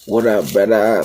What up, brother?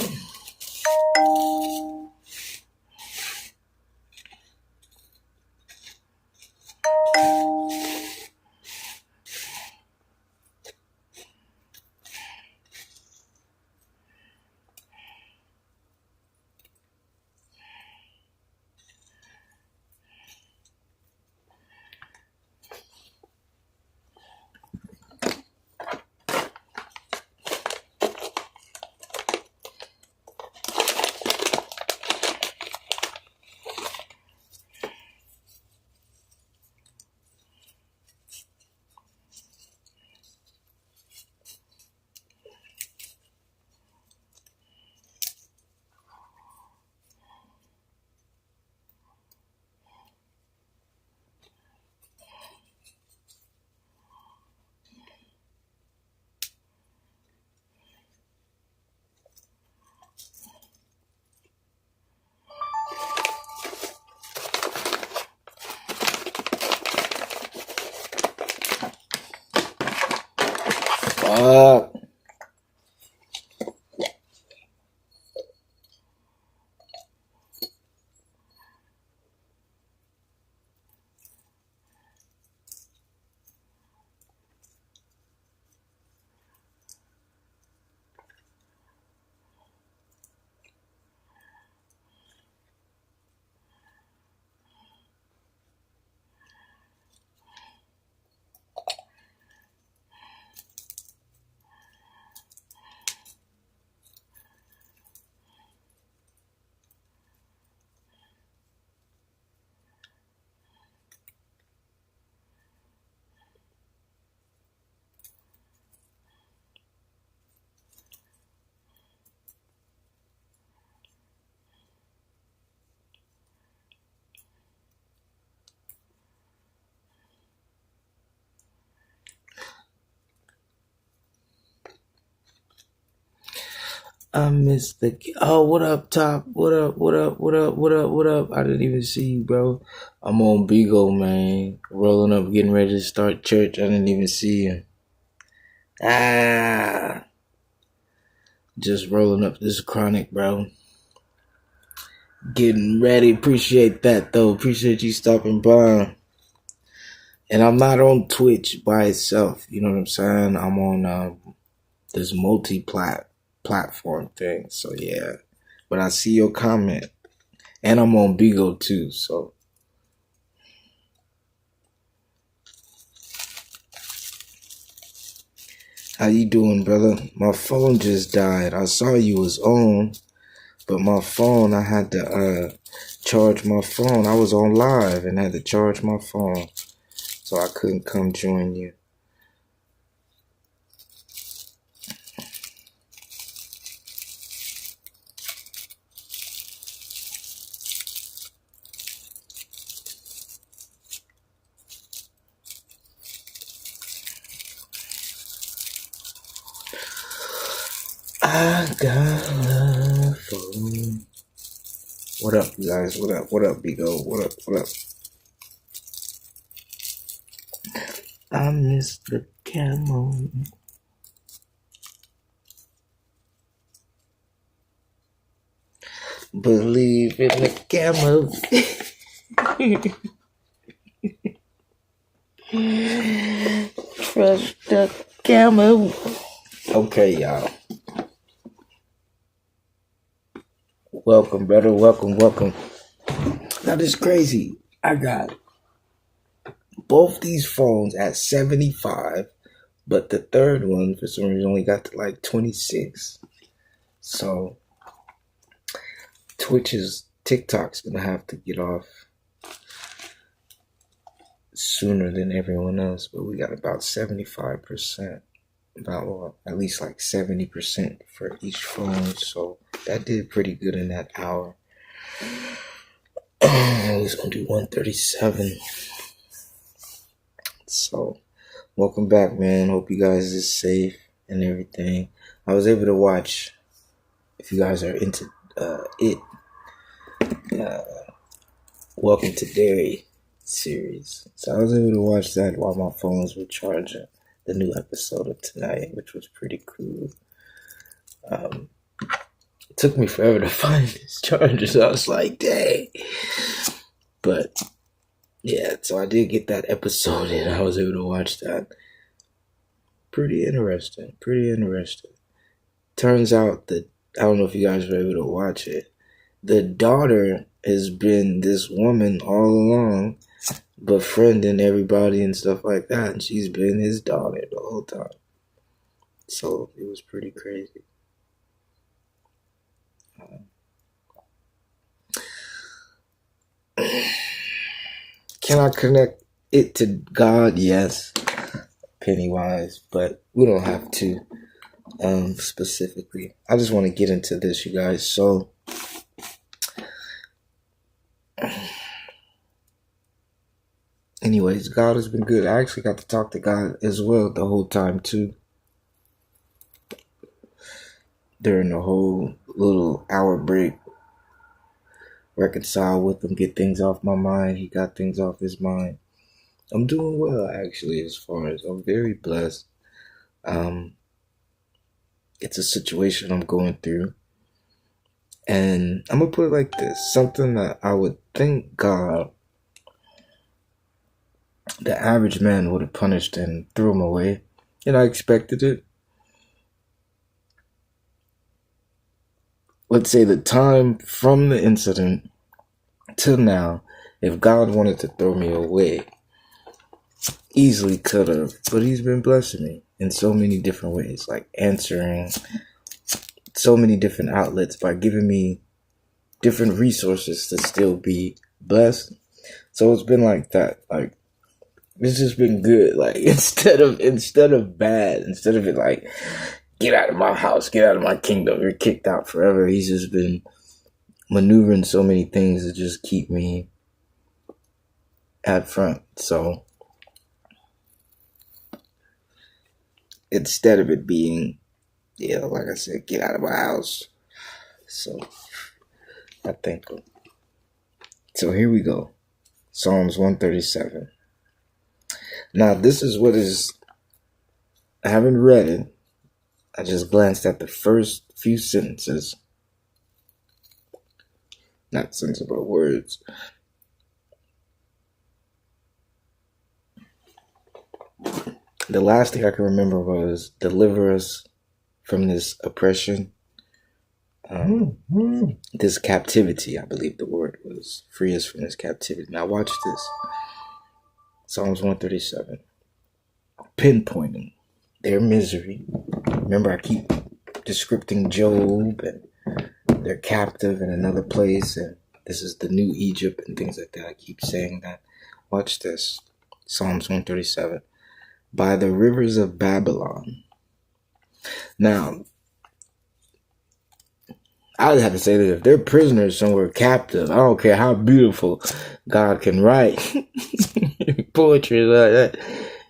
Fuck. I missed the. Oh, what up, Top? What up? What up? What up? What up? What up? I didn't even see you, bro. I'm on Beagle, man. Rolling up, getting ready to start church. I didn't even see you. Just rolling up this chronic, bro. Getting ready. Appreciate that, though. Appreciate you stopping by. And I'm not on Twitch by itself. You know what I'm saying? I'm on this platform thing. So yeah. But I see your comment. And I'm on Beagle too, so. How you doing, brother? My phone just died. I saw you was on, but my phone, I had to charge my phone. I was on live and had to charge my phone, so I couldn't come join you. I got love for you. What up, you guys? What up? What up, Bigo? What up? What up? I miss the camel. Believe in the camel. Trust the camel. Okay, y'all. Welcome, brother. Welcome. Now, this is crazy. I got both these phones at 75, but the third one, for some reason, only got to like 26. So, TikTok's going to have to get off sooner than everyone else, but we got about 75%. At least like 70% for each phone, so that did pretty good in that hour. I was gonna do 137. So welcome back, man. Hope you guys is safe and everything. I was able to watch, if you guys are into Welcome to Dairy series, so I was able to watch that while my phones were charging. The new episode of tonight, which was pretty cool. It took me forever to find his charges. I was like, dang. But yeah, so I did get that episode and I was able to watch that. Pretty interesting. Turns out that, I don't know if you guys were able to watch it, the daughter has been this woman all along, befriending everybody and stuff like that, and she's been his daughter the whole time. So it was pretty crazy. Can I connect it to God? Yes, Pennywise, but we don't have to specifically. I just want to get into this, you guys. So anyways, God has been good. I actually got to talk to God as well the whole time too. During the whole little hour break, reconcile with him, get things off my mind. He got things off his mind. I'm doing well, actually, as far as I'm very blessed. It's a situation I'm going through. And I'm going to put it like this. Something that I would think God, the average man, would have punished and threw him away. And I expected it. Let's say the time from the incident till now, if God wanted to throw me away, easily could have, but he's been blessing me in so many different ways, like answering so many different outlets by giving me different resources to still be blessed. So it's been like that. Like, it's just been good. Like, instead of bad, instead of it like, get out of my house, get out of my kingdom, you're kicked out forever, he's just been maneuvering so many things to just keep me at front. So instead of it being, like I said, get out of my house. So I thank him. So here we go. Psalms 137. Now this is what is, I haven't read it. I just glanced at the first few sentences. Not sentences, but words. The last thing I can remember was deliver us from this oppression, this captivity. I believe the word was free us from this captivity. Now watch this. Psalms 137. Pinpointing their misery. Remember, I keep describing Job and they're captive in another place and this is the new Egypt and things like that. I keep saying that. Watch this. Psalms 137. By the rivers of Babylon. Now, I would have to say that if they're prisoners somewhere captive, I don't care how beautiful God can write poetry like that.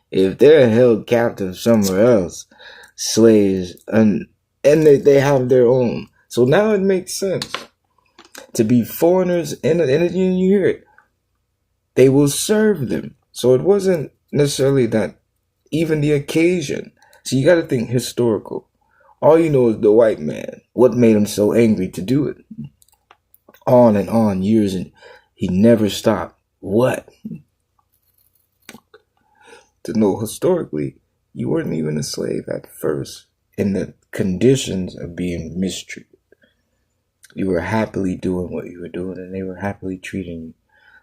If they're held captive somewhere else, slaves, and they have their own. So now it makes sense to be foreigners in and you hear it. They will serve them. So it wasn't necessarily that, even the occasion. So you got to think historical. All you know is the white man. What made him so angry to do it? On and on, years, and he never stopped. What? To know historically, you weren't even a slave at first in the conditions of being mistreated. You were happily doing what you were doing and they were happily treating you.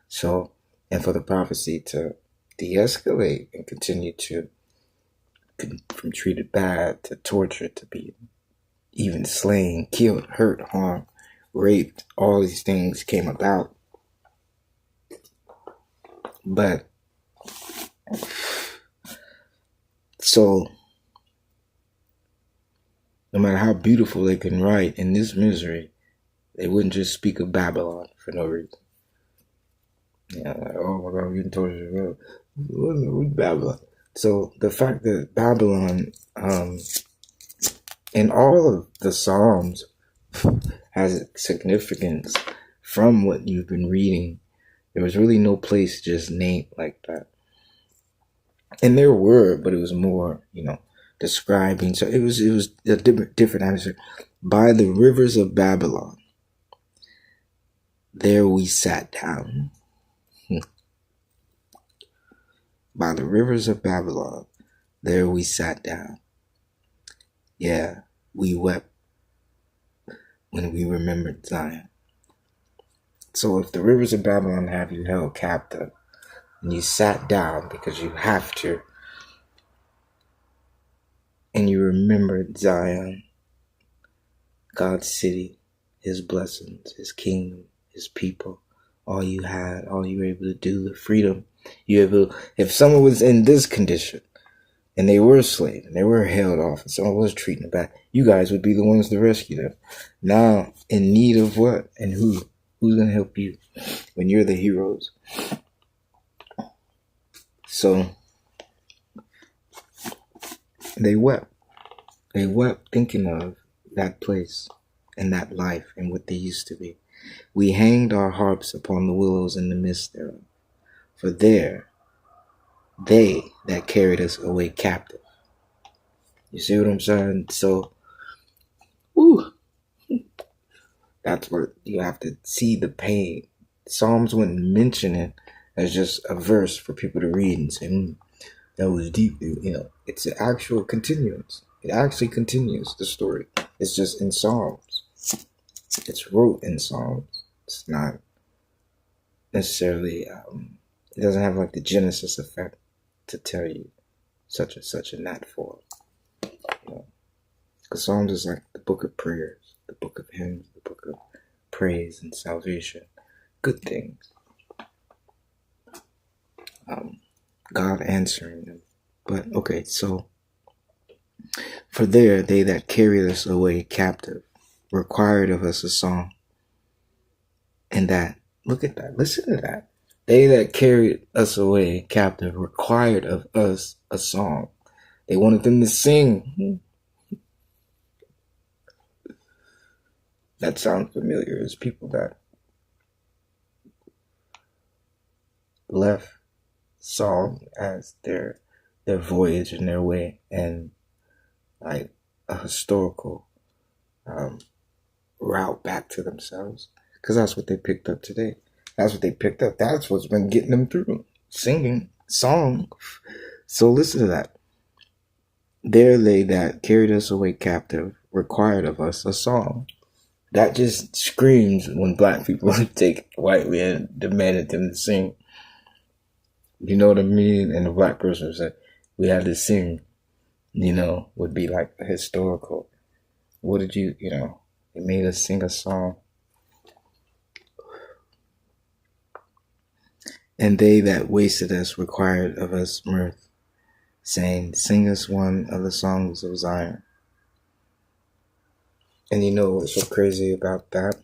So, and for the prophecy to de-escalate and continue to, from treated bad to tortured to be even slain, killed, hurt, harmed, raped, all these things came about. But so no matter how beautiful they can write in this misery, they wouldn't just speak of Babylon for no reason. Yeah, like, oh my God, we're getting tortured. What's Babylon? So the fact that Babylon, in all of the Psalms, has significance from what you've been reading, there was really no place just named like that. And there were, but it was more, describing. So it was a different atmosphere. By the rivers of Babylon, there we sat down. By the rivers of Babylon, there we sat down. Yeah, we wept when we remembered Zion. So if the rivers of Babylon have you held captive, and you sat down because you have to, and you remembered Zion, God's city, his blessings, his kingdom, his people, all you had, all you were able to do, the freedom you able. If someone was in this condition and they were a slave and they were held off and someone was treating them bad, you guys would be the ones to rescue them. Now, in need of what and who? Who's going to help you when you're the heroes? So they wept. They wept thinking of that place and that life and what they used to be. We hanged our harps upon the willows in the midst thereof. For there, they that carried us away captive. You see what I'm saying? So, that's what you have to see, the pain. Psalms wouldn't mention it as just a verse for people to read and say, that was deep. It's an actual continuance. It actually continues the story. It's just in Psalms. It's wrote in Psalms. It's not necessarily, it doesn't have like the Genesis effect to tell you such and such in that form. Because Psalms is like the book of prayers, the book of hymns, the book of praise and salvation. Good things. God answering them. But okay, so for there they that carried us away captive required of us a song. And that, look at that, listen to that. They that carried us away captive required of us a song. They wanted them to sing. That sounds familiar. As people that left song as their voyage and their way, and like a historical route back to themselves, because that's what they picked up today. That's what they picked up. That's what's been getting them through, singing song. So listen to that. There they that carried us away captive required of us a song. That just screams when black people take white men and demanded them to sing. You know what I mean? And the black person said, we had to sing, would be like a historical. What did you, it made us sing a song. And they that wasted us required of us mirth, saying, sing us one of the songs of Zion. And you know what's so crazy about that?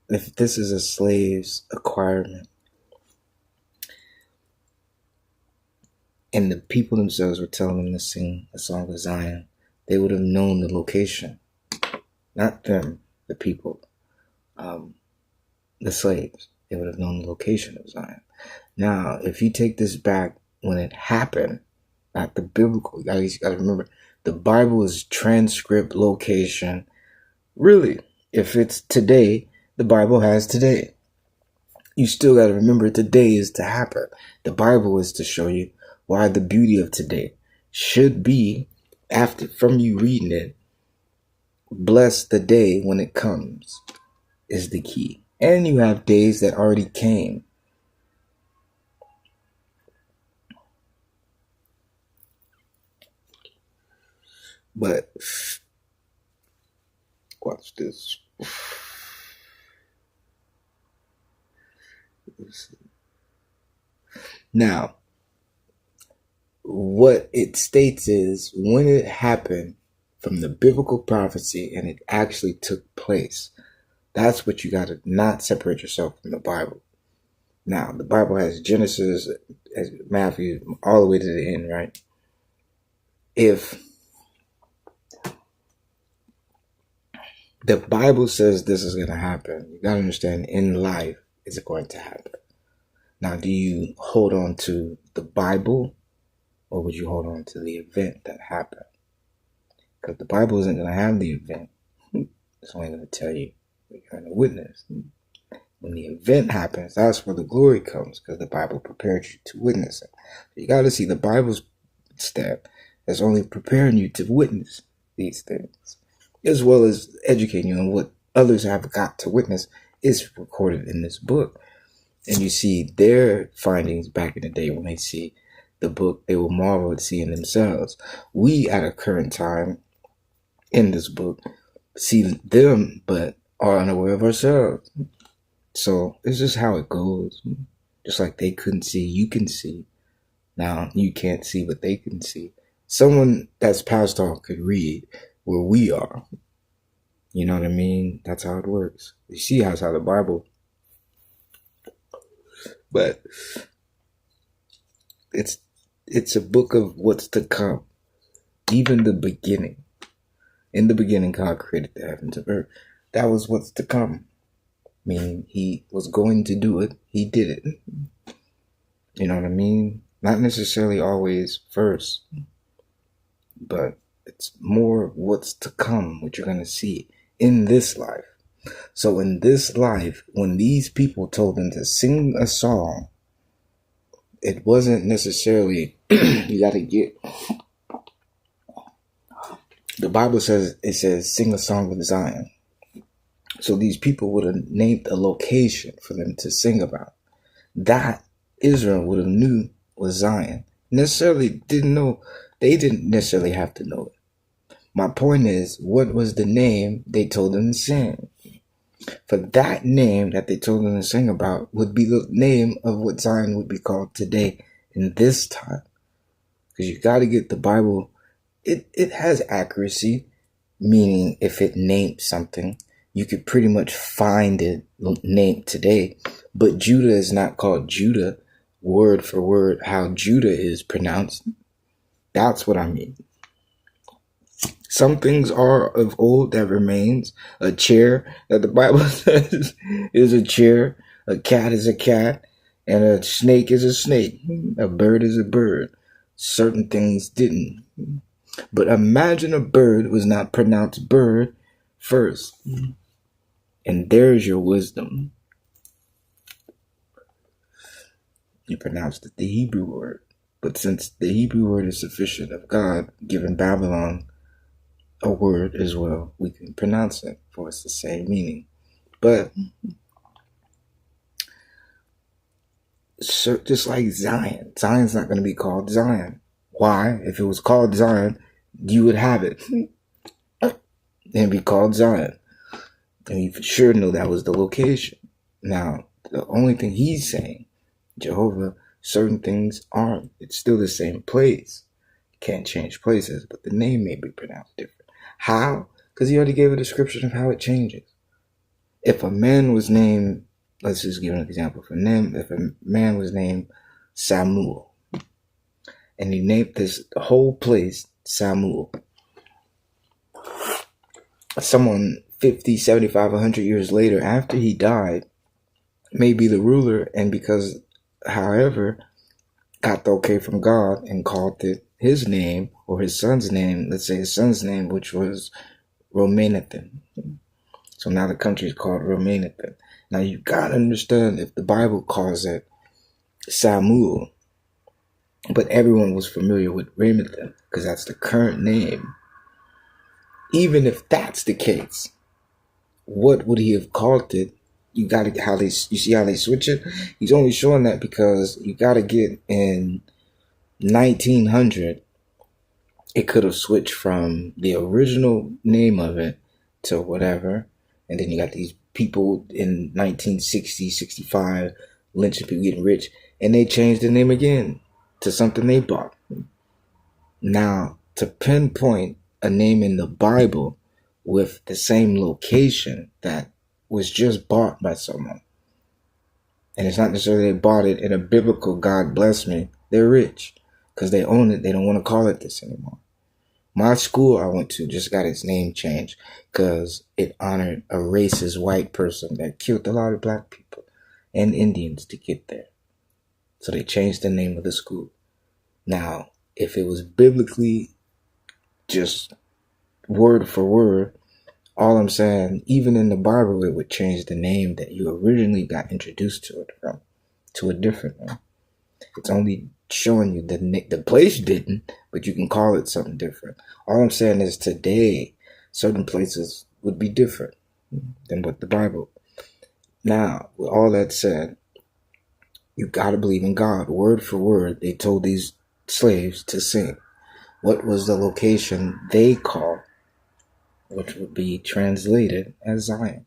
If this is a slave's acquirement, and the people themselves were telling them to sing a song of Zion, they would have known the location. Not them, the people, the slaves. They would have known the location of Zion. Now, if you take this back when it happened, not the biblical, you gotta remember, the Bible is transcript location. Really, if it's today, the Bible has today. You still gotta remember today is to happen. The Bible is to show you why the beauty of today should be, after from you reading it, bless the day when it comes is the key. And you have days that already came. But watch this. Now, what it states is when it happened from the biblical prophecy and it actually took place. That's what you got to not separate yourself from the Bible. Now, the Bible has Genesis, Matthew, all the way to the end, right? If the Bible says this is going to happen, you got to understand in life, it's going to happen. Now, do you hold on to the Bible or would you hold on to the event that happened? Because the Bible isn't going to have the event. It's only going to tell you what you're going to witness. When the event happens, that's where the glory comes, because the Bible prepared you to witness it. So you got to see the Bible's step as only preparing you to witness these things, as well as educating you on what others have got to witness is recorded in this book. And you see their findings back in the day when they see the book, they will marvel at seeing themselves. We, at a current time in this book, see them, but are unaware of ourselves. So it's just how it goes. Just like they couldn't see, you can see. Now you can't see, but they can see. Someone that's passed on could read where we are. You know what I mean? That's how it works. You see how the Bible. But it's a book of what's to come. Even the beginning. In the beginning, God created the heavens and earth. That was what's to come. Meaning he was going to do it. He did it. You know what I mean? Not necessarily always first. But it's more what's to come, what you're going to see in this life. So in this life, when these people told them to sing a song, it wasn't necessarily, you got to get, the Bible says, it says, sing a song of Zion. So these people would have named a location for them to sing about. That Israel would have knew was Zion. Necessarily didn't know, they didn't necessarily have to know it. My point is, what was the name they told them to sing? For that name that they told them to sing about would be the name of what Zion would be called today in this time. Because you got to get the Bible. It has accuracy, meaning if it named something, you could pretty much find it named today. But Judah is not called Judah word for word how Judah is pronounced. That's what I mean. Some things are of old that remains. A chair that the Bible says is a chair. A cat is a cat. And a snake is a snake. A bird is a bird. Certain things didn't. But imagine a bird was not pronounced bird first. And there's your wisdom. You pronounced it the Hebrew word. But since the Hebrew word is sufficient of God, given Babylon a word as well, we can pronounce it, for it's the same meaning. But so just like Zion, Zion's not going to be called Zion. Why? If it was called Zion, you would have it. It'd be called Zion. And you for sure know that was the location. Now, the only thing he's saying, Jehovah, certain things aren't. It's still the same place. Can't change places, but the name may be pronounced different. How? Because he already gave a description of how it changes. If a man was named, let's just give an example for him. If a man was named Samuel, and he named this whole place Samuel, someone 50, 75, 100 years later, after he died, may be the ruler, and because, however, got the okay from God and called it his name or his son's name, let's say his son's name, which was Romanathan. So now the country is called Romanathan. Now you got to understand, if the Bible calls it Samuel, but everyone was familiar with Ramathan because that's the current name. Even if that's the case, what would he have called it? You got to you see how they switch it. He's only showing that because you got to get in 1900. It could have switched from the original name of it to whatever, and then you got these people in 1960, 65, lynching people, getting rich, and they changed the name again to something they bought. Now, to pinpoint a name in the Bible with the same location that was just bought by someone, and it's not necessarily they bought it in a biblical God bless me, they're rich because they own it. They don't want to call it this anymore. My school I went to just got its name changed because it honored a racist white person that killed a lot of black people and Indians to get there. So they changed the name of the school. Now, if it was biblically just word for word, all I'm saying, even in the Bible, it would change the name that you originally got introduced to it from, to a different one. It's only showing you the place didn't, but you can call it something different. All I'm saying is today, certain places would be different than what the Bible. Now, with all that said, you got to believe in God. Word for word, they told these slaves to sing. What was the location they called, which would be translated as Zion?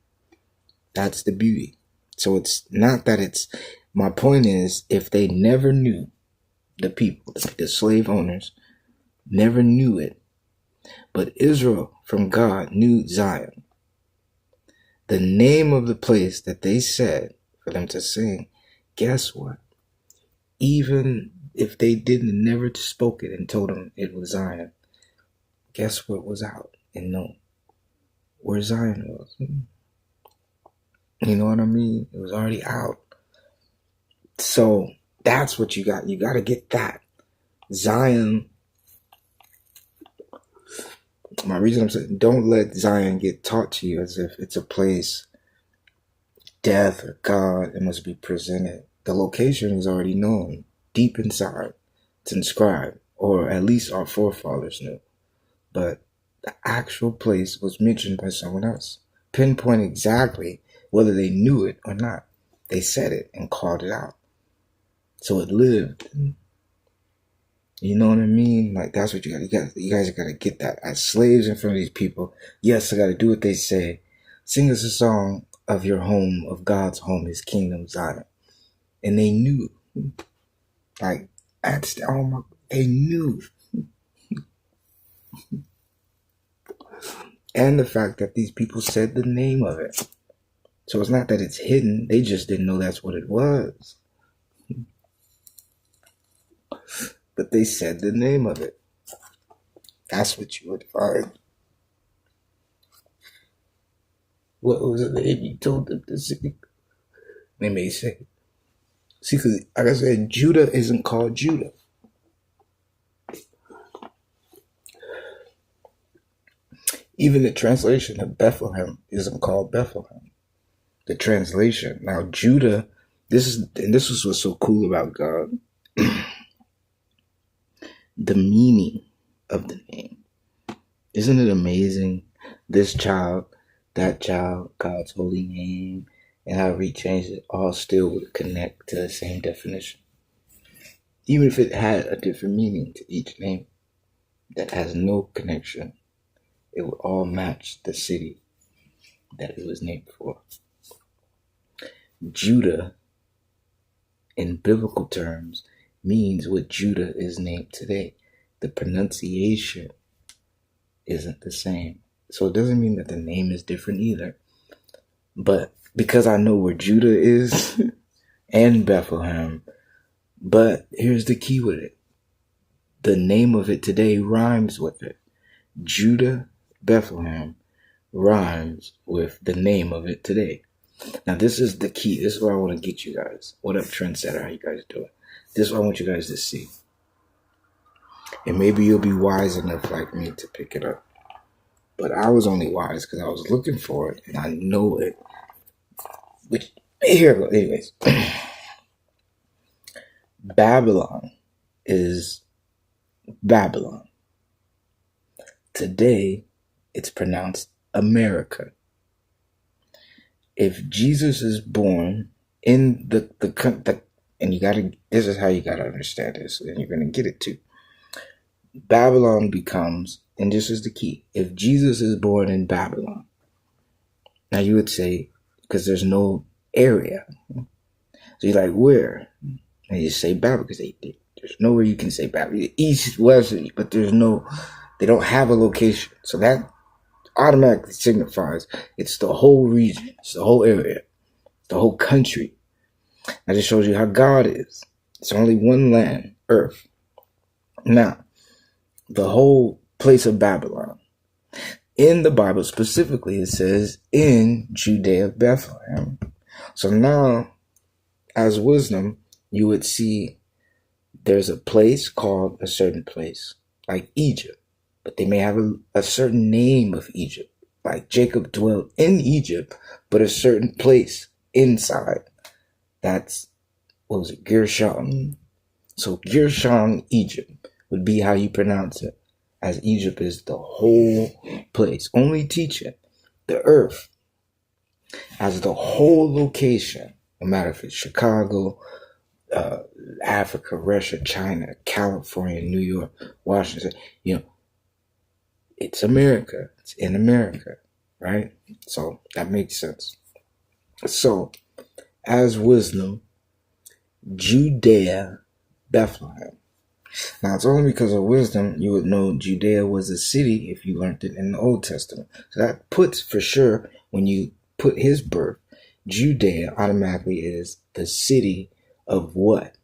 That's the beauty. So it's not that it's, my point is, if they never knew, the people, the slave owners, never knew it, but Israel from God knew Zion, the name of the place that they said for them to sing, guess what? Even if they didn't never spoke it and told them it was Zion, guess what was out and known? Where Zion was. You know what I mean? It was already out. So that's what you got. You got to get that. Zion. My reason I'm saying, don't let Zion get taught to you as if it's a place, death or God, it must be presented. The location is already known. Deep inside. It's inscribed. Or at least our forefathers knew. But the actual place was mentioned by someone else. Pinpoint exactly whether they knew it or not. They said it and called it out. So it lived. You know what I mean? Like, that's what you guys got to get that. As slaves in front of these people, yes, I got to do what they say. Sing us a song of your home, of God's home, his kingdom, Zion. And they knew. Like, they knew. And the fact that these people said the name of it. So it's not that it's hidden. They just didn't know that's what it was. But they said the name of it. That's what you would find. What was the name you told them to sing? They may say. See, because like I said, Judah isn't called Judah. Even the translation of Bethlehem isn't called Bethlehem. The translation. Now, Judah, this is what's so cool about God. The meaning of the name. Isn't it amazing? This child, that child, God's holy name, and how he changed it, all still would connect to the same definition. Even if it had a different meaning to each name that has no connection, it would all match the city that it was named for. Judah, in biblical terms, means what Judah is named today. The pronunciation isn't the same. So it doesn't mean that the name is different either. But because I know where Judah is and Bethlehem, but here's the key with it. The name of it today rhymes with it. Judah, Bethlehem rhymes with the name of it today. Now this is the key. This is what I want to get you guys. What up, trendsetter? How you guys doing? This is what I want you guys to see. And maybe you'll be wise enough like me to pick it up. But I was only wise because I was looking for it and I know it. Which, here it goes. Anyways. Babylon is Babylon. Today, it's pronounced America. If Jesus is born in the and this is how you gotta understand this, and you're gonna get it too. Babylon becomes, and this is the key, if Jesus is born in Babylon, now you would say, because there's no area. So you're like, where? And you say Babylon, because there's nowhere you can say Babylon. East, west, but they don't have a location. So that automatically signifies it's the whole region, it's the whole area, the whole country. That just shows you how God is. It's only one land, earth. Now, the whole place of Babylon. In the Bible specifically, it says in Judea, Bethlehem. So now, as wisdom, you would see there's a place called a certain place, like Egypt, but they may have a certain name of Egypt. Like Jacob dwelt in Egypt, but a certain place inside. That's, what was it, Gershon? So Gershon, Egypt, would be how you pronounce it, as Egypt is the whole place. Only teaching the earth as the whole location, no matter if it's Chicago, Africa, Russia, China, California, New York, Washington, it's America. It's in America, right? So that makes sense. So, as wisdom, Judea, Bethlehem. Now, it's only because of wisdom you would know Judea was a city if you learned it in the Old Testament. So that puts, for sure, when you put his birth, Judea automatically is the city of what?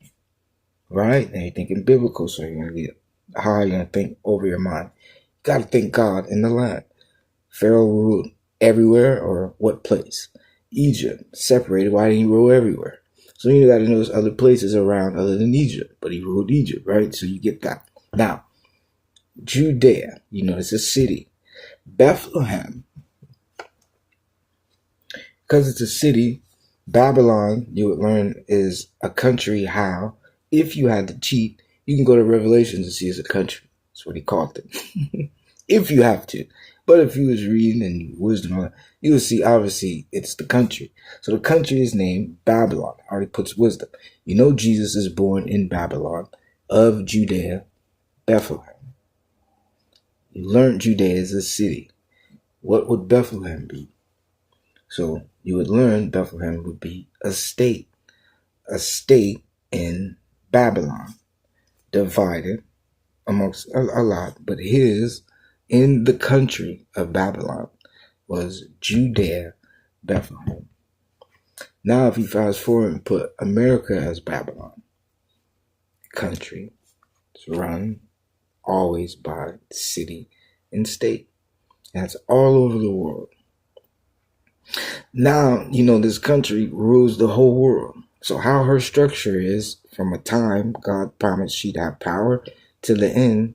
Right? And you're thinking biblical, so you're going to get, how are you going to think over your mind? You got to think God in the land. Pharaoh ruled everywhere, or what place? Egypt, separated. Why didn't he rule everywhere? So you got to know there's other places around other than Egypt, but he ruled Egypt, right? So you get that. Now, Judea, it's a city. Bethlehem, because it's a city. Babylon, you would learn, is a country. How? If you had to cheat, you can go to Revelations and see it's a country. That's what he called it. If you have to. But if you was reading and wisdom, you would see, obviously, it's the country. So the country is named Babylon. Already puts wisdom. Jesus is born in Babylon, of Judea, Bethlehem. You learned Judea is a city. What would Bethlehem be? So you would learn Bethlehem would be a state in Babylon, divided amongst a lot, but his in the country of Babylon was Judea, Bethlehem. Now, if you fast forward and put America as Babylon, country, it's run always by city and state. And that's all over the world. Now, this country rules the whole world. So how her structure is, from a time God promised she'd have power to the end,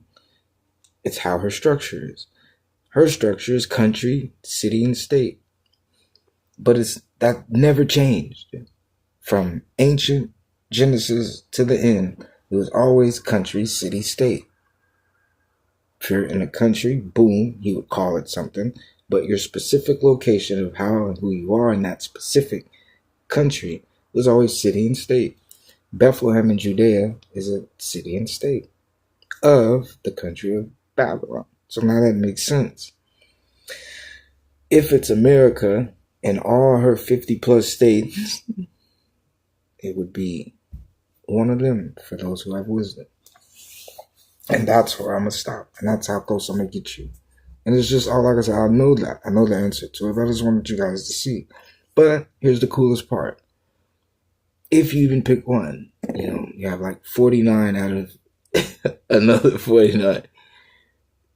it's how her structure is. Her structure is country, city, and state. But that never changed. From ancient Genesis to the end, it was always country, city, state. If you're in a country, boom, he would call it something. But your specific location of how and who you are in that specific country was always city and state. Bethlehem in Judea is a city and state of the country of Babylon. So now that makes sense. If it's America and all her 50 plus states, it would be one of them for those who have wisdom. And that's where I'm going to stop. And that's how close I'm going to get you. And it's just all, like I said, I know that. I know the answer to it. But I just wanted you guys to see. But here's the coolest part. If you even pick one, you have like 49 out of another 49.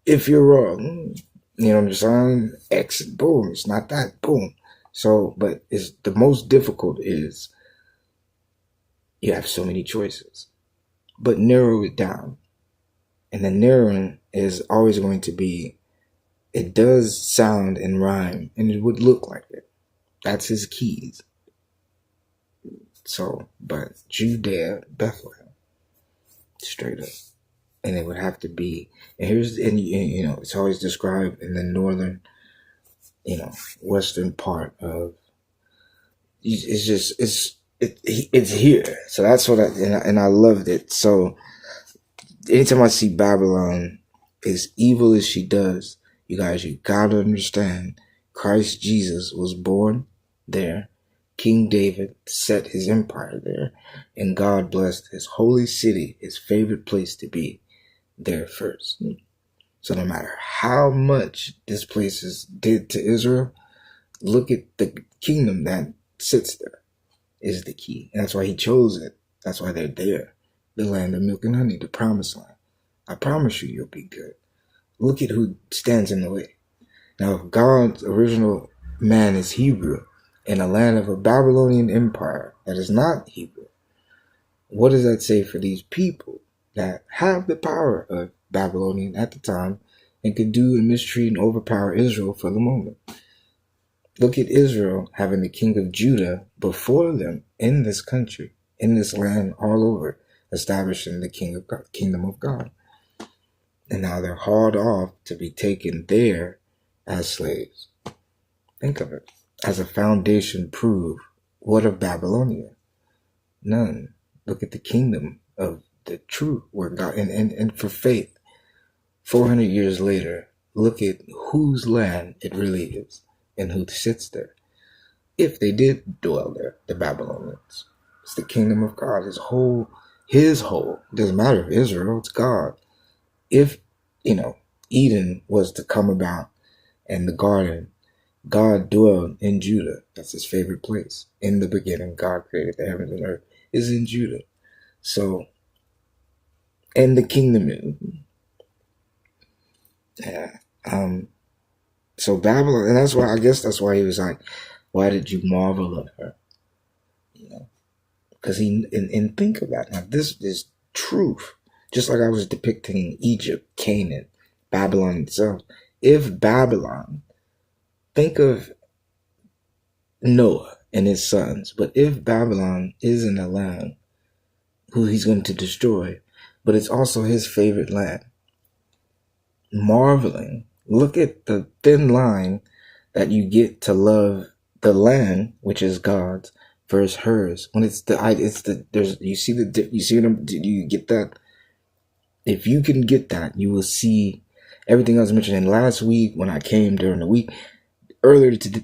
If you're wrong, I'm just saying, X, boom, it's not that, boom. So, but it's the most difficult is you have so many choices. But narrow it down. And the narrowing is always going to be, it does sound and rhyme, and it would look like it. That's his keys. So, but Judea, Bethlehem, straight up. And it would have to be, and it's always described in the northern, western part of, it's here. So that's what I loved it. So anytime I see Babylon, as evil as she does, you guys, you gotta understand, Christ Jesus was born there. King David set his empire there, and God blessed his holy city, his favorite place to be, there first. So no matter how much this place did to Israel, look at the kingdom that sits there is the key. And that's why he chose it. That's why they're there. The land of milk and honey, the promised land. I promise you, you'll be good. Look at who stands in the way. Now, if God's original man is Hebrew, in a land of a Babylonian empire that is not Hebrew, What does that say for these people that have the power of Babylonian at the time and could do and mistreat and overpower Israel for the moment? Look at Israel having the king of Judah before them in this country, in this land, all over, establishing the kingdom of God. And now they're hauled off to be taken there as slaves. Think of it. As a foundation prove, what of Babylonia? None. Look at the kingdom of the true word God. And for faith, 400 years later, look at whose land it really is and who sits there. If they did dwell there, the Babylonians. It's the kingdom of God. His whole. It doesn't matter if Israel, it's God. If, Eden was to come about and the garden, God dwelled in Judah. That's his favorite place. In the beginning, God created the heavens and earth. Is in Judah. So, and the kingdom, so Babylon, and that's why he was like, why did you marvel at her? Because and think about it. Now, this is truth. Just like I was depicting Egypt, Canaan, Babylon itself. If Babylon, think of Noah and his sons, but if Babylon isn't a land who he's going to destroy, but it's also his favorite land, marveling, look at the thin line that you get to love the land, which is God's, versus hers. When you see them, do you get that? If you can get that, you will see everything I was mentioning last week when I came during the week, earlier to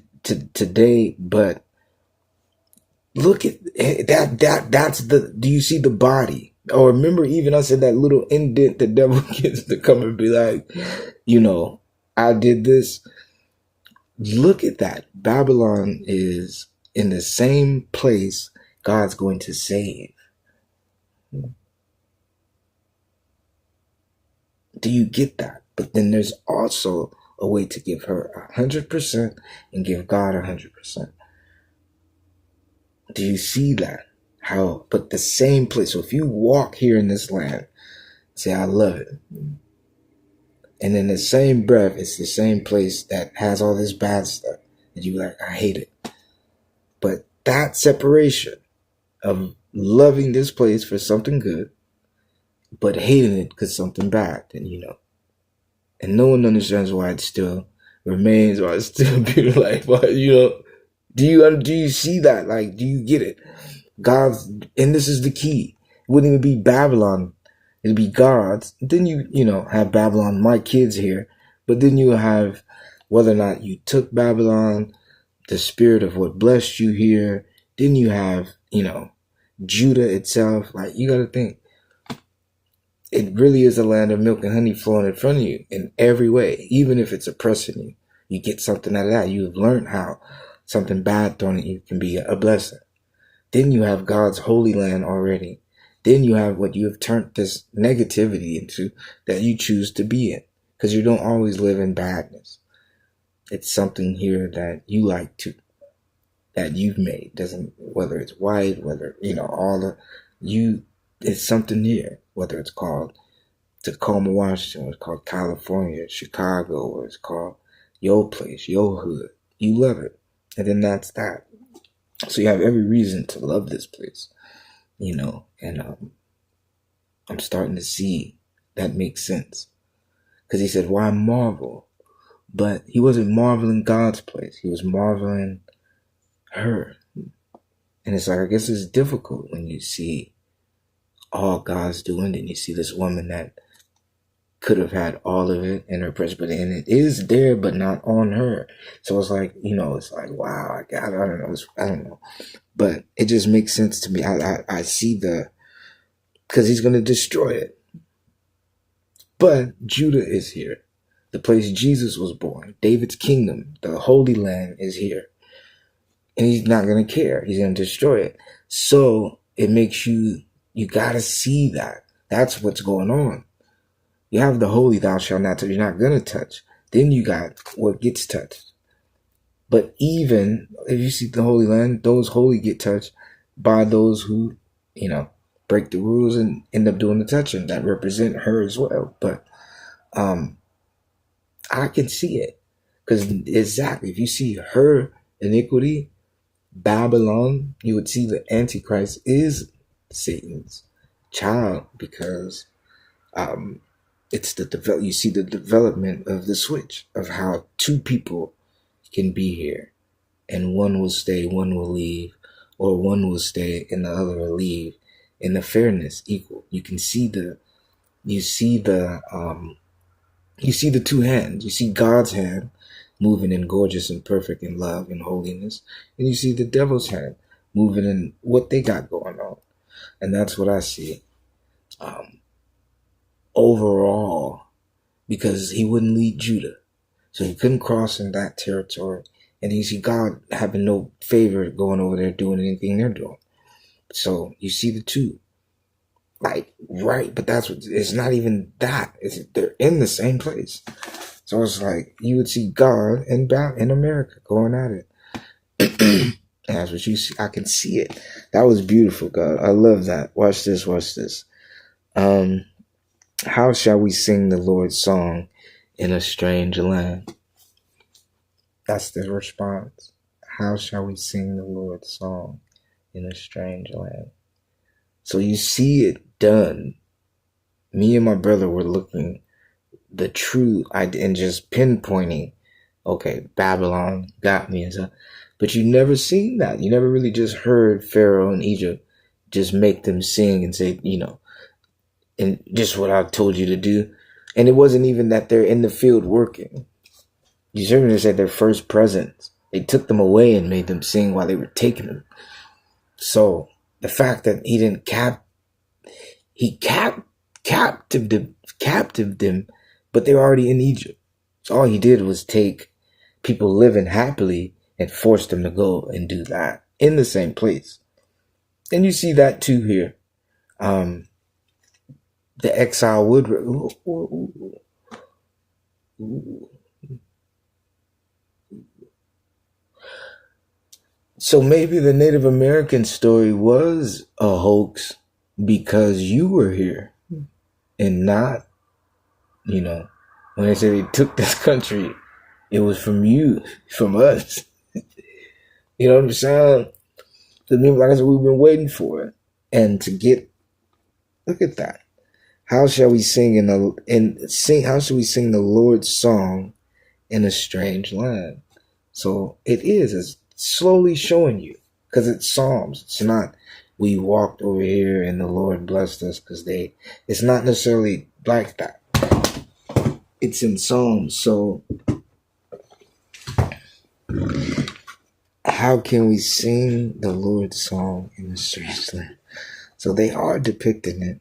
today, but look at that. Do you see the body? Or remember, even I said that little indent the devil gets to come and be like, I did this. Look at that. Babylon is in the same place God's going to save. Do you get that? But then there's also a way to give her 100% and give God 100%. Do you see that? How? But the same place. So if you walk here in this land, say, I love it. And in the same breath, it's the same place that has all this bad stuff. And you're like, I hate it. But that separation of loving this place for something good, but hating it because something bad, and and no one understands why it still remains, why it's still beautiful. Like, do you see that? Like, do you get it? God's, and this is the key. It wouldn't even be Babylon. It'd be God's. Then you have Babylon, my kids here. But then you have whether or not you took Babylon, the spirit of what blessed you here. Then you have, Judah itself. Like, you got to think. It really is a land of milk and honey flowing in front of you in every way. Even if it's oppressing you, you get something out of that. You've learned how something bad thrown at you can be a blessing. Then you have God's holy land already. Then you have what you have turned this negativity into that you choose to be in. Because you don't always live in badness. It's something here that you like to, that you've made. Whether it's white, whether, it's something here. Whether it's called Tacoma, Washington, or it's called California, Chicago, or it's called your place, your hood. You love it. And then that's that. So you have every reason to love this place, and I'm starting to see that makes sense. Because he said, why marvel? But he wasn't marveling God's place. He was marveling her. And it's like, I guess it's difficult when you see all God's doing, and you see this woman that could have had all of it in her presence, but and it is there, but not on her. So it's like, it's like, wow, I don't know, I don't know, but it just makes sense to me. I see because he's going to destroy it. But Judah is here, the place Jesus was born, David's kingdom, the Holy Land is here, and he's not going to care. He's going to destroy it. So it makes you got to see that. That's what's going on. You have the holy, thou shalt not touch. You're not going to touch. Then you got what gets touched. But even if you see the Holy Land, those holy get touched by those who, break the rules and end up doing the touching that represent her as well. But I can see it, because exactly, if you see her iniquity, Babylon, you would see the Antichrist is Satan's child, because it's you see the development of the switch of how two people can be here, and one will stay, one will leave, or one will stay and the other will leave, and the fairness equal. You can see you see the two hands. You see God's hand moving in gorgeous and perfect in love and holiness, and you see the devil's hand moving in what they got going on. And that's what I see overall, because he wouldn't lead Judah, so he couldn't cross in that territory. And you see God having no favor going over there doing anything they're doing. So you see the two, like, right, but that's what, it's not even that. They're in the same place. So it's like you would see God and in America going at it. That's what you see. I can see it. That was beautiful, God. I love that. Watch this. Watch this. How shall we sing the Lord's song in a strange land? That's the response. How shall we sing the Lord's song in a strange land? So you see it done. Me and my brother were looking the true and just pinpointing, okay, Babylon got me and stuff. But you never seen that. You never really just heard Pharaoh in Egypt just make them sing and say, and just what I told you to do. And it wasn't even that they're in the field working. You certainly said their first presence. They took them away and made them sing while they were taking them. So the fact that he didn't captive them, but they were already in Egypt. So all he did was take people living happily and force them to go and do that in the same place. And you see that too here. The exile would. So maybe the Native American story was a hoax because you were here and not, when they say they took this country, it was from you, from us. You know what I'm saying? Like I said, we've been waiting for it. And to get, look at that. How shall we sing how shall we sing the Lord's song in a strange land? So it's slowly showing you, because it's Psalms. It's not, we walked over here and the Lord blessed us, because it's not necessarily like that. It's in Psalms. So how can we sing the Lord's song in a strange land? So they are depicting it.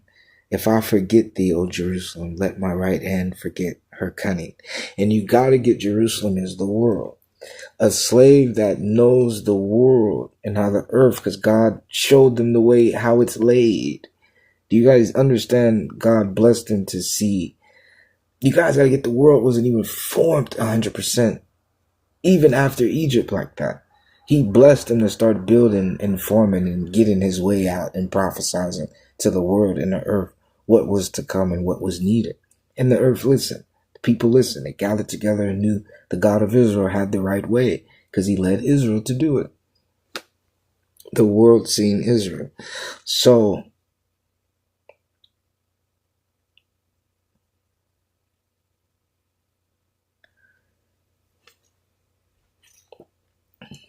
If I forget thee, O Jerusalem, let my right hand forget her cunning. And you got to get Jerusalem as the world. A slave that knows the world and how the earth, because God showed them the way, how it's laid. Do you guys understand? God blessed them to see. You guys got to get the world wasn't even formed 100%, even after Egypt like that. He blessed them to start building and forming and getting his way out and prophesizing to the world and the earth what was to come and what was needed. And the earth listened. The people listened. They gathered together and knew the God of Israel had the right way, because he led Israel to do it. The world seen Israel. So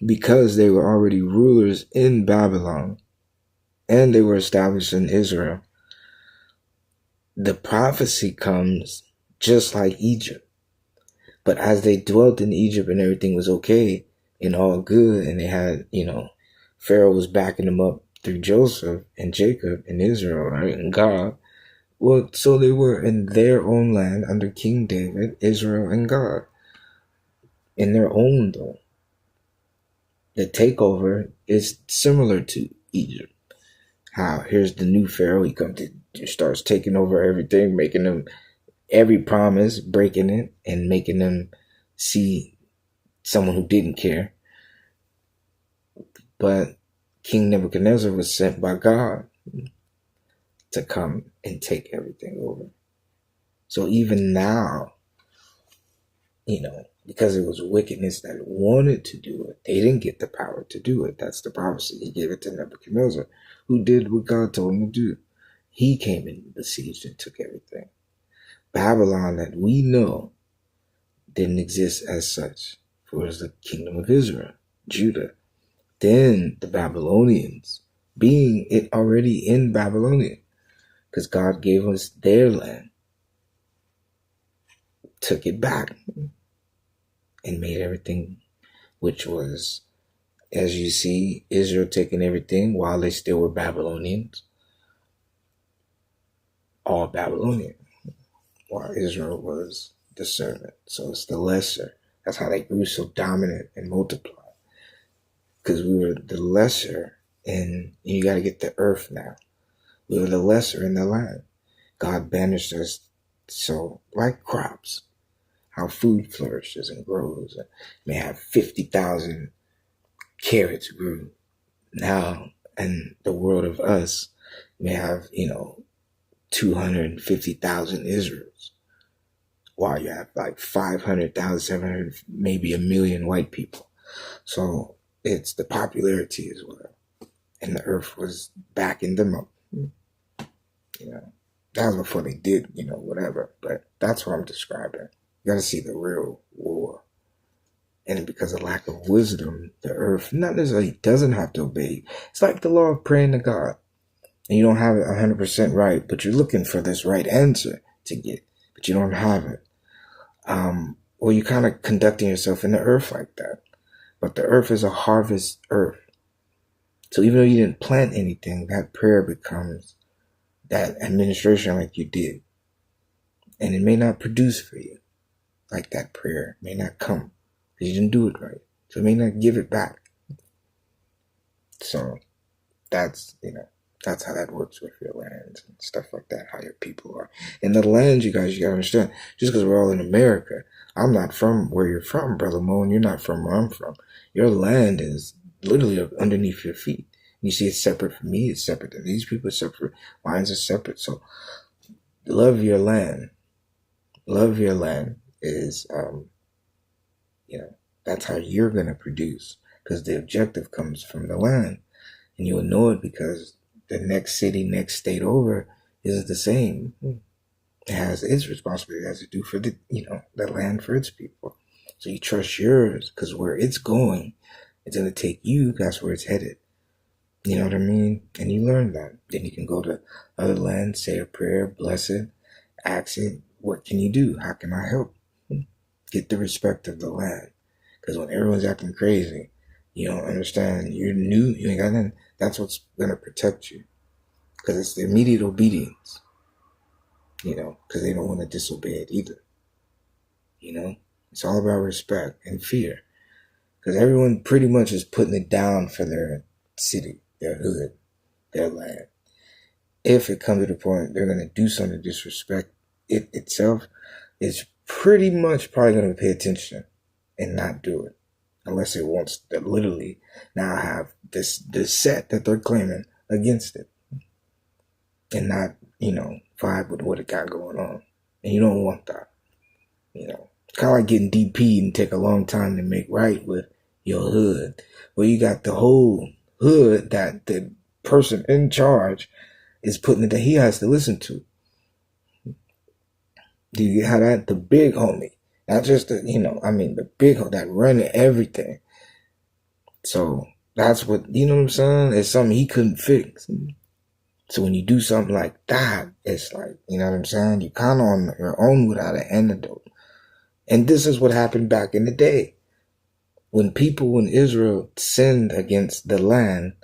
because they were already rulers in Babylon and they were established in Israel, the prophecy comes just like Egypt. But as they dwelt in Egypt and everything was okay and all good, and they had, Pharaoh was backing them up through Joseph and Jacob and Israel, right, and God. Well, so they were in their own land under King David, Israel, and God. In their own, though. The takeover is similar to Egypt. How here's the new Pharaoh, he comes to starts taking over everything, making them every promise, breaking it, and making them see someone who didn't care. But King Nebuchadnezzar was sent by God. to come and take everything over. So even now, because it was wickedness that wanted to do it, they didn't get the power to do it. That's the prophecy. He gave it to Nebuchadnezzar, who did what God told him to do. He came and besieged and took everything. Babylon that we know didn't exist as such, for it was the kingdom of Israel, Judah. Then the Babylonians, being it already in Babylonia, because God gave us their land, took it back and made everything, which was, as you see, Israel taking everything while they still were Babylonians, all Babylonian, while Israel was the servant. So it's the lesser. That's how they grew so dominant and multiplied, because we were the lesser, and you got to get the earth now. We were the lesser in the land. God banished us, so like crops, how food flourishes and grows. May have 50,000 carrots grew now, and the world of us may have 250,000 Israels, while you have like 500,000, 700, maybe a million white people. So it's the popularity as well, and the earth was backing them up. That was before they did whatever, but that's what I'm describing. You got to see the real war. And because of lack of wisdom, the earth not necessarily doesn't have to obey. It's like the law of praying to God. And you don't have it 100% right, but you're looking for this right answer to get, but you don't have it. Or you're kind of conducting yourself in the earth like that. But the earth is a harvest earth. So even though you didn't plant anything, that prayer becomes that administration like you did. And it may not produce for you like that prayer. It may not come because you didn't do it right. So it may not give it back. So that's how that works with your lands and stuff like that, how your people are. And the lands, you guys, you got to understand, just because we're all in America, I'm not from where you're from, Brother Mo, and you're not from where I'm from. Your land is literally underneath your feet. You see, it's separate from me, it's separate from these people, it's separate. Mines are separate. So love your land. Love your land is, that's how you're going to produce, because the objective comes from the land. And you'll know it because the next city, next state over is the same. It has its responsibility. It has to do for the land for its people. So you trust yours, because where it's going, it's going to take you. That's where it's headed. You know what I mean? And you learn that. Then you can go to other lands, say a prayer, bless it, ask it, what can you do? How can I help? Get the respect of the land. Because when everyone's acting crazy, you don't understand, you're new, you ain't got nothing, that's what's going to protect you. Because it's the immediate obedience. Because they don't want to disobey it either. It's all about respect and fear. Because everyone pretty much is putting it down for their city, their hood, their land. If it comes to the point they're going to do something to disrespect it itself, it's pretty much probably going to pay attention and not do it. Unless it wants to literally now have this set that they're claiming against it. And not, vibe with what it got going on. And you don't want that. It's kind of like getting DP'd and take a long time to make right with your hood. Where you got the whole hood that the person in charge is putting it that he has to listen to. Do you have that? The big homie. Not just the big homie that run everything. So that's what, what I'm saying? It's something he couldn't fix. So when you do something like that, it's like, what I'm saying? You're kind of on your own without an antidote. And this is what happened back in the day. When Israel sinned against the land,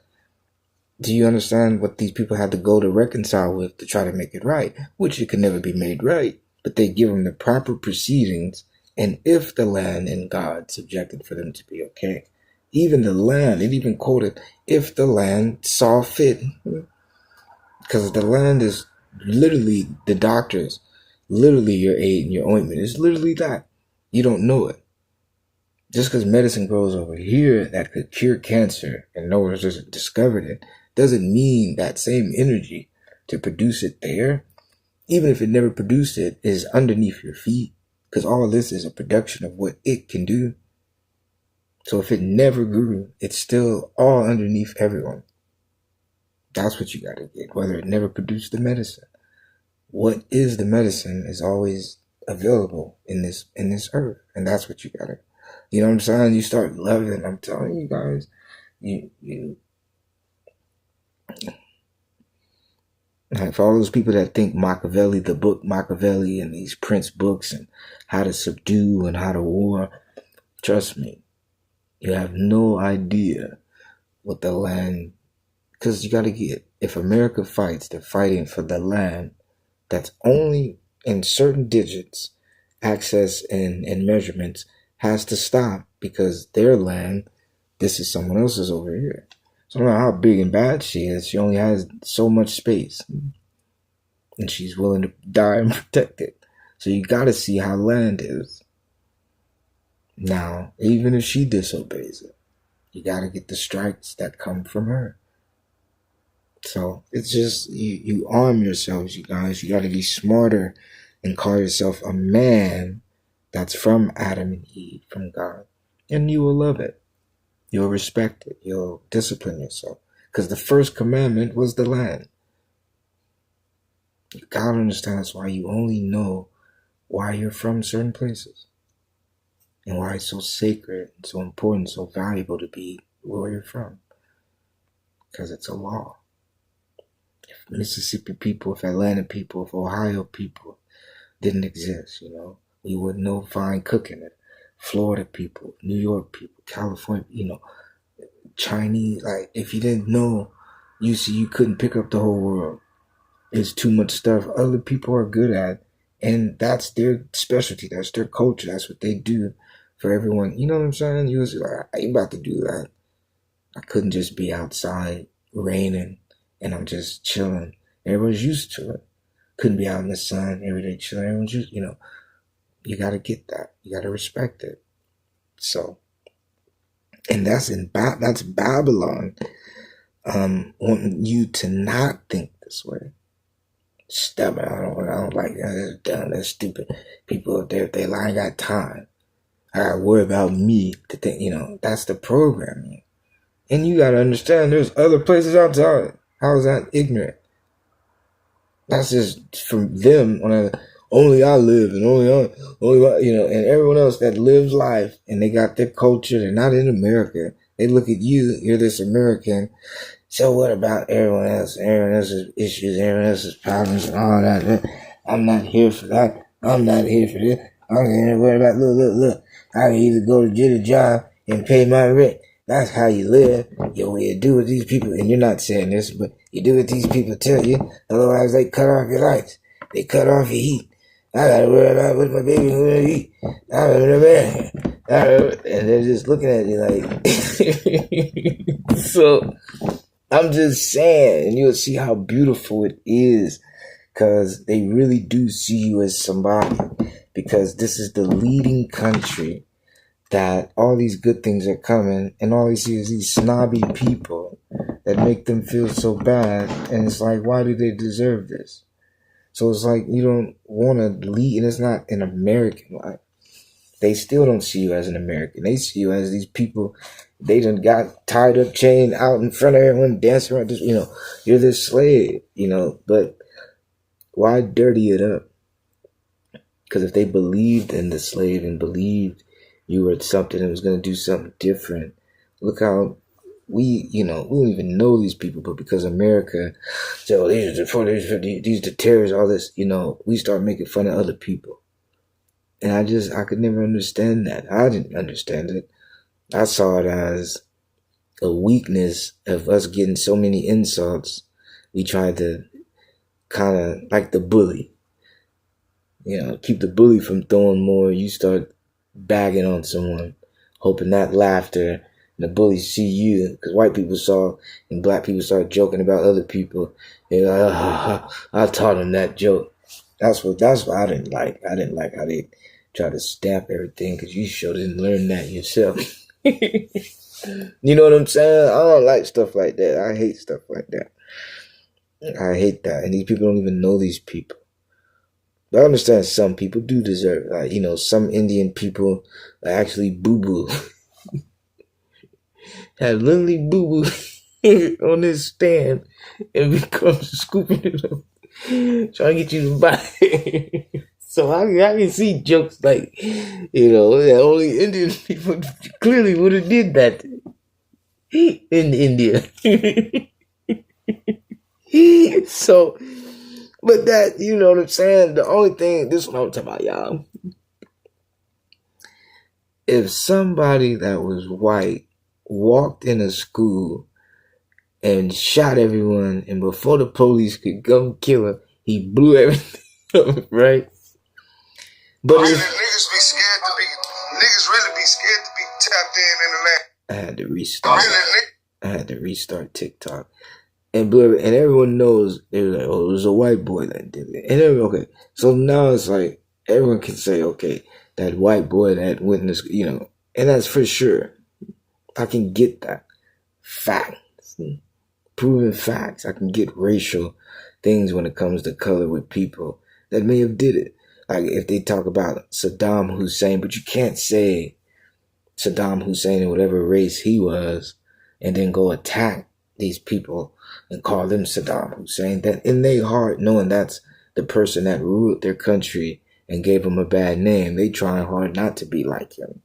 do you understand what these people had to go to reconcile with to try to make it right? Which it could never be made right. But they give them the proper proceedings, and if the land and God subjected for them to be okay. Even the land, it even quoted, if the land saw fit. Because the land is literally the doctors, literally your aid and your ointment. It's literally that. You don't know it. Just because medicine grows over here that could cure cancer and no one's just discovered it, doesn't mean that same energy to produce it there, even if it never produced it, is underneath your feet. Because all of this is a production of what it can do. So if it never grew, it's still all underneath everyone. That's what you got to get, whether it never produced the medicine. What is the medicine is always available in this earth. And that's what you got to, you know what I'm saying? You start loving, I'm telling you guys, you like, for all those people that think Machiavelli, the book Machiavelli and these Prince books and how to subdue and how to war, trust me, you have no idea what the land, because you got to get, if America fights, they're fighting for the land that's only in certain digits, access and measurements has to stop because their land, this is someone else's over here. So no matter how big and bad she is, she only has so much space. And she's willing to die and protect it. So you got to see how land is. Now, even if she disobeys it, you got to get the strikes that come from her. So it's just, you arm yourselves, you guys. You got to be smarter and call yourself a man that's from Adam and Eve, from God. And you will love it. You'll respect it. You'll discipline yourself. Because the first commandment was the land. You gotta understand that's why you only know why you're from certain places. And why it's so sacred, so important, so valuable to be where you're from. Because it's a law. If Mississippi people, if Atlanta people, if Ohio people didn't exist, we wouldn't know fine cooking it. Florida people, New York people, California, Chinese, like, if you didn't know, you couldn't pick up the whole world. There's too much stuff other people are good at, and that's their specialty, that's their culture, that's what they do for everyone. You know what I'm saying? You was like, I ain't about to do that. I couldn't just be outside raining and I'm just chilling. Everyone's used to it. Couldn't be out in the sun every day chilling. Everyone's used, you got to get that. You got to respect it. So, and that's Babylon, wanting you to not think this way. Stubborn. I don't like that. That's dumb. That's stupid. People up there, if they lie, I got time. I got to worry about me to think, that's the programming. And you got to understand there's other places outside. How is that ignorant? That's just from them. Only I live and and everyone else that lives life and they got their culture. They're not in America. They look at you. You're this American. So what about everyone else? Everyone else's issues, everyone else's problems and all that. I'm not here for that. I'm not here for this. I'm here to worry about, look. I can either go to get a job and pay my rent. That's how you live. You do what these people, and you're not saying this, but you do what these people tell you. Otherwise, they cut off your lights. They cut off your heat. I gotta worry about what my baby gonna eat. And they're just looking at you like, so I'm just saying, and you'll see how beautiful it is, because they really do see you as somebody, because this is the leading country that all these good things are coming, and all you see is these snobby people that make them feel so bad, and it's like, why do they deserve this? So it's like, you don't want to lead, and it's not an American life. They still don't see you as an American. They see you as these people, they done got tied up, chained out in front of everyone, dancing around this, you're this slave, but why dirty it up? Because if they believed in the slave and believed you were something and was going to do something different, look how we don't even know these people, but because America said, oh, these are the terrorists, all this, we start making fun of other people. And I could never understand that. I didn't understand it. I saw it as a weakness of us getting so many insults. We tried to kind of, like the bully, keep the bully from throwing more. You start bagging on someone, hoping that laughter and the bullies see you, because white people saw and black people started joking about other people. They're like, I taught them that joke. That's what I didn't like. I didn't like how they try to stamp everything, because you sure didn't learn that yourself. You know what I'm saying? I don't like stuff like that. I hate stuff like that. I hate that. And these people don't even know these people. But I understand some people do deserve, some Indian people actually boo-boo. Have literally boo-boo on this stand and becomes scooping it up, trying to get you to buy it. So I can see jokes like, that only Indian people clearly would have did that in India. So, but that, you know what I'm saying? The only thing, this is what I'm talking about, y'all. If somebody that was white walked in a school and shot everyone, and before the police could come kill him, he blew everything up, right? But niggas be scared to be, niggas really be scared to be tapped in the land. I had to restart TikTok. And everyone knows, they were like, oh, it was a white boy that did it. And okay, so now it's like, everyone can say, okay, that white boy that witnessed, and that's for sure. I can get that. Facts. Proven facts. I can get racial things when it comes to color with people that may have did it. Like if they talk about Saddam Hussein, but you can't say Saddam Hussein and whatever race he was and then go attack these people and call them Saddam Hussein. That in their heart, knowing that's the person that ruled their country and gave him a bad name, they trying hard not to be like him.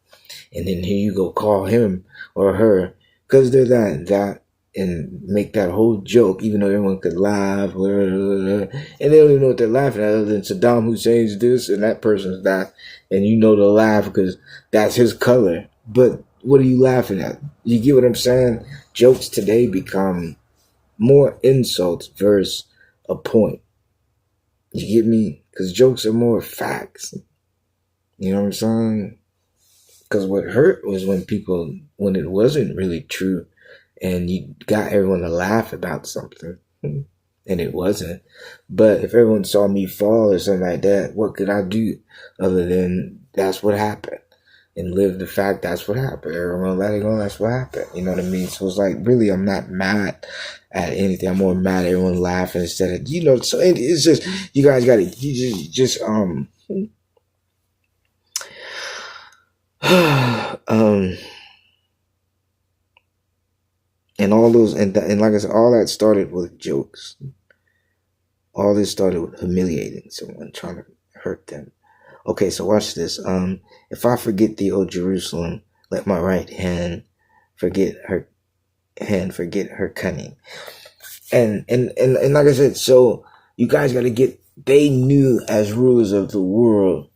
And then here you go call him or her because they're that and make that whole joke, even though everyone could laugh, and they don't even know what they're laughing at other than Saddam Hussein's this and that person's that, and they'll laugh because that's his color. But what are you laughing at? You get what I'm saying? Jokes today become more insults versus a point. You get me? Because jokes are more facts. You know what I'm saying? Because what hurt was when it wasn't really true and you got everyone to laugh about something and it wasn't. But if everyone saw me fall or something like that, what could I do other than that's what happened and live the fact that's what happened. Everyone let it go, that's what happened. You know what I mean? So it's like, really, I'm not mad at anything. I'm more mad at everyone laughing instead of, so it's just, you guys got to, and all those, and like I said, all that started with jokes. All this started with humiliating someone, trying to hurt them. Okay, so watch this. If I forget thee, O Jerusalem, let my right hand forget her cunning. And like I said, so you guys got to get, they knew as rulers of the world,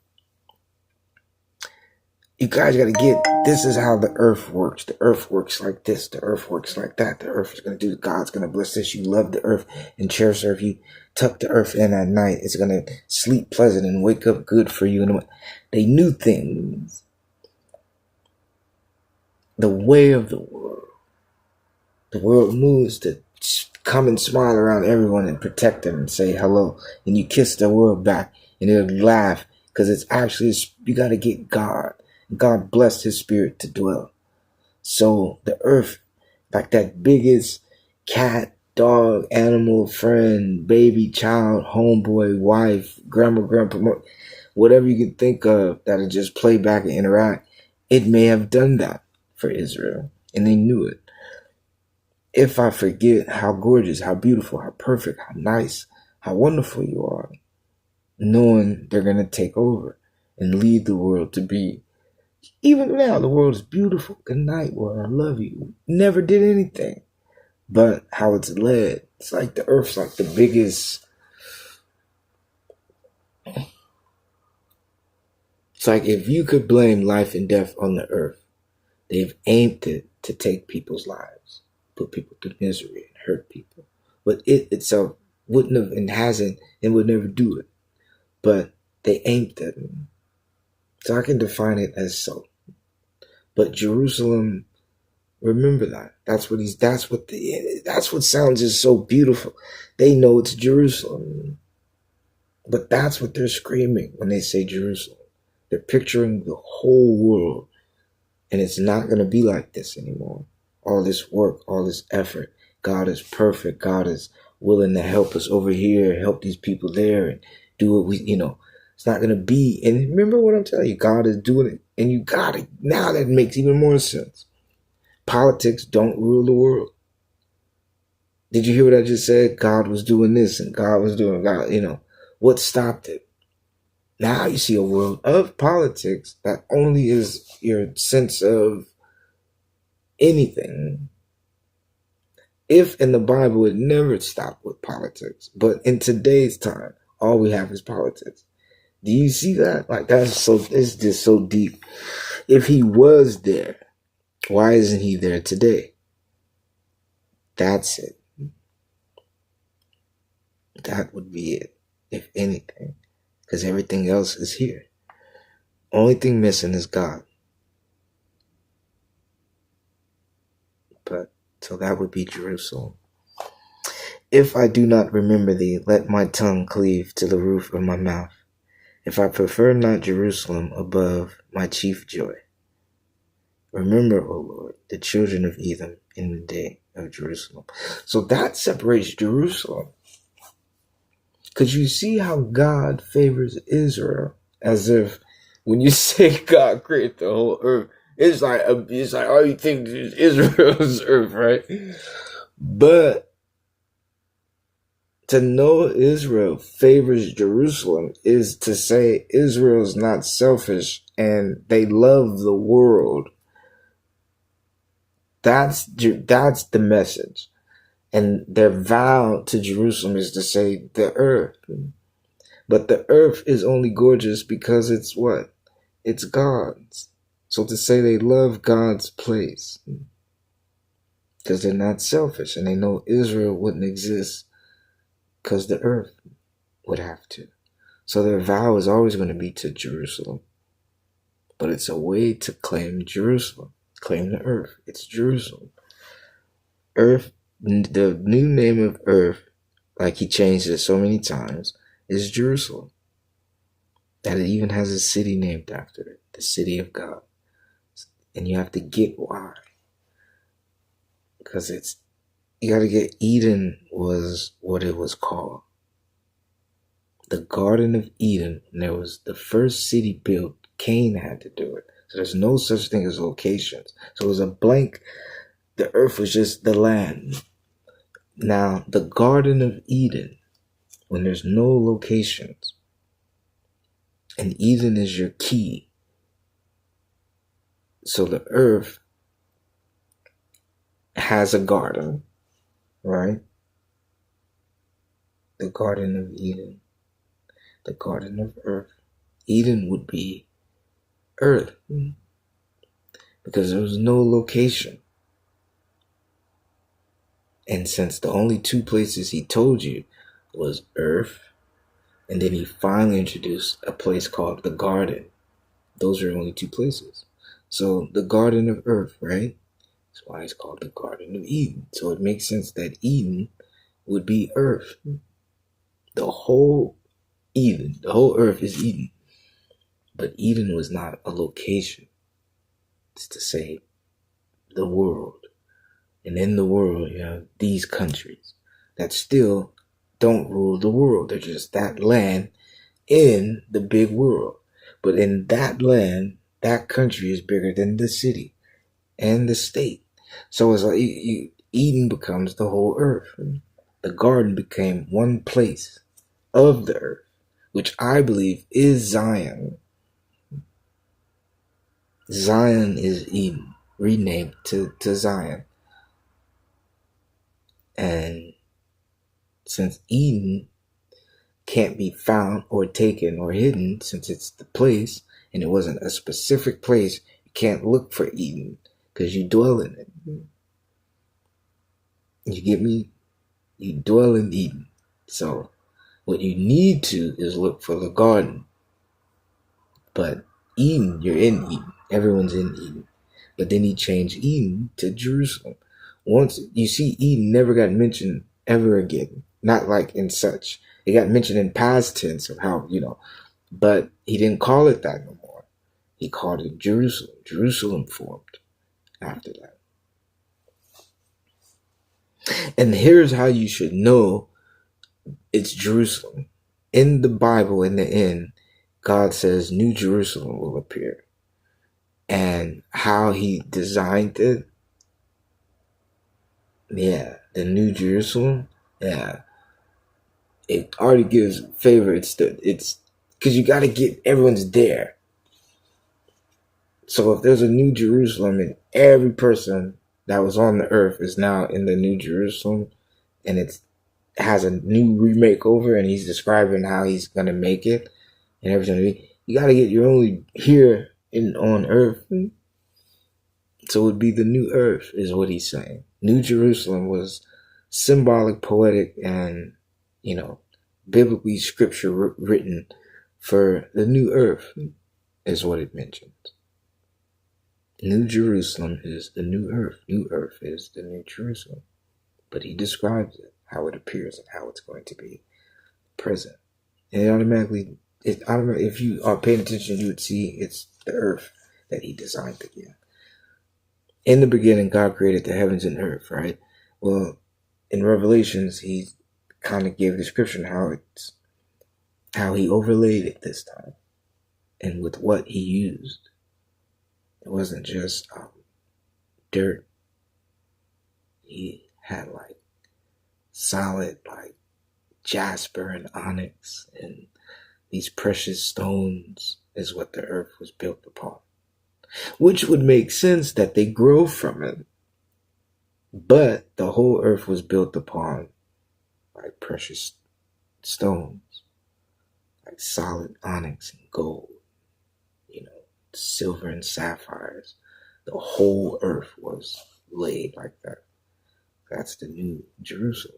you guys got to get, this is how the earth works. The earth works like this. The earth works like that. The earth is going to do, God's going to bless this. You love the earth and cherish her. If you tuck the earth in at night, it's going to sleep pleasant and wake up good for you. And they knew things. The way of the world. The world moves to come and smile around everyone and protect them and say hello. And you kiss the world back and it'll laugh because it's actually, you got to get God. God blessed his spirit to dwell. So the earth, like that biggest cat, dog, animal, friend, baby, child, homeboy, wife, grandma, grandpa, whatever you can think of that'll just play back and interact, it may have done that for Israel. And they knew it. If I forget how gorgeous, how beautiful, how perfect, how nice, how wonderful you are, knowing they're going to take over and lead the world to be. Even now, the world is beautiful. Good night, world. I love you. Never did anything. But how it's led, it's like the earth's like the biggest. It's like if you could blame life and death on the earth, they've aimed it to take people's lives, put people through misery and hurt people. But it itself wouldn't have and hasn't and would never do it. But they aimed it. So I can define it as so. But Jerusalem, remember that. That's what sounds is so beautiful. They know it's Jerusalem. But that's what they're screaming when they say Jerusalem. They're picturing the whole world. And it's not going to be like this anymore. All this work, all this effort. God is perfect. God is willing to help us over here, help these people there, and do what we, it's not going to be. And remember what I'm telling you, God is doing it. And you got it. Now that makes even more sense. Politics don't rule the world. Did you hear what I just said? God was doing this and God was doing God, what stopped it? Now you see a world of politics that only is your sense of anything. If in the Bible it never stopped with politics, but in today's time, all we have is politics. Do you see that? Like it's just so deep. If he was there, why isn't he there today? That's it. That would be it, if anything, because everything else is here. Only thing missing is God. But so that would be Jerusalem. If I do not remember thee, let my tongue cleave to the roof of my mouth. If I prefer not Jerusalem above my chief joy. Remember, O Lord, the children of Edom in the day of Jerusalem. So that separates Jerusalem. Because you see how God favors Israel, as if when you say God created the whole earth, it's like all you think is Israel's earth, right? But to know Israel favors Jerusalem is to say Israel's not selfish and they love the world. That's the message. And their vow to Jerusalem is to say the earth. But the earth is only gorgeous because it's what? It's God's. So to say they love God's place, because they're not selfish and they know Israel wouldn't exist because the earth would have to. So their vow is always going to be to Jerusalem. But it's a way to claim Jerusalem, claim the earth. It's Jerusalem. Earth, the new name of earth, like he changed it so many times, is Jerusalem. That it even has a city named after it, the city of God. And you have to get why. Because you got to get Eden was what it was called. The Garden of Eden. And there was the first city built. Cain had to do it. So there's no such thing as locations. So it was a blank. The earth was just the land. Now, the Garden of Eden, when there's no locations, and Eden is your key. So the earth has a garden, right? The Garden of Eden. The Garden of Earth. Eden would be earth. Because there was no location. And since the only two places he told you was earth, and then he finally introduced a place called the garden. Those are only two places. So the Garden of Earth, right? That's why it's called the Garden of Eden. So it makes sense that Eden would be earth. The whole Eden, the whole earth is Eden. But Eden was not a location. It's to say the world. And in the world, you have these countries that still don't rule the world. They're just that land in the big world. But in that land, that country is bigger than the city and the state. So it's like Eden becomes the whole earth. The garden became one place of the earth, which I believe is Zion. Zion is Eden, renamed to Zion. And since Eden can't be found or taken or hidden, since it's the place, and it wasn't a specific place, you can't look for Eden because you dwell in it. You get me? You dwell in Eden. So what you need to is look for the garden. But Eden, you're in Eden. Everyone's in Eden. But then he changed Eden to Jerusalem. Once you see, Eden never got mentioned ever again. Not like in such. It got mentioned in past tense of how, but he didn't call it that no more. He called it Jerusalem. Jerusalem formed after that. And here's how you should know it's Jerusalem. In the Bible, in the end, God says New Jerusalem will appear. And how he designed it, yeah, the New Jerusalem, yeah, it already gives favor. It's because you got to get everyone's there. So if there's a New Jerusalem and every person that was on the earth is now in the New Jerusalem, and it has a new remake over, and he's describing how he's gonna make it and everything. You got to get, you're only here on earth. So it would be the new earth, is what he's saying. New Jerusalem was symbolic, poetic, and, biblically scripture written for the new earth, is what it mentions. New Jerusalem is the new earth. New earth is the new Jerusalem. But he describes it, how it appears and how it's going to be present. And if you are paying attention, you would see it's the earth that he designed again. In the beginning, God created the heavens and earth, right? Well, in Revelations, he kind of gave a description how he overlaid it this time, and with what he used. It wasn't just dirt. He had solid jasper and onyx, and these precious stones is what the earth was built upon. Which would make sense that they grow from it. But the whole earth was built upon precious stones, solid onyx and gold, silver and sapphires. The whole earth was laid like that. That's the New Jerusalem.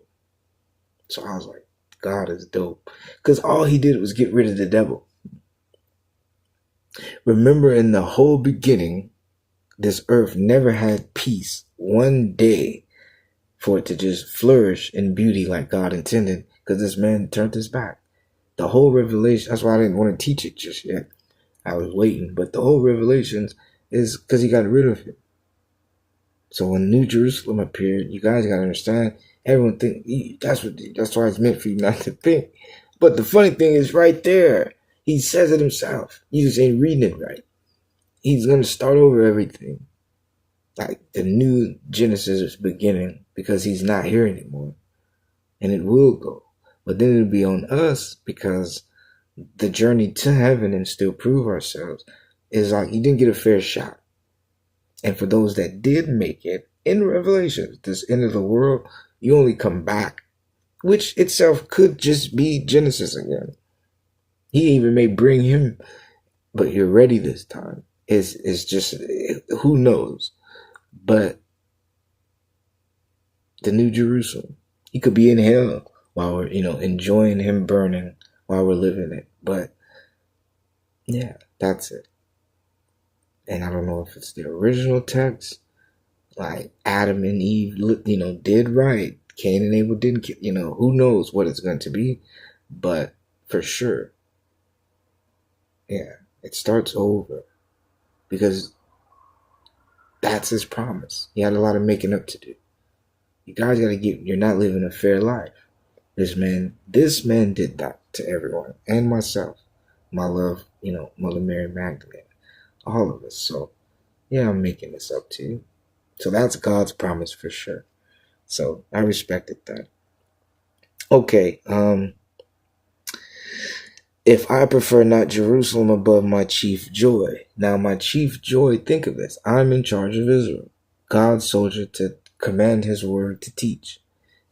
So I was like, God is dope. Because all he did was get rid of the devil. Remember, in the whole beginning, this earth never had peace one day for it to just flourish in beauty like God intended, because this man turned his back. The whole Revelation, that's why I didn't want to teach it just yet. I was waiting. But the whole Revelations is because he got rid of it. So when New Jerusalem appeared, you guys got to understand, everyone think that's why it's meant for you not to think. But the funny thing is right there. He says it himself. You just ain't reading it right. He's going to start over everything. Like the new Genesis is beginning, because he's not here anymore. And it will go. But then it'll be on us, because the journey to heaven and still prove ourselves is you didn't get a fair shot. And for those that did make it, in Revelation, this end of the world, you only come back, which itself could just be Genesis again. He even may bring him, but you're ready this time. It's just, who knows? But the New Jerusalem, he could be in hell while we're, enjoying him burning while we're living it. But yeah, that's it. And I don't know if it's the original text, like Adam and Eve, did right. Cain and Abel didn't, who knows what it's going to be. But for sure, yeah, it starts over, because that's his promise. He had a lot of making up to do. You guys got to you're not living a fair life. This man did that to everyone, and myself, my love, Mother Mary Magdalene, all of us. So yeah, I'm making this up to you. So that's God's promise for sure. So I respected that. Okay, if I prefer not Jerusalem above my chief joy. Now my chief joy, think of this. I'm in charge of Israel. God's soldier to command his word to teach.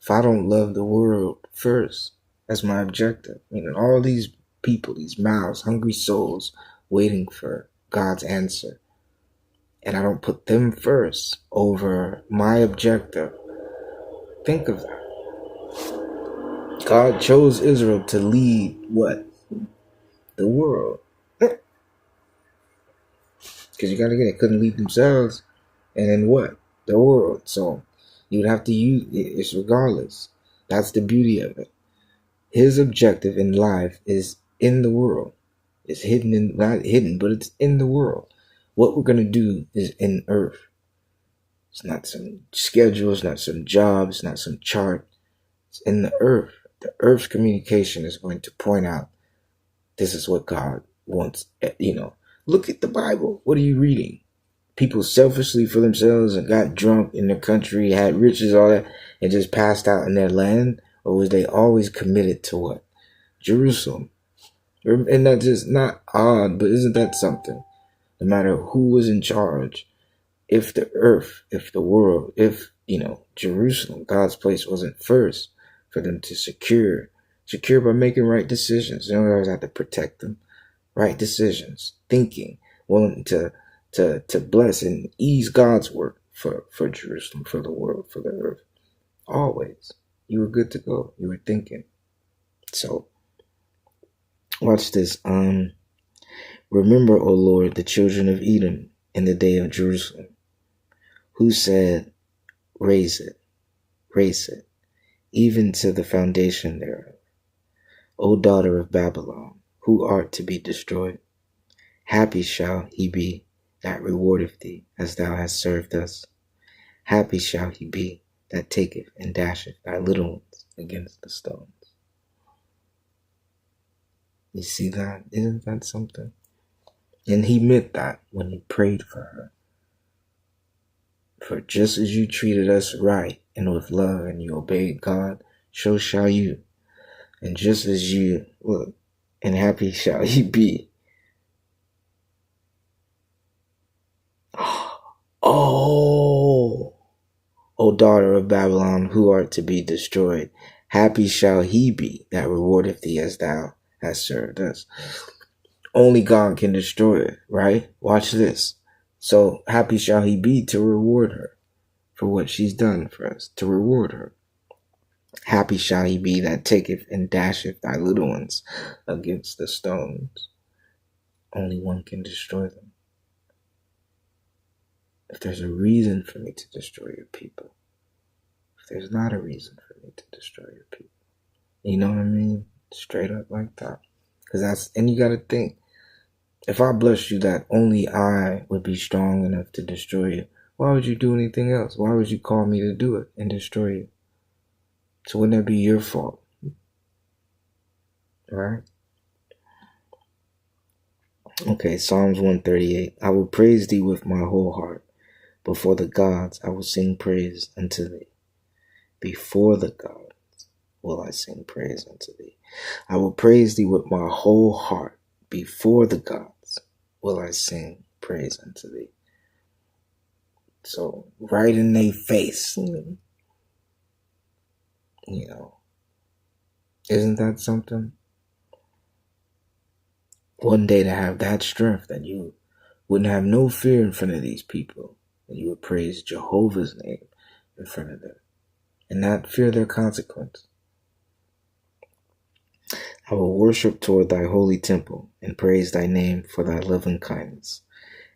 If I don't love the world first, that's my objective. All these people, these mouths, hungry souls waiting for God's answer. And I don't put them first over my objective. Think of that. God chose Israel to lead what? The world. Because you gotta get it. Couldn't lead themselves. And then what? The world. So you would have to use it's regardless. That's the beauty of it. His objective in life is in the world. It's not hidden, but it's in the world. What we're gonna do is in earth. It's not some schedule, it's not some job, it's not some chart. It's in the earth. The earth's communication is going to point out this is what God wants. Look at the Bible. What are you reading? People selfishly for themselves and got drunk in their country, had riches, all that, and just passed out in their land? Or was they always committed to what? Jerusalem. And that's just not odd, but isn't that something? No matter who was in charge, if the earth, if the world, if, Jerusalem, God's place, wasn't first for them to secure by making right decisions. They don't always have to protect them. Right decisions, thinking, willing to bless and ease God's work for Jerusalem, for the world, for the earth. Always. You were good to go. You were thinking. So, watch this. Remember, O Lord, the children of Edom in the day of Jerusalem, who said, raise it, even to the foundation thereof. O daughter of Babylon, who art to be destroyed, happy shall he be that rewardeth thee, as thou hast served us. Happy shall he be that taketh and dasheth thy little ones against the stones. You see that? Isn't that something? And he meant that when he prayed for her. For just as you treated us right and with love and you obeyed God, so shall you. And just as you, look, and happy shall he be. Oh, O daughter of Babylon, who art to be destroyed, happy shall he be that rewardeth thee as thou hast served us. Only God can destroy it, right? Watch this. So happy shall he be to reward her for what she's done for us, to reward her. Happy shall he be that taketh and dasheth thy little ones against the stones. Only one can destroy them. If there's a reason for me to destroy your people, if there's not a reason for me to destroy your people, you know what I mean? Straight up like that. And you gotta think, if I bless you that only I would be strong enough to destroy you, why would you do anything else? Why would you call me to do it and destroy you? So wouldn't that be your fault? Right? Okay, Psalms 138. I will praise thee with my whole heart. Before the gods I will sing praise unto thee. Before the gods will I sing praise unto thee. I will praise thee with my whole heart. Before the gods will I sing praise unto thee. So, right in their face, isn't that something? One day to have that strength that you wouldn't have no fear in front of these people, that you would praise Jehovah's name in front of them and not fear their consequence. I will worship toward thy holy temple and praise thy name for thy loving kindness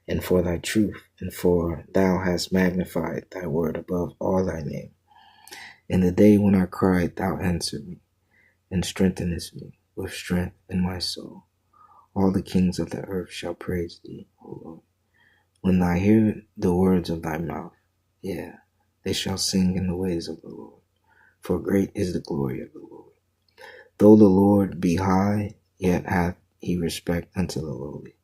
and for thy truth, and for thou hast magnified thy word above all thy name. In the day when I cried, thou answered me, and strengthenest me with strength in my soul. All the kings of the earth shall praise thee, O Lord. When I hear the words of thy mouth, they shall sing in the ways of the Lord. For great is the glory of the Lord. Though the Lord be high, yet hath he respect unto the lowly,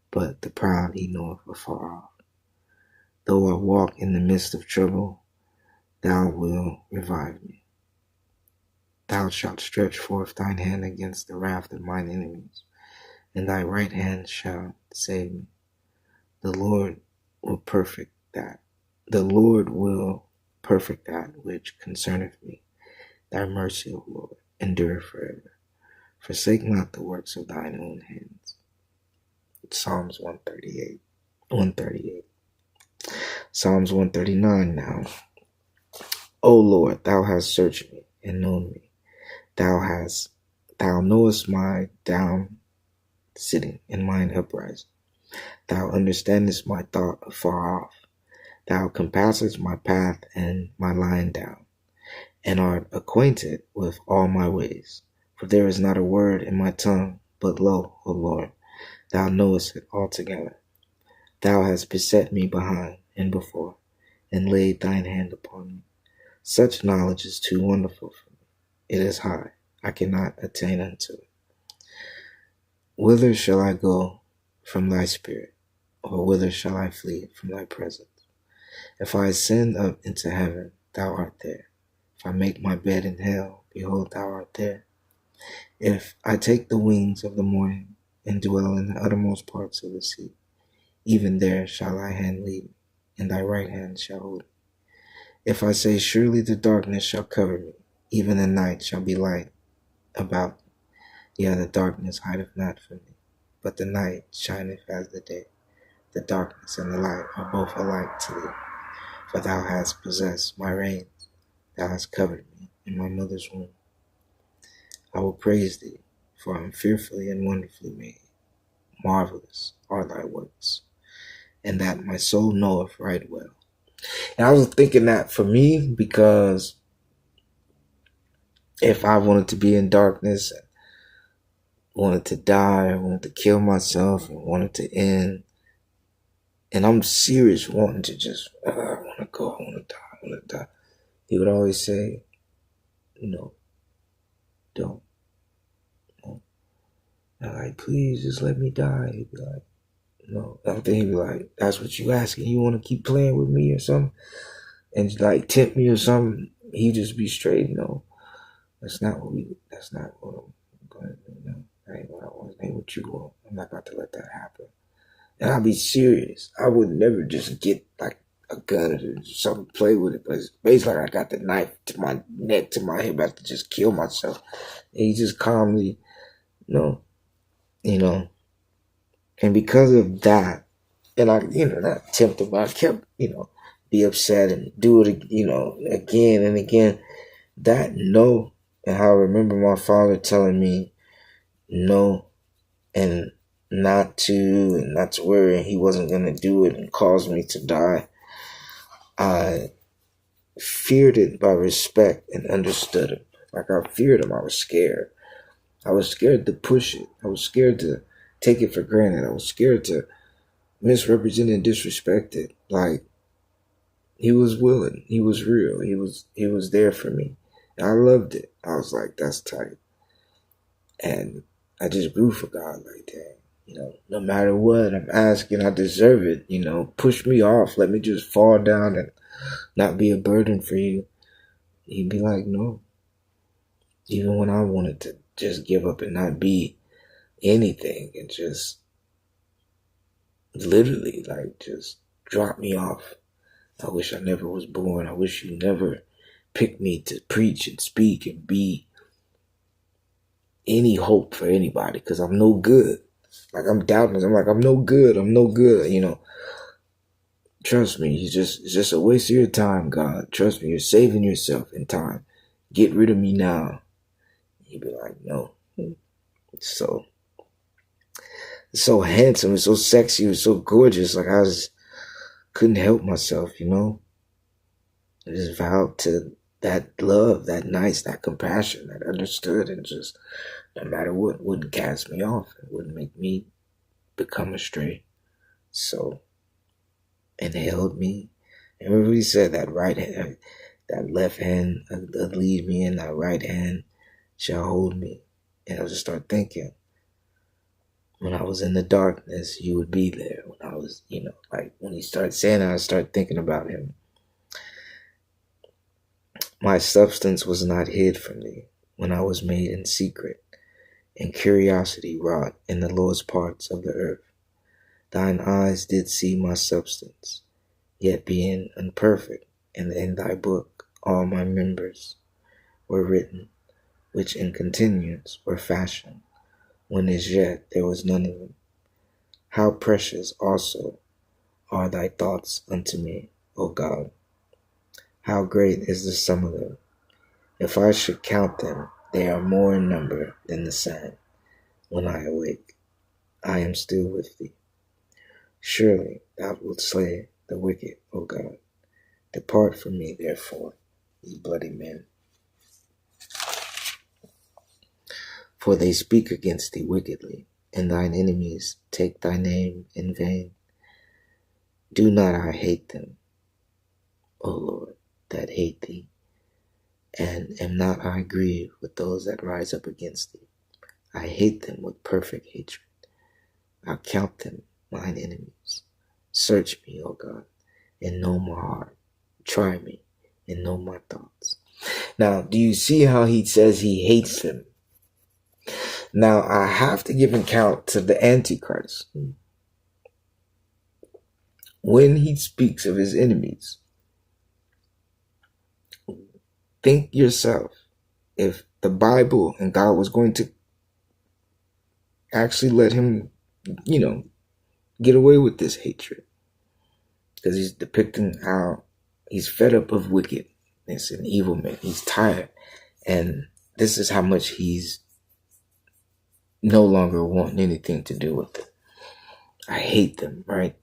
but the proud he knoweth afar off. Though I walk in the midst of trouble, thou wilt revive me. Thou shalt stretch forth thine hand against the wrath of mine enemies, and thy right hand shall save me. The Lord will perfect that. The Lord will perfect that which concerneth me. Thy mercy, O Lord, endureth forever. Forsake not the works of thine own hands. Psalms 138. 138. Psalms 139 now. O Lord, thou hast searched me and known me. Thou knowest my down sitting and mine uprising. Thou understandest my thought afar off. Thou compassest my path and my lying down, and art acquainted with all my ways. For there is not a word in my tongue, but lo, O Lord, thou knowest it altogether. Thou hast beset me behind and before, and laid thine hand upon me. Such knowledge is too wonderful for me. It is high. I cannot attain unto it. Whither shall I go from thy spirit? Or whither shall I flee from thy presence? If I ascend up into heaven, thou art there. If I make my bed in hell, behold, thou art there. If I take the wings of the morning and dwell in the uttermost parts of the sea, even there shall thy hand lead me, and thy right hand shall hold me. If I say, surely the darkness shall cover me, even the night shall be light about me. Yea, the darkness hideth not from me, but the night shineth as the day. The darkness and the light are both alike to thee. For thou hast possessed my reins, thou hast covered me in my mother's womb. I will praise thee, for I am fearfully and wonderfully made. Marvelous are thy works, and that my soul knoweth right well. And I was thinking that for me, because if I wanted to be in darkness, wanted to die, wanted to kill myself, and wanted to end, and I'm serious wanting to just, I want to go, I want to die, I want to die. He would always say, no, don't. I'm like, please just let me die. He'd be like, no. I think he'd be like, that's what you asking? You want to keep playing with me or something? And like tempt me or something? He'd just be straight, no. That's not what I'm going to do. No, that ain't what I want. That ain't what you want. I'm not about to let that happen. And I'll be serious. I would never just get like a gun or something, play with it. But it's basically like I got the knife to my neck, to my head, about to just kill myself. And he just calmly, no. And because of that, and I, not tempted, but I kept, be upset and do it, again and again. That no, and how I remember my father telling me no, and not to worry, and he wasn't going to do it and cause me to die. I feared it by respect and understood it. Like I feared him, I was scared. I was scared to push it. I was scared to take it for granted. I was scared to misrepresent and disrespect it. Like, he was willing. He was real. He was there for me. And I loved it. I was like, that's tight. And I just grew for God like that. No matter what I'm asking, I deserve it. Push me off. Let me just fall down and not be a burden for you. He'd be like, no. Even when I wanted to just give up and not be anything and just literally like just drop me off. I wish I never was born. I wish you never picked me to preach and speak and be any hope for anybody, because I'm no good. Like I'm doubting. I'm like, I'm no good. Trust me, it's just a waste of your time, God. Trust me, you're saving yourself in time. Get rid of me now. He'd be like, no. So handsome, it's so sexy, it's so gorgeous. Like I just couldn't help myself, I just vowed to that love, that nice, that compassion, that understood, and just no matter what, wouldn't cast me off. It wouldn't make me become astray. So, and they held me. And remember he said that right hand, that left hand lead me, and that right hand shall hold me. And I just start thinking, when I was in the darkness, you would be there. When I was, like when he started saying that, I started thinking about him. My substance was not hid from thee when I was made in secret, and curiosity wrought in the lowest parts of the earth. Thine eyes did see my substance, yet being imperfect, and in thy book all my members were written, which in continuance were fashioned, when as yet there was none of them. How precious also are thy thoughts unto me, O God! How great is the sum of them! If I should count them, they are more in number than the sand. When I awake, I am still with thee. Surely thou wilt slay the wicked, O God. Depart from me, therefore, ye bloody men. For they speak against thee wickedly, and thine enemies take thy name in vain. Do not I hate them, O Lord, that hate thee? and am not I grieved with those that rise up against thee. I hate them with perfect hatred. I count them mine enemies. Search me, O God, and know my heart. Try me and know my thoughts. Now, do you see how he says he hates them? Now, I have to give account to the Antichrist. When he speaks of his enemies, think yourself, if the Bible and God was going to actually let him, get away with this hatred, because he's depicting how he's fed up of wickedness and evil men. He's tired. And this is how much he's no longer wanting anything to do with it. I hate them, right?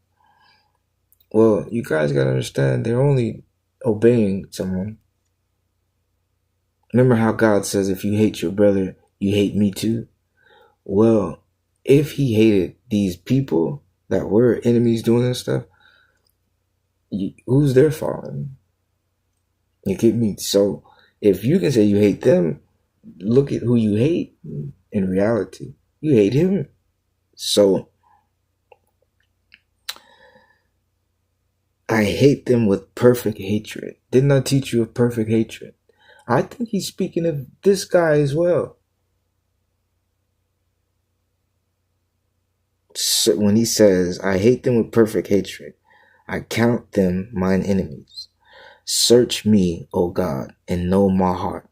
Well, you guys got to understand, they're only obeying someone. Remember how God says, if you hate your brother, you hate me too? Well, if he hated these people that were enemies doing this stuff, who's their fault? You get me? So if you can say you hate them, look at who you hate. In reality, you hate him. So I hate them with perfect hatred. Didn't I teach you of perfect hatred? I think he's speaking of this guy as well. So when he says, I hate them with perfect hatred, I count them mine enemies. Search me, O God, and know my heart.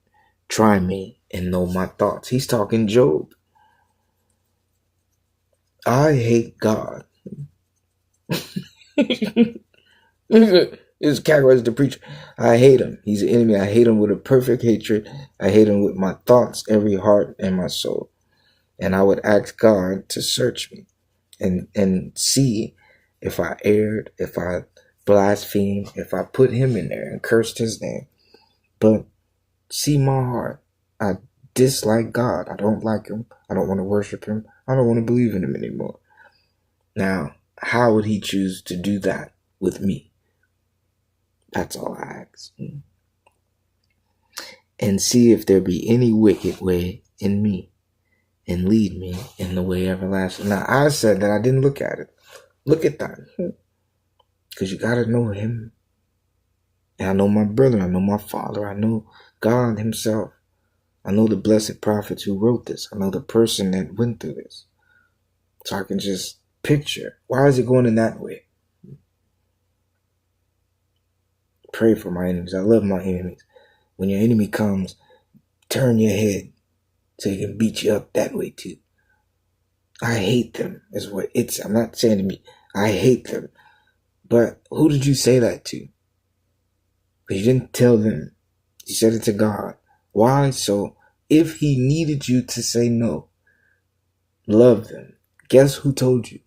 Try me and know my thoughts. He's talking Job. I hate God. This categorized the preacher. I hate him. He's an enemy. I hate him with a perfect hatred. I hate him with my thoughts, every heart, and my soul. And I would ask God to search me and see if I erred, if I blasphemed, if I put him in there and cursed his name. But see my heart. I dislike God. I don't like him. I don't want to worship him. I don't want to believe in him anymore. Now, how would he choose to do that with me? That's all I ask. And see if there be any wicked way in me, and lead me in the way everlasting. Now, I said that I didn't look at it. Look at that. Because you got to know him. And I know my brother. I know my father. I know God himself. I know the blessed prophets who wrote this. I know the person that went through this. So I can just picture. Why is it going in that way? Pray for my enemies. I love my enemies. When your enemy comes, turn your head so he can beat you up that way too. I hate them is what it's. I'm not saying to me, I hate them. But who did you say that to? But you didn't tell them. You said it to God. Why? So if he needed you to say no, love them, guess who told you?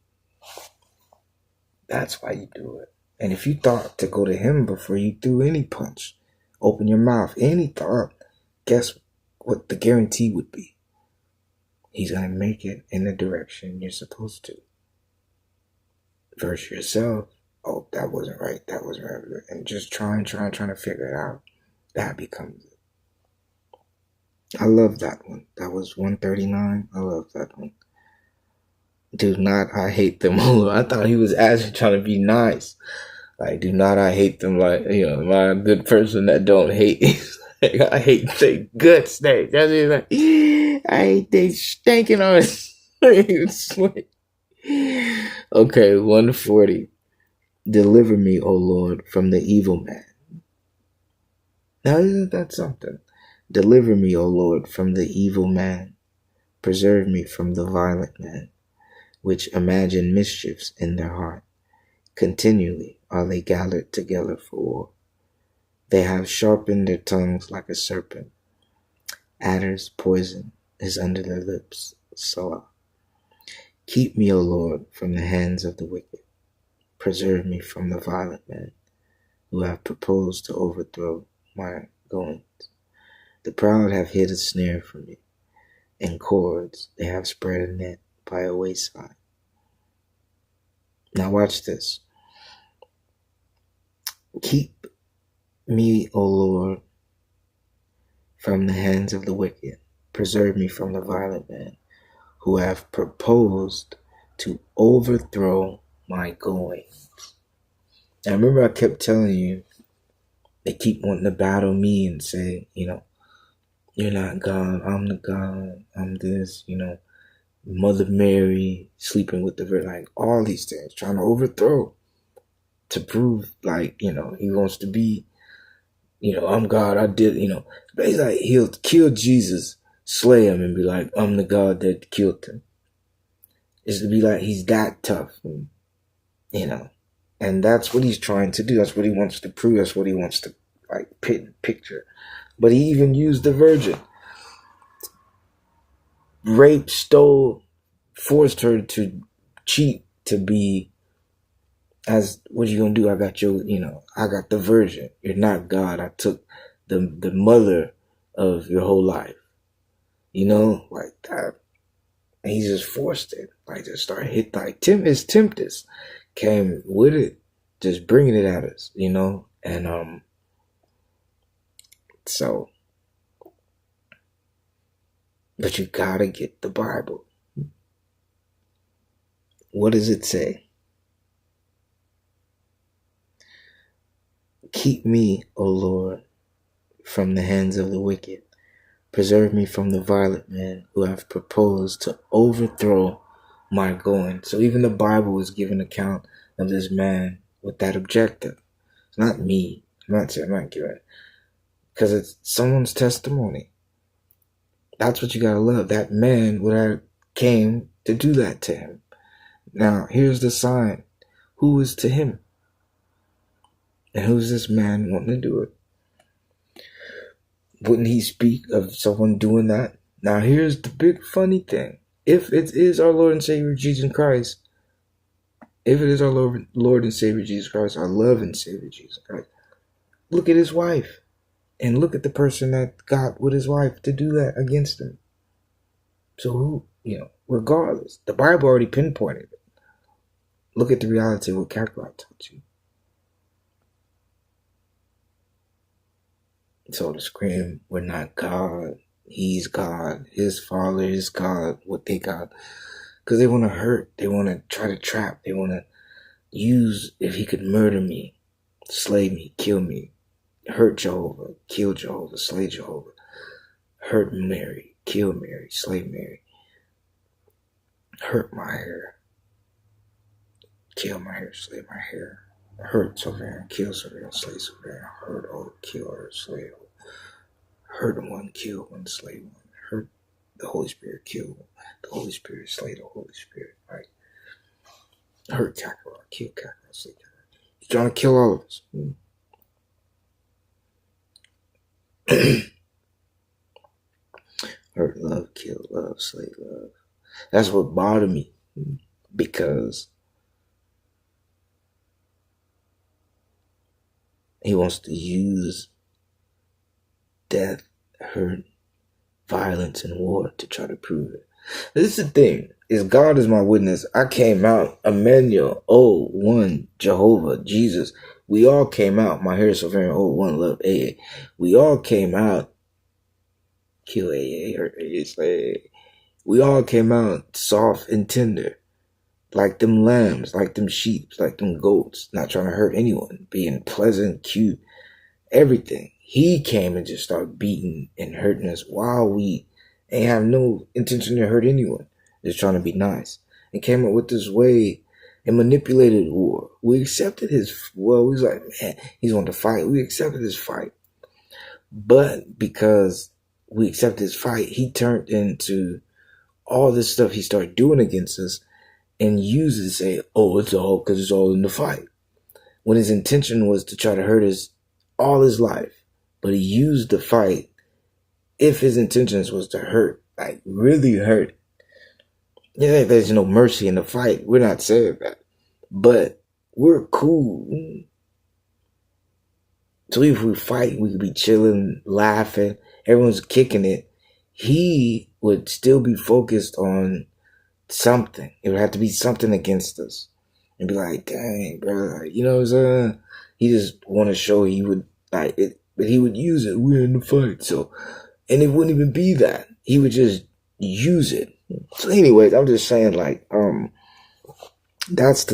That's why you do it. And if you thought to go to him before you threw any punch, open your mouth, any thought, guess what the guarantee would be? He's going to make it in the direction you're supposed to. Verse yourself. Oh, that wasn't right. That wasn't right. And just trying to figure it out. That becomes it. I love that one. That was 139. I love that one. Do not I hate them. I thought he was actually trying to be nice. Like, do not I hate them, like, my good person that don't hate. Like, I hate their guts. That's it. Like, I hate they stinking on it. Okay, 140. Deliver me, O Lord, from the evil man. Now, isn't that something? Deliver me, O Lord, from the evil man. Preserve me from the violent man, which imagine mischiefs in their heart. Continually are they gathered together for war. They have sharpened their tongues like a serpent. Adder's poison is under their lips. Salah. Keep me, O Lord, from the hands of the wicked. Preserve me from the violent men who have proposed to overthrow my goings. The proud have hid a snare for me. In cords they have spread a net by a wayside. Now watch this. Keep me, O Lord, from the hands of the wicked. Preserve me from the violent man, who have proposed to overthrow my going. And I remember I kept telling you, they keep wanting to battle me and say, you're not God, I'm the God, I'm this, Mother Mary sleeping with the Virgin, like all these things, trying to overthrow, to prove, he wants to be, I'm God, I did, but he's like, he'll kill Jesus, slay him, and be like, I'm the God that killed him. It's to be like, he's that tough, and that's what he's trying to do. That's what he wants to prove. That's what he wants to, picture. But he even used the virgin. Raped, stole, forced her to cheat to be, as, what are you going to do? I got I got the virgin. You're not God. I took the mother of your whole life. Like that. And he just forced it. Just started hit, his tempest came with it, just bringing it at us, and so, but you gotta get the Bible. What does it say? Keep me, O Lord, from the hands of the wicked. Preserve me from the violent man, who have proposed to overthrow my going. So even the Bible is giving account of this man with that objective. It's not me. I'm not giving it. Because it's someone's testimony. That's what you gotta love. That man would have came to do that to him. Now, here's the sign. Who is to him? And who's this man wanting to do it? Wouldn't he speak of someone doing that? Now, here's the big funny thing. If it is our Lord and Savior Jesus Christ, if it is our Lord and Savior Jesus Christ, our Lord and Savior Jesus Christ, look at his wife. And look at the person that got with his wife to do that against him. So who, regardless, the Bible already pinpointed it. Look at the reality of what Kakarot taught you. So to scream, we're not God, he's God, his father is God, what they got. Because they want to hurt, they want to try to trap, they want to use, if he could murder me, slay me, kill me, hurt Jehovah, kill Jehovah, slay Jehovah, hurt Mary, kill Mary, slay Mary, hurt my hair, kill my hair, slay my hair, hurt Savannah, kill Savannah, slay Savannah, hurt her, kill her, slay her, hurt one, kill one, slay one, hurt the Holy Spirit, kill the Holy Spirit, slay the Holy Spirit, right? Hurt Kakarot, kill Kakarot, slay Kakarot. He's trying to kill all of us. Hurt love, kill love, slay love. That's what bothered me, because he wants to use death, hurt, violence, and war to try to prove it. This is the thing, is God is my witness. I came out, Emmanuel, one, Jehovah, Jesus. We all came out. My hair is so very one, love, AA. We all came out. Kill AA, hurt AA, slay AA. We all came out soft and tender. Like them lambs, like them sheep, like them goats. Not trying to hurt anyone. Being pleasant, cute, everything. He came and just started beating and hurting us while we ain't have no intention to hurt anyone. Just trying to be nice. And came up with this way and manipulated war. We accepted his, we was like, man, he's wanting to fight. We accepted his fight. But because we accepted his fight, he turned into all this stuff he started doing against us and used it to say, it's all because it's all in the fight. When his intention was to try to hurt us all his life. But he used the fight, if his intentions was to hurt, like really hurt. Yeah, there's no mercy in the fight. We're not saying that. But we're cool. So if we fight, we could be chilling, laughing, everyone's kicking it. He would still be focused on something. It would have to be something against us. And be like, dang, bro, you know what I'm saying? He just want to show he would, like, it, but he would use it. We're in the fight. So And it wouldn't even be that. He would just use it. So anyways, I'm just saying, like, that's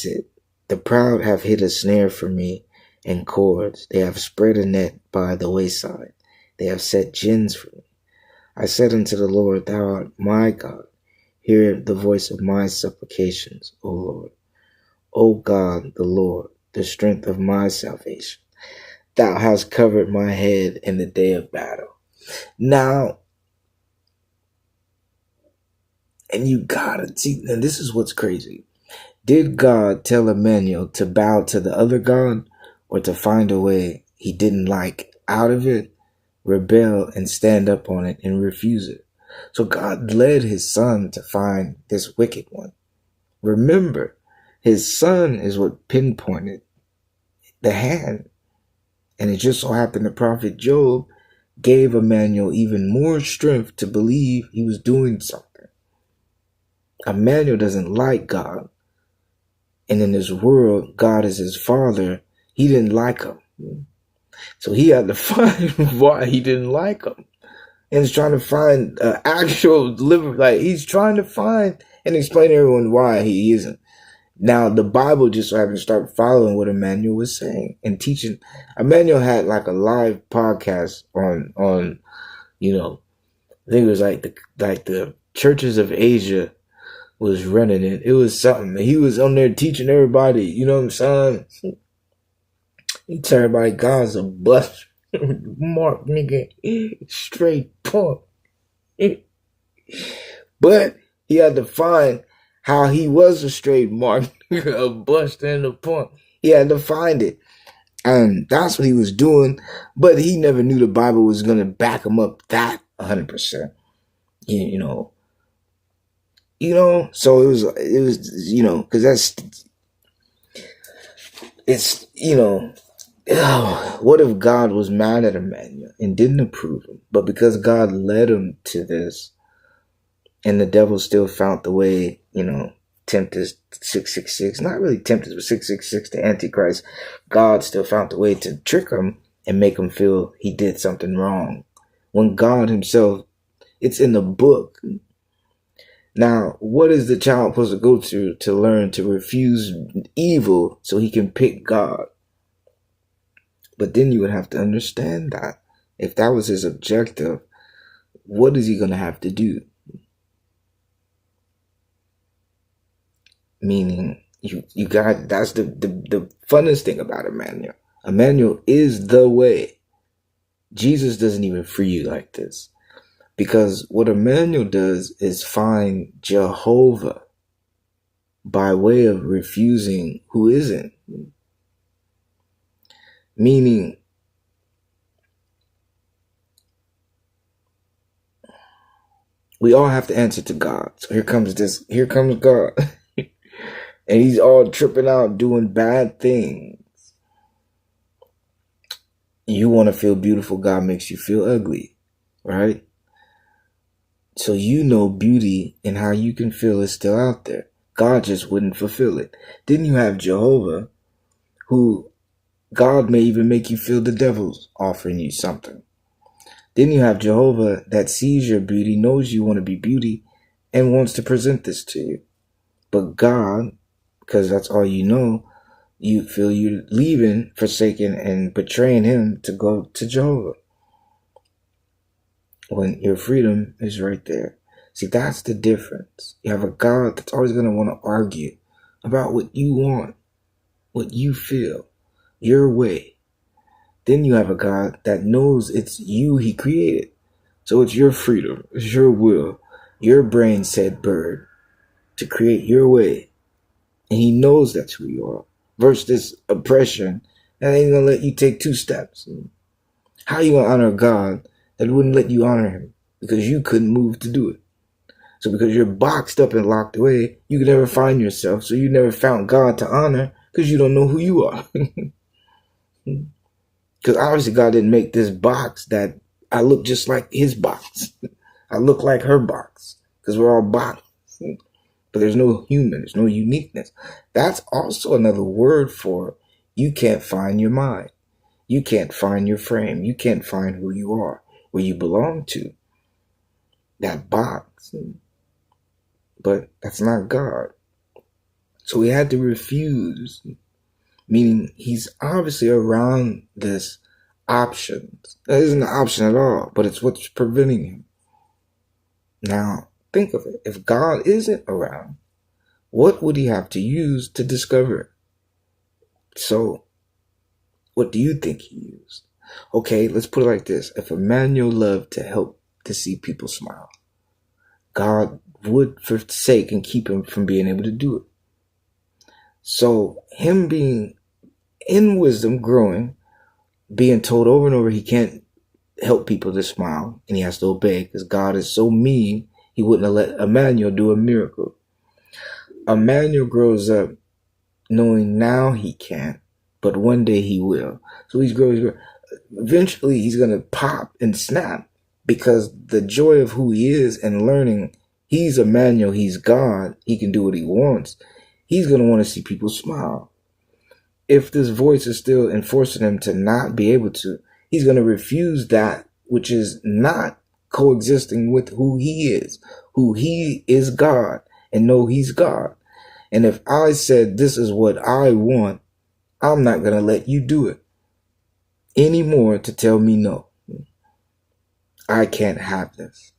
it. The proud have hid a snare for me and cords. They have spread a net by the wayside. They have set gins for me. I said unto the Lord, thou art my God. Hear the voice of my supplications, O Lord. O God, the Lord, the strength of my salvation. Thou hast covered my head in the day of battle. Now, and you gotta see, and this is what's crazy. Did God tell Emmanuel to bow to the other God, or to find a way he didn't like out of it, rebel and stand up on it and refuse it? So God led his son to find this wicked one. Remember, his son is what pinpointed the hand. And it just so happened the prophet Job gave Emmanuel even more strength to believe he was doing something. Emmanuel doesn't like God. And in this world, God is his father. He didn't like him. So he had to find why he didn't like him. And he's trying to find actual like he's trying to find and explain to everyone why he isn't. Now, the Bible just so happened to start following what Emmanuel was saying and teaching. Emmanuel had like a live podcast on I think it was like the churches of Asia was running it. It was something. He was on there teaching everybody, you know what I'm saying? He tell everybody God's a bust. Mark, nigga, straight punk. But he had to find how he was a straight mark, a bust and a punk. He had to find it. And that's what he was doing. But he never knew the Bible was going to back him up that 100%. You know, so it was, because what if God was mad at Emmanuel and didn't approve him? But because God led him to this, and the devil still found the way, tempted 666, not really tempted, but 666, the Antichrist, God still found the way to trick him and make him feel he did something wrong. When God himself, it's in the book. Now, what is the child supposed to go through to learn to refuse evil so he can pick God? But then you would have to understand that if that was his objective, what is he going to have to do? Meaning, you got, that's the funnest thing about Emmanuel. Emmanuel is the way. Jesus doesn't even free you like this. Because what Emmanuel does is find Jehovah by way of refusing who isn't. Meaning, we all have to answer to God. So here comes God. And he's all tripping out, doing bad things. You want to feel beautiful, God makes you feel ugly, right? So beauty and how you can feel is still out there. God just wouldn't fulfill it. Then you have Jehovah, who God may even make you feel the devil's offering you something. Then you have Jehovah that sees your beauty, knows you want to be beauty, and wants to present this to you. But God, because that's all you know, you feel you're leaving, forsaking, and betraying him to go to Jehovah. When your freedom is right there. See, that's the difference. You have a God that's always going to want to argue about what you want, what you feel, your way. Then you have a God that knows it's you he created. So it's your freedom, it's your will, your brain said bird to create your way. And he knows that's who you are. Versus this oppression that ain't going to let you take 2 steps. How you going to honor God that wouldn't let you honor him because you couldn't move to do it? So because you're boxed up and locked away, you can never find yourself. So you never found God to honor because you don't know who you are. Because obviously God didn't make this box that I look just like his box. I look like her box because we're all boxed. But there's no human. There's no uniqueness. That's also another word for you can't find your mind. You can't find your frame. You can't find who you are, where you belong to. That box. But that's not God. So he had to refuse, meaning he's obviously around this option. That isn't an option at all, but it's what's preventing him. Now, think of it. If God isn't around, what would he have to use to discover it? So, what do you think he used? Okay, let's put it like this. If Emmanuel loved to help to see people smile, God would forsake and keep him from being able to do it. So, him being in wisdom, growing, being told over and over he can't help people to smile, and he has to obey because God is so mean, he wouldn't have let Emmanuel do a miracle. Emmanuel grows up knowing now he can't, but one day he will. So he's growing. Eventually he's going to pop and snap because the joy of who he is and learning he's Emmanuel, he's God, he can do what he wants. He's going to want to see people smile. If this voice is still enforcing him to not be able to, he's going to refuse that which is not coexisting with who he is God, and know he's God. And if I said this is what I want, I'm not going to let you do it anymore to tell me no. I can't have this.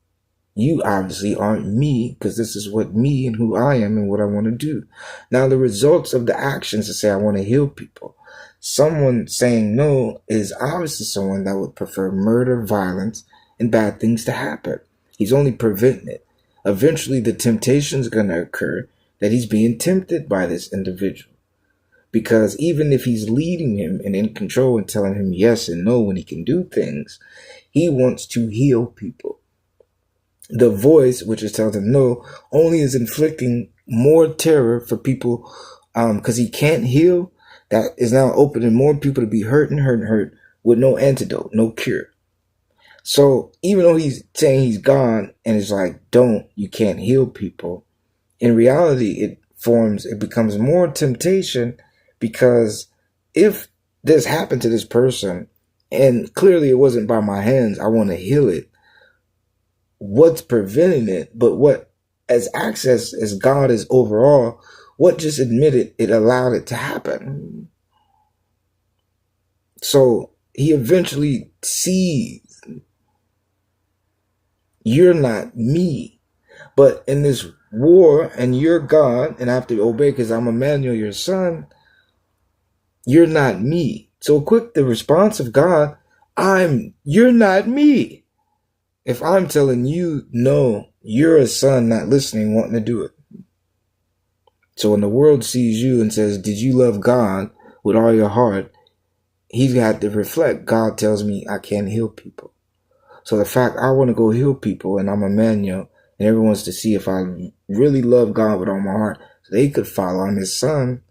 You obviously aren't me because this is what me and who I am and what I want to do. Now, the results of the actions to say I want to heal people. Someone saying no is obviously someone that would prefer murder, violence, and bad things to happen. He's only preventing it. Eventually, the temptation is going to occur that he's being tempted by this individual. Because even if he's leading him and in control and telling him yes and no when he can do things, he wants to heal people. The voice, which is telling him no, only is inflicting more terror for people because he can't heal. That is now opening more people to be hurt with no antidote, no cure. So even though he's saying he's gone and it's like, you can't heal people, in reality, it becomes more temptation because if this happened to this person and clearly it wasn't by my hands, I want to heal it. What's preventing it? But what as access as God is overall, what just admitted it allowed it to happen? So he eventually sees you're not me. But in this war, and you're God, and I have to obey because I'm Emmanuel, your son, you're not me. So quick, the response of God, you're not me. If I'm telling you, no, you're a son not listening, wanting to do it. So when the world sees you and says, did you love God with all your heart? He's got to reflect. God tells me I can't heal people. So the fact I want to go heal people and I'm Emmanuel, and everyone wants to see if I really love God with all my heart, so they could follow. I'm his son.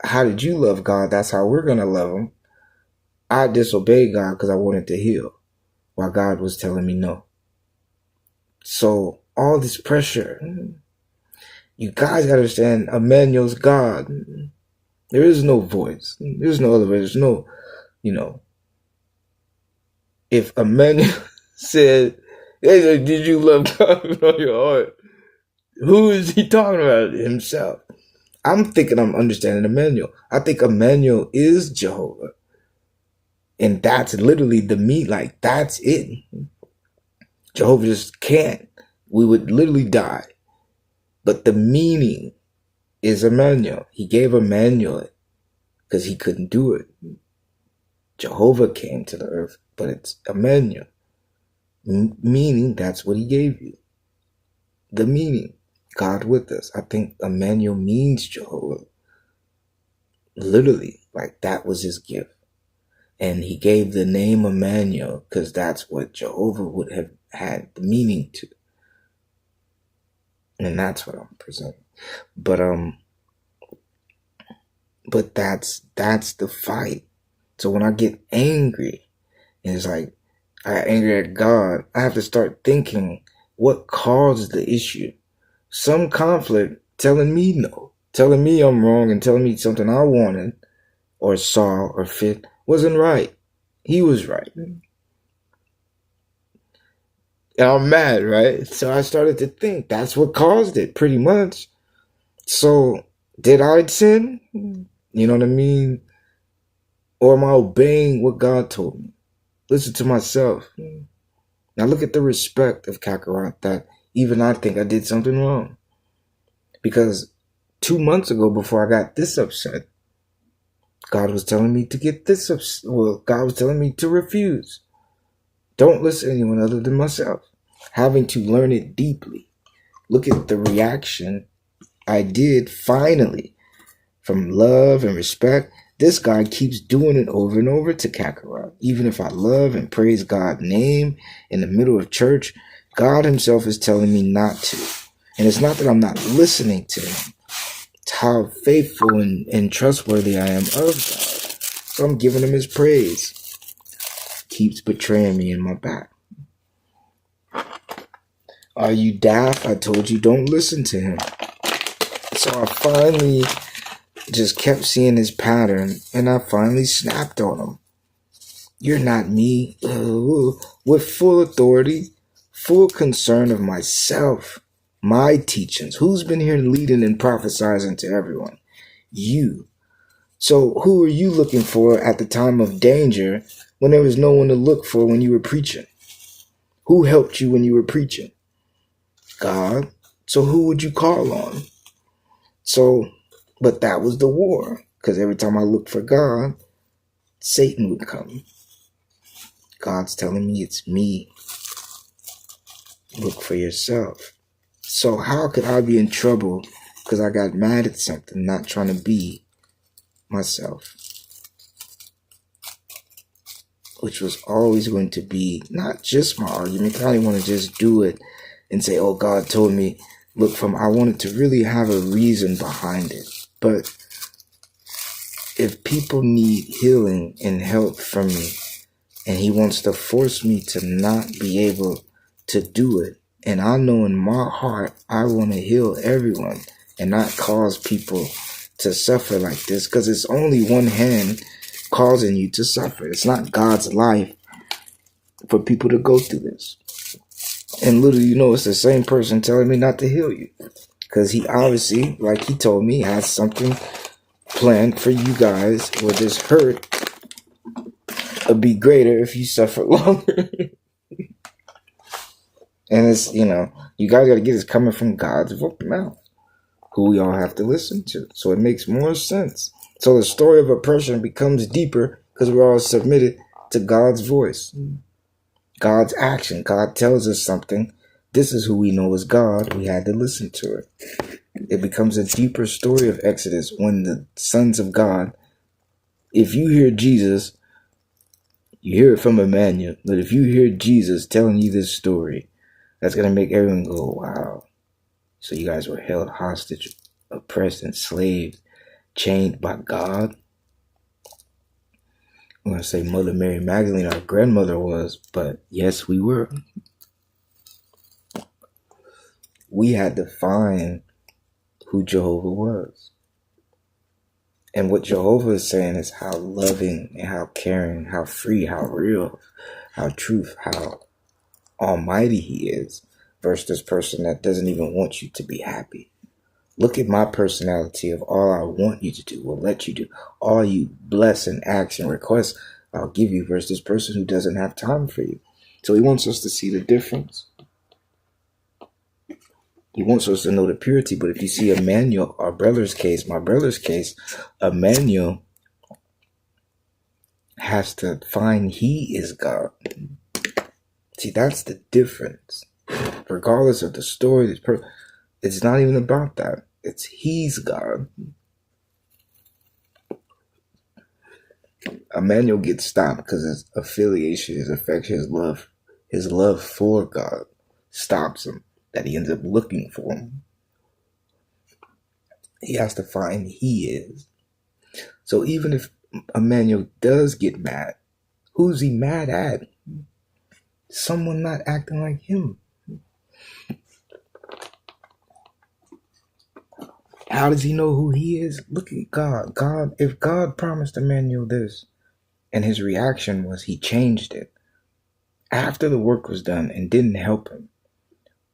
How did you love God? That's how we're going to love him. I disobeyed God because I wanted to heal, while God was telling me no. So all this pressure, you guys got to understand, Emmanuel's God. There is no voice. There's no other way. There's no, if Emmanuel said, hey, did you love God with all your heart? Who is he talking about? Himself. I'm thinking I'm understanding Emmanuel. I think Emmanuel is Jehovah. And that's literally the me, like that's it. Jehovah just can't. We would literally die. But the meaning is Emmanuel. He gave Emmanuel it because he couldn't do it. Jehovah came to the earth, but it's Emmanuel. Meaning that's what he gave you. The meaning. God with us. I think Emmanuel means Jehovah. Literally, like that was his gift. And he gave the name Emmanuel because that's what Jehovah would have had the meaning to. And that's what I'm presenting. But that's the fight. So when I get angry, and it's like I get angry at God, I have to start thinking what caused the issue. Some conflict telling me no, telling me I'm wrong and telling me something I wanted or saw or fit wasn't right. He was right. And I'm mad, right? So I started to think that's what caused it, pretty much. So did I sin? You know what I mean? Or am I obeying what God told me? Listen to myself. Now look at the respect of Kakarot that even I think I did something wrong. Because 2 months ago, before I got this upset, God was telling me to get this upset. Well, God was telling me to refuse. Don't listen to anyone other than myself. Having to learn it deeply. Look at the reaction I did finally from love and respect. This guy keeps doing it over and over to Kakarot. Even if I love and praise God's name in the middle of church, God himself is telling me not to. And it's not that I'm not listening to him. It's how faithful and trustworthy I am of God. So I'm giving him his praise. Keeps betraying me in my back. Are you daft? I told you don't listen to him. So I finally just kept seeing his pattern, and I finally snapped on him. You're not me. With full authority, full concern of myself, my teachings. Who's been here leading and prophesying to everyone? You. So who are you looking for at the time of danger when there was no one to look for when you were preaching? Who helped you when you were preaching? God. So who would you call on? So, but that was the war. Because every time I looked for God, Satan would come. God's telling me it's me. Look for yourself. So how could I be in trouble because I got mad at something, not trying to be myself? Which was always going to be not just my argument. I didn't want to just do it and say, oh, God told me, look from. I wanted to really have a reason behind it. But if people need healing and help from me, and he wants to force me to not be able to do it, and I know in my heart I want to heal everyone and not cause people to suffer like this, because it's only one hand causing you to suffer. It's not God's life for people to go through this. And little you know, it's the same person telling me not to heal you, because he obviously, like he told me, has something planned for you guys where this hurt will be greater if you suffer longer. And it's, you know, you guys got to get this coming from God's mouth, who we all have to listen to. So it makes more sense. So the story of oppression becomes deeper because we're all submitted to God's voice, God's action. God tells us something. This is who we know as God. We had to listen to it. It becomes a deeper story of Exodus when the sons of God, if you hear Jesus, you hear it from Emmanuel. But if you hear Jesus telling you this story, that's going to make everyone go, wow. So you guys were held hostage, oppressed, enslaved, chained by God. I'm going to say Mother Mary Magdalene, our grandmother was, but yes, we were. We had to find who Jehovah was. And what Jehovah is saying is how loving and how caring, how free, how real, how truth, how almighty he is, versus this person that doesn't even want you to be happy. Look at my personality of all I want you to do, will let you do. All you bless and ask and request, I'll give you, versus this person who doesn't have time for you. So he wants us to see the difference. He wants us to know the purity. But if you see Emmanuel, my brother's case, Emmanuel has to find he is God. See, that's the difference. Regardless of the story, it's not even about that. It's he's God. Emmanuel gets stopped because his affiliation, his affection, his love for God stops him, that he ends up looking for him. He has to find he is. So even if Emmanuel does get mad, who's he mad at? Someone not acting like him. How does he know who he is? Look at God. If God promised Emmanuel this, And his reaction was he changed it. After the work was done and didn't help him,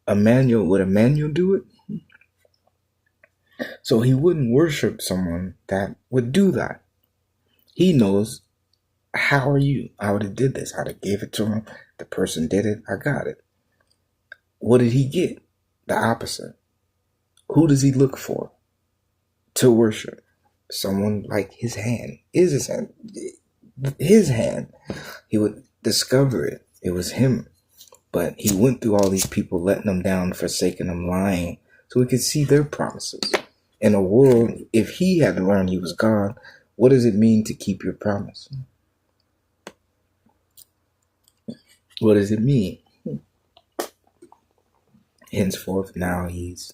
would Emmanuel do it? So he wouldn't worship someone that would do that. He knows, how are you? I would have did this. I'd have gave it to him. The person did it. I got it. What did he get? The opposite. Who does he look for to worship? Someone like his hand. Is his hand. His hand. He would discover it. It was him. But he went through all these people, letting them down, forsaking them, lying, so he could see their promises. In a world, if he had to learn he was God, what does it mean to keep your promise? What does it mean? Henceforth, now he's,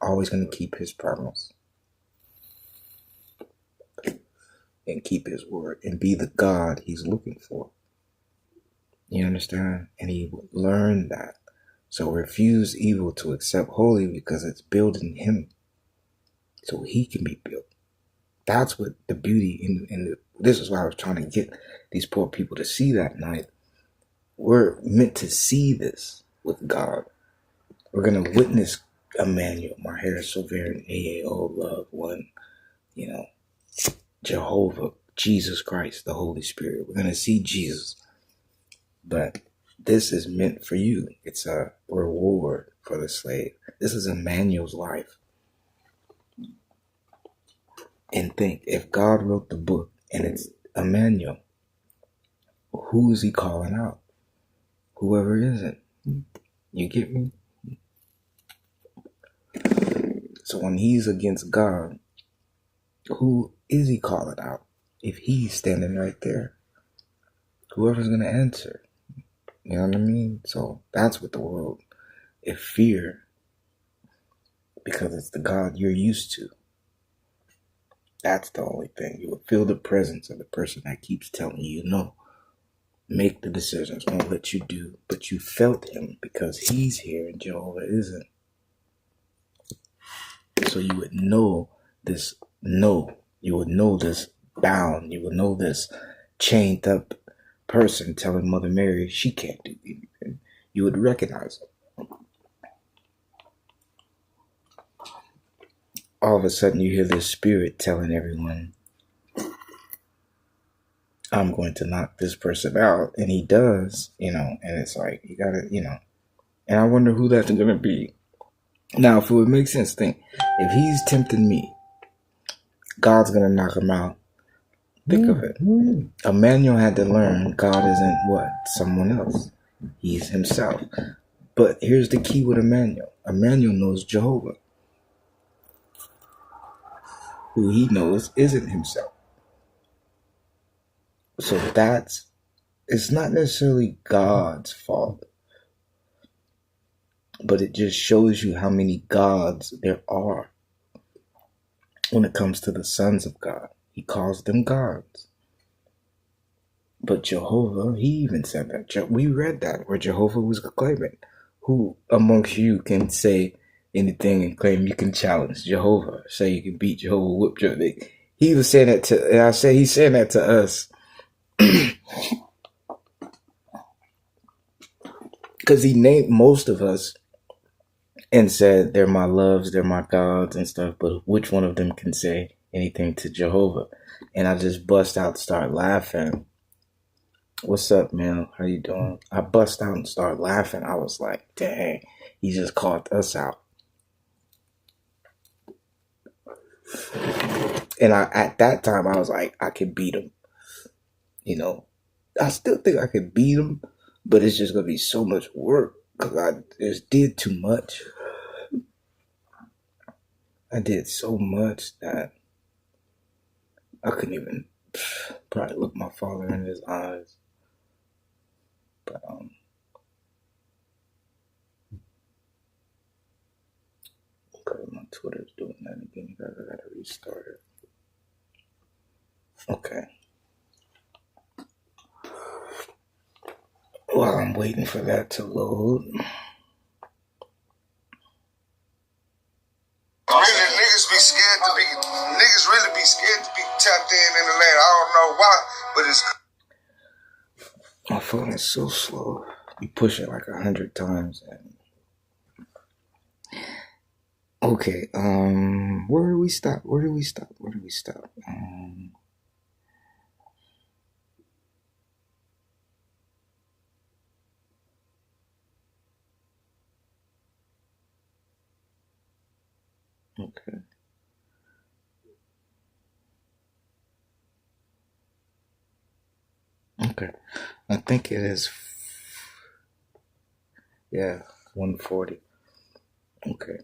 always going to keep his promise and keep his word and be the God he's looking for. You understand? And he would learn that. So refuse evil to accept holy because it's building him so he can be built. That's what the beauty in this is why I was trying to get these poor people to see that night. We're meant to see this with God. We're going to witness Emmanuel. My hair is so very AAO, love, one, Jehovah, Jesus Christ, the Holy Spirit. We're going to see Jesus. But this is meant for you. It's a reward for the slave. This is Emmanuel's life. And think, if God wrote the book and it's Emmanuel, who is he calling out? Whoever isn't. You get me? So when he's against God, who is he calling out? If he's standing right there, whoever's going to answer. You know what I mean? So that's what the world, if fear, because it's the God you're used to. That's the only thing. You will feel the presence of the person that keeps telling you, no, make the decisions, won't let you do. But you felt him because he's here and Jehovah isn't. So you would know this no. You would know this bound. You would know this chained up person telling Mother Mary she can't do anything. You would recognize it. All of a sudden you hear this spirit telling everyone, I'm going to knock this person out. And he does, and it's like, you gotta, and I wonder who that's going to be. Now, if it would make sense, think, if he's tempting me, God's going to knock him out. Think of it. Emmanuel had to learn God isn't what? Someone else. He's himself. But here's the key with Emmanuel. Emmanuel knows Jehovah. Who he knows isn't himself. So it's not necessarily God's fault. But it just shows you how many gods there are when it comes to the sons of God. He calls them gods. But Jehovah, he even said that. We read that where Jehovah was claiming. Who amongst you can say anything and claim you can challenge Jehovah? Say you can beat Jehovah, whip Jehovah. He was saying that to, and I say he's saying that to us. Because he named most of us and said, they're my loves, they're my gods and stuff. But which one of them can say anything to Jehovah? And I just bust out and start laughing. What's up, man? How you doing? I bust out and start laughing. I was like, dang, he just called us out. And at that time, I was like, I could beat him. I still think I could beat him, but it's just going to be so much work because I just did too much. I did so much that I couldn't even probably look my father in his eyes. But because my Twitter's doing that again, I gotta restart it. Okay. While I'm waiting for that to load. Niggas really be scared to be tapped in the land. I don't know why, but it's... My phone is so slow. You push it like 100 times. Okay, where do we stop? Okay. Okay. I think it is, 140. Okay.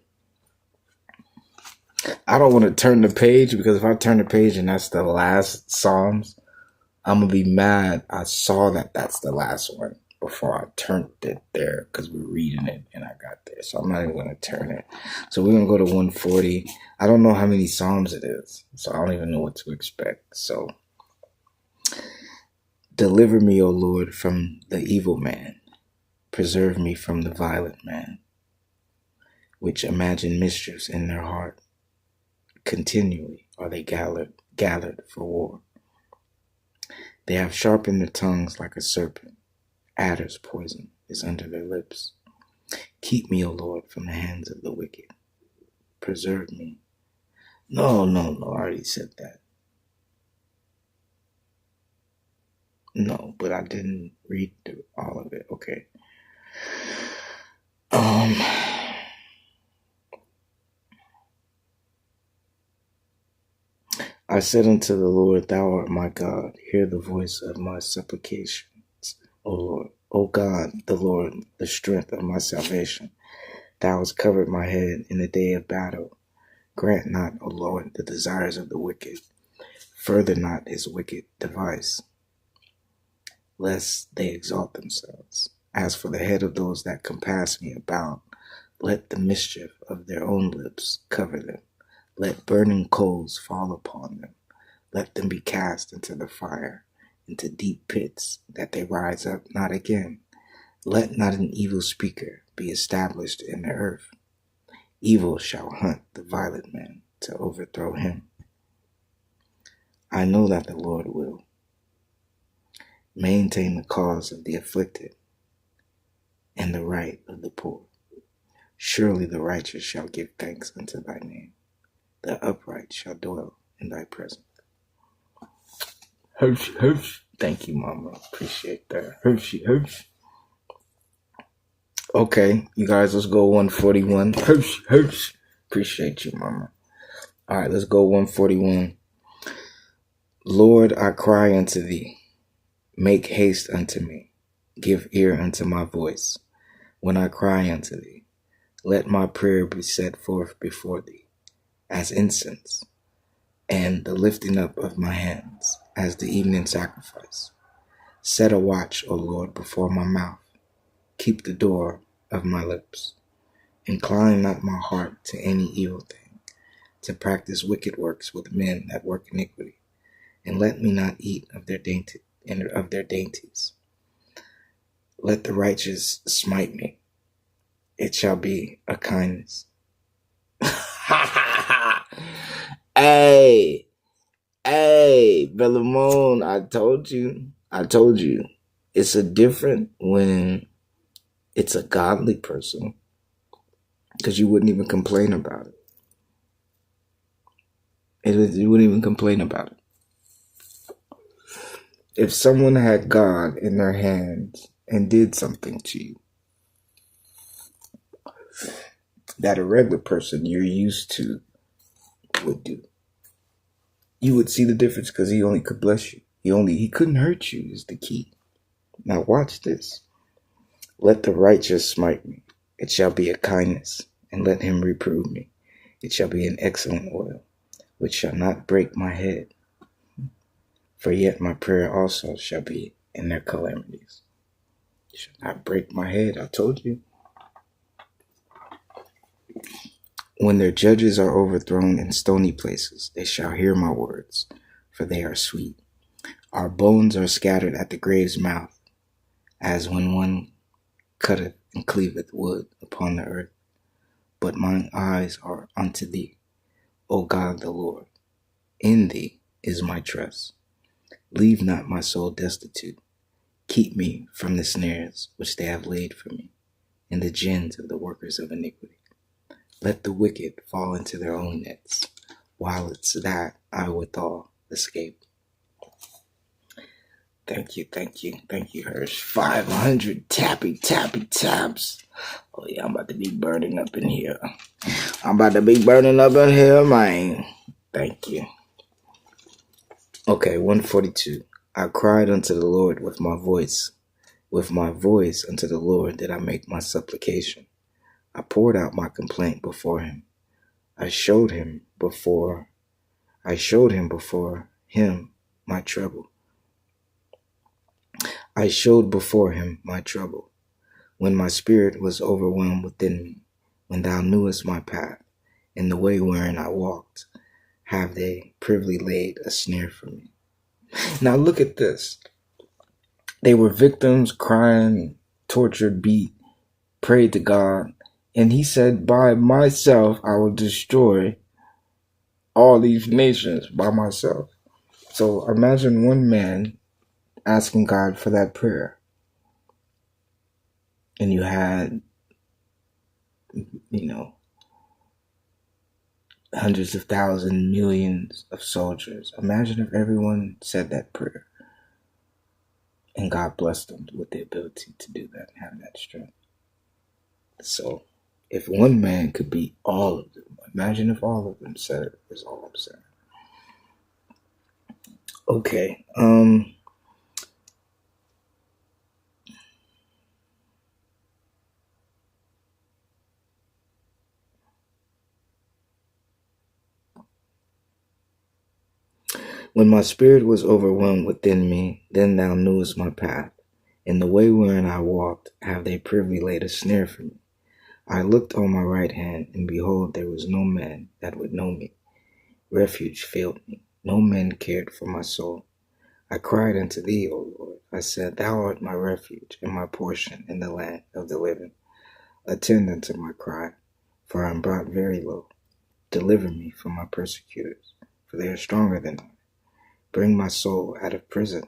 I don't want to turn the page, because if I turn the page and that's the last Psalms, I'm going to be mad. I saw that that's the last one before I turned it there, because we're reading it and I got there. So I'm not even going to turn it. So we're going to go to 140. I don't know how many Psalms it is, so I don't even know what to expect. So, deliver me, O Lord, from the evil man. Preserve me from the violent man, which imagine mischiefs in their heart. Continually are they gathered for war. They have sharpened their tongues like a serpent. Adder's poison is under their lips. Keep me, O Lord, from the hands of the wicked. Preserve me. No, I already said that. No, but I didn't read through all of it. Okay. I said unto the Lord, Thou art my God. Hear the voice of my supplications, O Lord. O God, the Lord, the strength of my salvation. Thou hast covered my head in the day of battle. Grant not, O Lord, the desires of the wicked. Further not his wicked device, lest they exalt themselves. As for the head of those that compass me about, let the mischief of their own lips cover them. Let burning coals fall upon them. Let them be cast into the fire, into deep pits, that they rise up not again. Let not an evil speaker be established in the earth. Evil shall hunt the violent man to overthrow him. I know that the Lord will maintain the cause of the afflicted and the right of the poor. Surely the righteous shall give thanks unto thy name. The upright shall dwell in thy presence. Hershey. Thank you, Mama. Appreciate that. Hershey. Okay, you guys, let's go 141. Hershey. Appreciate you, Mama. All right, let's go 141. Lord, I cry unto thee. Make haste unto me. Give ear unto my voice. When I cry unto thee, let my prayer be set forth before thee as incense, and the lifting up of my hands as the evening sacrifice. Set a watch, O Lord, before my mouth. Keep the door of my lips. Incline not my heart to any evil thing, to practice wicked works with men that work iniquity, and let me not eat of their dainties. Let the righteous smite me. It shall be a kindness. Hey, Bellamone, I told you. It's a different when it's a godly person, because you wouldn't even complain about it. You wouldn't even complain about it. If someone had God in their hands and did something to you that a regular person you're used to would do, you would see the difference, because he only could bless you. He couldn't hurt you is the key. Now watch this. Let the righteous smite me. It shall be a kindness, and let him reprove me. It shall be an excellent oil, which shall not break my head. For yet my prayer also shall be in their calamities. It shall not break my head, I told you. When their judges are overthrown in stony places, they shall hear my words, for they are sweet. Our bones are scattered at the grave's mouth, as when one cutteth and cleaveth wood upon the earth. But mine eyes are unto thee, O God the Lord. In thee is my trust. Leave not my soul destitute. Keep me from the snares which they have laid for me, and the gins of the workers of iniquity. Let the wicked fall into their own nets, while it's that I withal escape. Thank you, Hirsch. 500 taps. Oh yeah, I'm about to be burning up in here. Man. Thank you. Okay, 142. I cried unto the Lord with my voice. With my voice unto the Lord did I make my supplication. I poured out my complaint before him. I showed him before him my trouble. I showed before him my trouble. When my spirit was overwhelmed within me, when thou knewest my path, and the way wherein I walked, have they privily laid a snare for me. Now look at this. They were victims, crying, tortured, beat, prayed to God, and he said, by myself I will destroy all these nations by myself. So imagine one man asking God for that prayer. And you had, hundreds of thousands, millions of soldiers. Imagine if everyone said that prayer. And God blessed them with the ability to do that and have that strength. So if one man could beat all of them, imagine if all of them said it, is all I'm saying. Okay. When my spirit was overwhelmed within me, then thou knewest my path. In the way wherein I walked, have they privily laid a snare for me. I looked on my right hand, and behold, there was no man that would know me. Refuge failed me. No man cared for my soul. I cried unto thee, O Lord. I said, thou art my refuge and my portion in the land of the living. Attend unto my cry, for I am brought very low. Deliver me from my persecutors, for they are stronger than I. Bring my soul out of prison,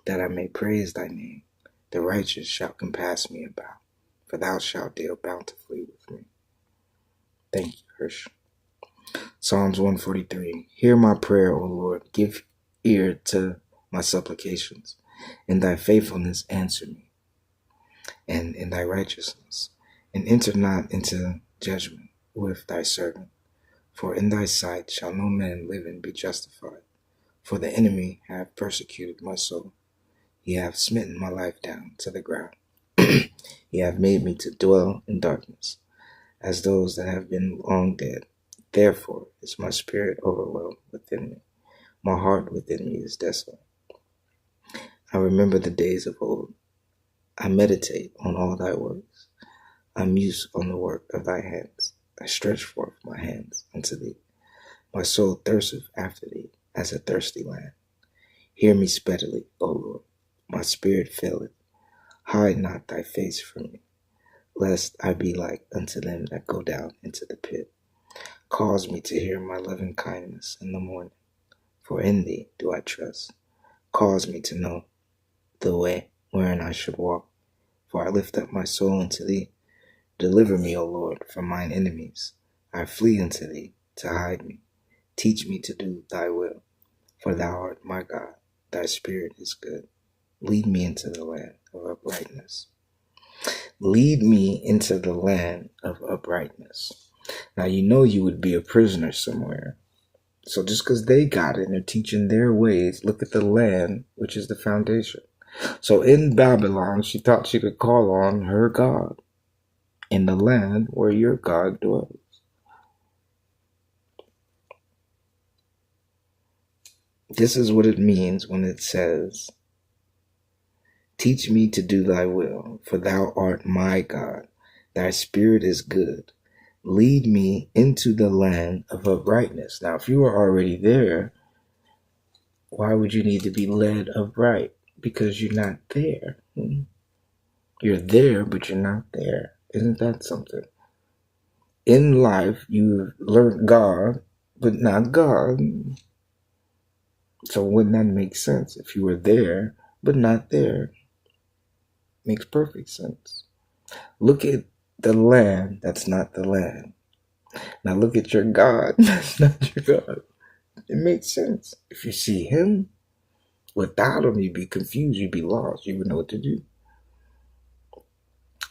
that I may praise thy name. The righteous shall compass me about, for thou shalt deal bountifully with me. Thank you, Hirsch. Psalms 143. Hear my prayer, O Lord. Give ear to my supplications. In thy faithfulness answer me, and in thy righteousness. And enter not into judgment with thy servant. For in thy sight shall no man living be justified. For the enemy hath persecuted my soul. He hath smitten my life down to the ground. He hath made me to dwell in darkness, as those that have been long dead. Therefore is my spirit overwhelmed within me. My heart within me is desolate. I remember the days of old. I meditate on all thy works. I muse on the work of thy hands. I stretch forth my hands unto thee. My soul thirsteth after thee, as a thirsty land. Hear me speedily, O Lord. My spirit faileth. Hide not thy face from me, lest I be like unto them that go down into the pit. Cause me to hear my loving kindness in the morning, for in thee do I trust. Cause me to know the way wherein I should walk, for I lift up my soul unto thee. Deliver me, O Lord, from mine enemies. I flee unto thee to hide me. Teach me to do thy will, for thou art my God. Thy spirit is good. Lead me into the land of uprightness. Lead me into the land of uprightness. Now, you would be a prisoner somewhere. So just because they got it and they're teaching their ways, look at the land, which is the foundation. So in Babylon, she thought she could call on her God in the land where your God dwells. This is what it means when it says, teach me to do thy will, for thou art my God. Thy spirit is good. Lead me into the land of uprightness. Now, if you are already there, why would you need to be led upright? Because you're not there. You're there, but you're not there. Isn't that something? In life, you've learned God, but not God. So wouldn't that make sense? If you were there, but not there, makes perfect sense. Look at the land that's not the land. Now look at your God that's not your God. It makes sense. If you see him, without him, you'd be confused, you'd be lost, you would know what to do.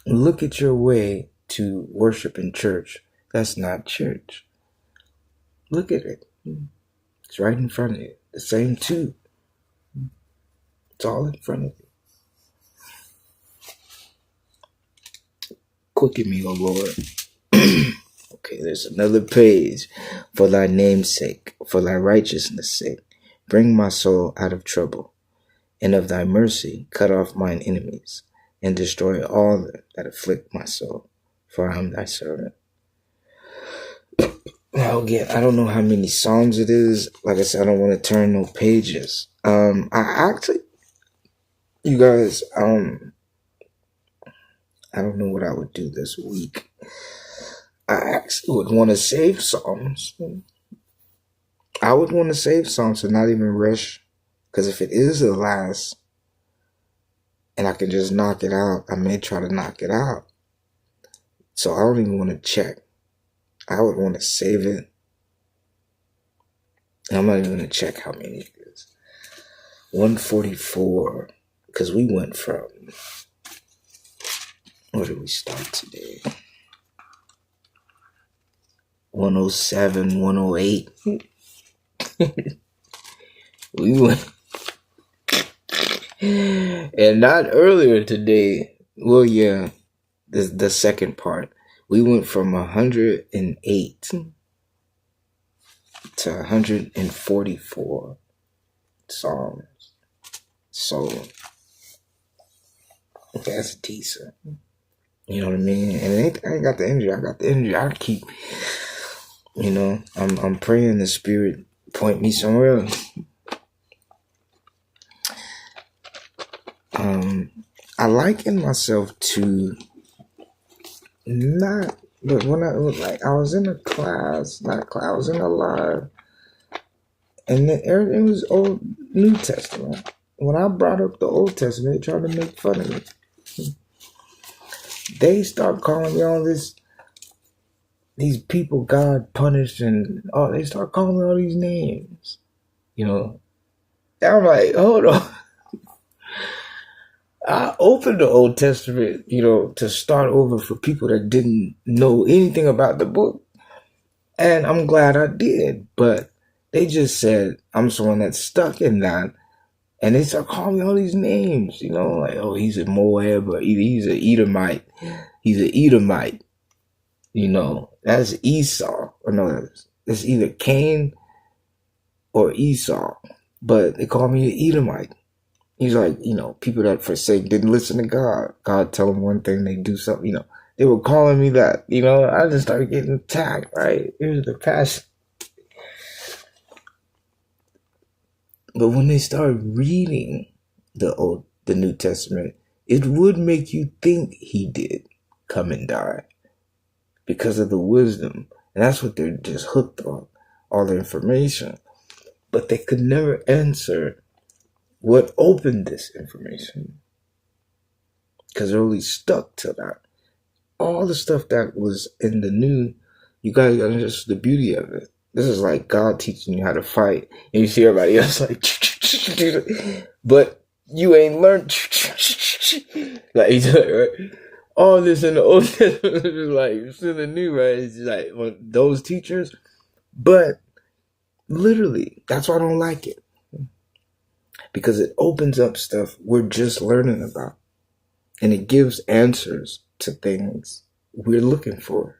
Look at your way to worship in church. That's not church. Look at it. It's right in front of you. The same two. It's all in front of you. Quicken me, O Lord. Okay, there's another page. For thy name's sake, for thy righteousness' sake, bring my soul out of trouble, and of thy mercy cut off mine enemies, and destroy all that afflict my soul, for I am thy servant. Now again, I don't know how many Psalms it is. Like I said, I don't want to turn no pages. I actually, you guys, I don't know what I would do this week. I actually would want to save Psalms. I would want to save Psalms and not even rush. Because if it is the last, and I can just knock it out, I may try to knock it out. So I don't even want to check. I would want to save it. And I'm not even going to check how many it is. 144. Because we went from, where did we start today? 107, 108. We went, and not earlier today. Well, yeah, the second part. We went from 108 to 144 Psalms. So, okay, that's decent. You know what I mean? And I ain't got the energy. I got the energy. I keep, I'm praying the Spirit point me somewhere else. I liken myself to not, but when I was in a class, I was in a live, and everything was Old New Testament. When I brought up the Old Testament, they tried to make fun of me. They start calling me all this, these people God punished, and they start calling me all these names. And I'm like, hold on. I opened the Old Testament, to start over for people that didn't know anything about the book. And I'm glad I did. But they just said I'm someone that's stuck in that. And they start calling me all these names, like, oh, he's a Moab, or he's an Edomite. He's an Edomite. That's Esau. Or no, it's either Cain or Esau. But they call me an Edomite. He's like, people that forsake, didn't listen to God. God tell them one thing, they do something, They were calling me that, I just started getting attacked, right? Here's the passion. But when they start reading the New Testament, it would make you think he did come and die because of the wisdom. And that's what they're just hooked on, all the information. But they could never answer what opened this information, because they're only stuck to that. All the stuff that was in the new, you guys gotta understand the beauty of it. This is like God teaching you how to fight, and you see everybody else like, but you ain't learned. Like, right? All this in the Old Testament is like, it's in the new, right? It's like, well, those teachers, but literally, that's why I don't like it. Because it opens up stuff we're just learning about. And it gives answers to things we're looking for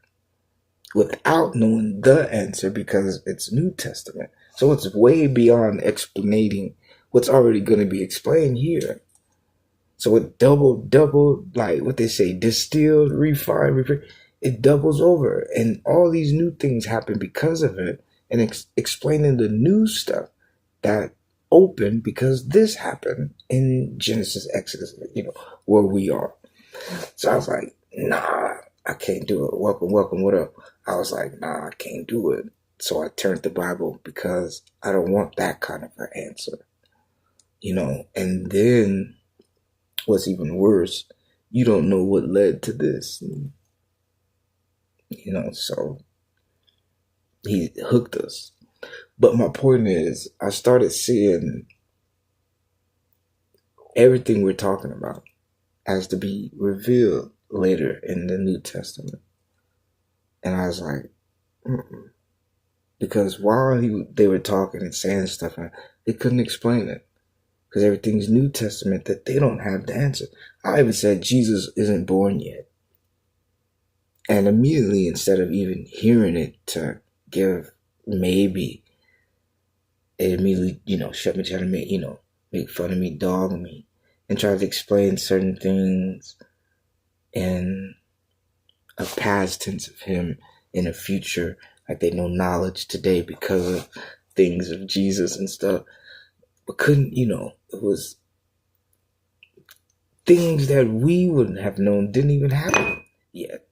without knowing the answer, because it's New Testament. So it's way beyond explaining what's already going to be explained here. So it double, like what they say, distilled, refined, it doubles over. And all these new things happen because of it. And explaining the new stuff that open because this happened in Genesis, Exodus, where we are. So I was like, nah, I can't do it. Welcome, what up? I was like, nah, I can't do it. So I turned to the Bible because I don't want that kind of an answer, And then what's even worse, you don't know what led to this, So he hooked us. But my point is, I started seeing everything we're talking about as to be revealed later in the New Testament. And I was like, mm-mm. Because while they were talking and saying stuff, they couldn't explain it. Because everything's New Testament that they don't have the answer. I even said Jesus isn't born yet. And immediately, instead of even hearing it to give maybe, it immediately, shut me down and make fun of me, dog me, and try to explain certain things in a past tense of him in a future, like they know knowledge today because of things of Jesus and stuff. But couldn't, it was things that we wouldn't have known didn't even happen yet.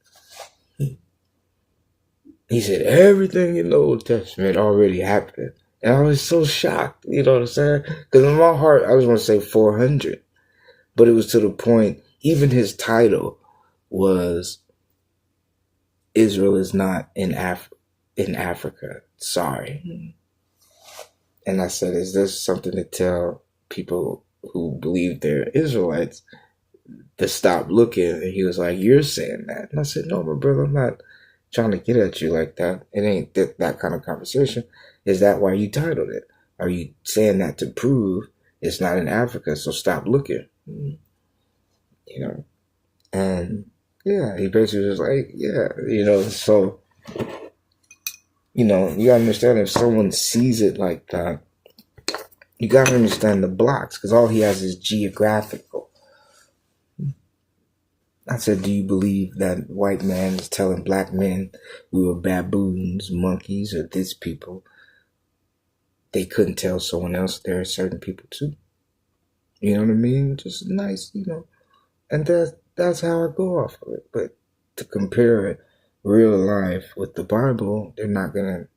He said everything in the Old Testament already happened. And I was so shocked, you know what I'm saying? Because in my heart, I was going to say 400. But it was to the point, even his title was Israel is not in Africa. Sorry. And I said, is this something to tell people who believe they're Israelites to stop looking? And he was like, you're saying that. And I said, no, my brother, I'm not trying to get at you like that. It ain't that kind of conversation. Is that why you titled it? Are you saying that to prove it's not in Africa, so stop looking? And yeah, he basically was like, yeah, so, you gotta understand if someone sees it like that, you gotta understand the blocks, because all he has is geographical. I said, do you believe that white man is telling black men we were baboons, monkeys, or this people? They couldn't tell someone else there are certain people too. You know what I mean? Just nice, And that's how I go off of it. But to compare real life with the Bible, they're not gonna,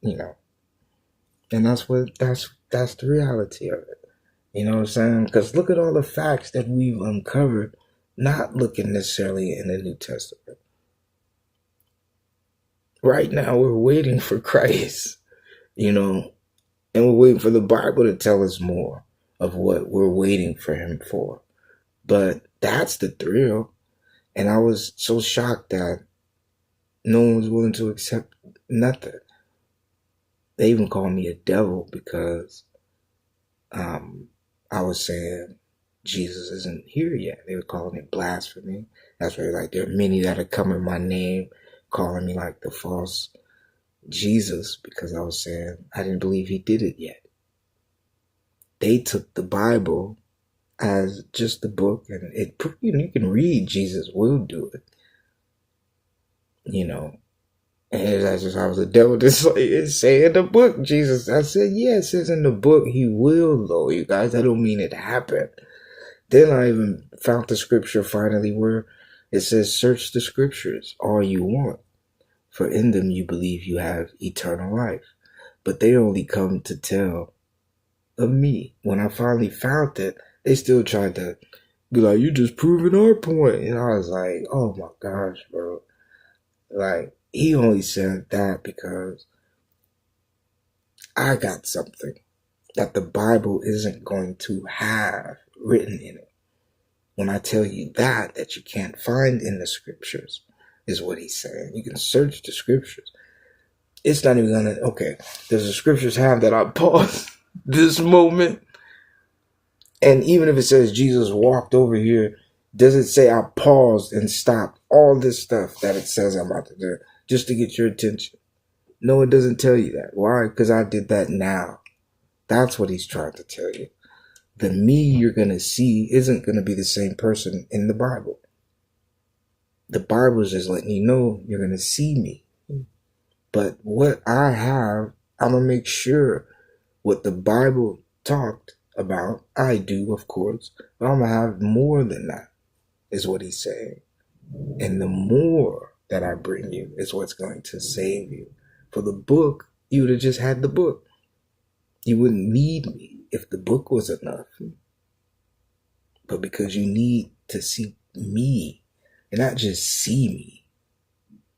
And that's the reality of it. You know what I'm saying? Because look at all the facts that we've uncovered, not looking necessarily in the New Testament. Right now, we're waiting for Christ, and we're waiting for the Bible to tell us more of what we're waiting for him for. But that's the thrill. And I was so shocked that no one was willing to accept nothing. They even called me a devil because I was saying Jesus isn't here yet. They were calling it blasphemy. That's why there are many that are coming my name, calling me like the false Jesus, because I was saying I didn't believe he did it yet. They took the Bible as just the book, and you can read Jesus will do it. And that's just how the devil just say in the book, Jesus. I said, yeah, it says in the book he will, though, you guys. That don't mean it happened. Then I even found the scripture finally where it says, search the scriptures all you want, for in them you believe you have eternal life. But they only come to tell of me. When I finally found it, they still tried to be like, you just proving our point. And I was like, oh my gosh, bro. He only said that because I got something that the Bible isn't going to have written in it. When I tell you that you can't find in the scriptures, is what he's saying. You can search the scriptures. It's not even gonna, okay, does the scriptures have that I paused this moment? And even if it says Jesus walked over here, does it say I paused and stopped all this stuff that it says I'm about to do just to get your attention? No, it doesn't tell you that. Why? Because I did that now. That's what he's trying to tell you. The me you're going to see isn't going to be the same person in the Bible. The Bible is just letting you know you're going to see me. But what I have, I'm going to make sure what the Bible talked about, I do, of course, but I'm going to have more than that, is what he's saying. And the more that I bring you is what's going to save you For the book, you would have just had the book. You wouldn't need me if the book was enough. But because you need to see me, and not just see me,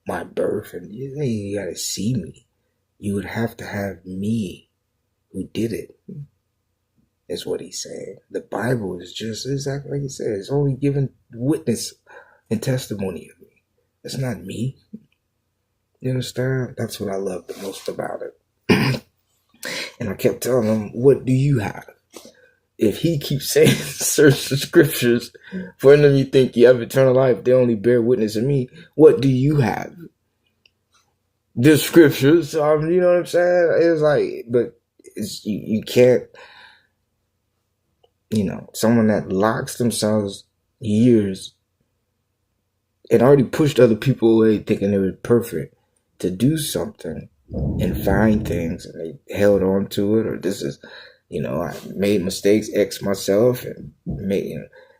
my birth, and you gotta see me. You would have to have me who did it, is what he's saying. The Bible is just exactly like he said. It's only giving witness and testimony of me. It's not me. You understand? That's what I love the most about it. And I kept telling him, what do you have? If he keeps saying search the scriptures, for them you think you have eternal life, they only bear witness of me. What do you have? The scriptures, you know what I'm saying? It's like, but you can't, someone that locks themselves years and already pushed other people away thinking they were perfect to do something and find things, and they held on to it, or this is, I made mistakes, X myself, and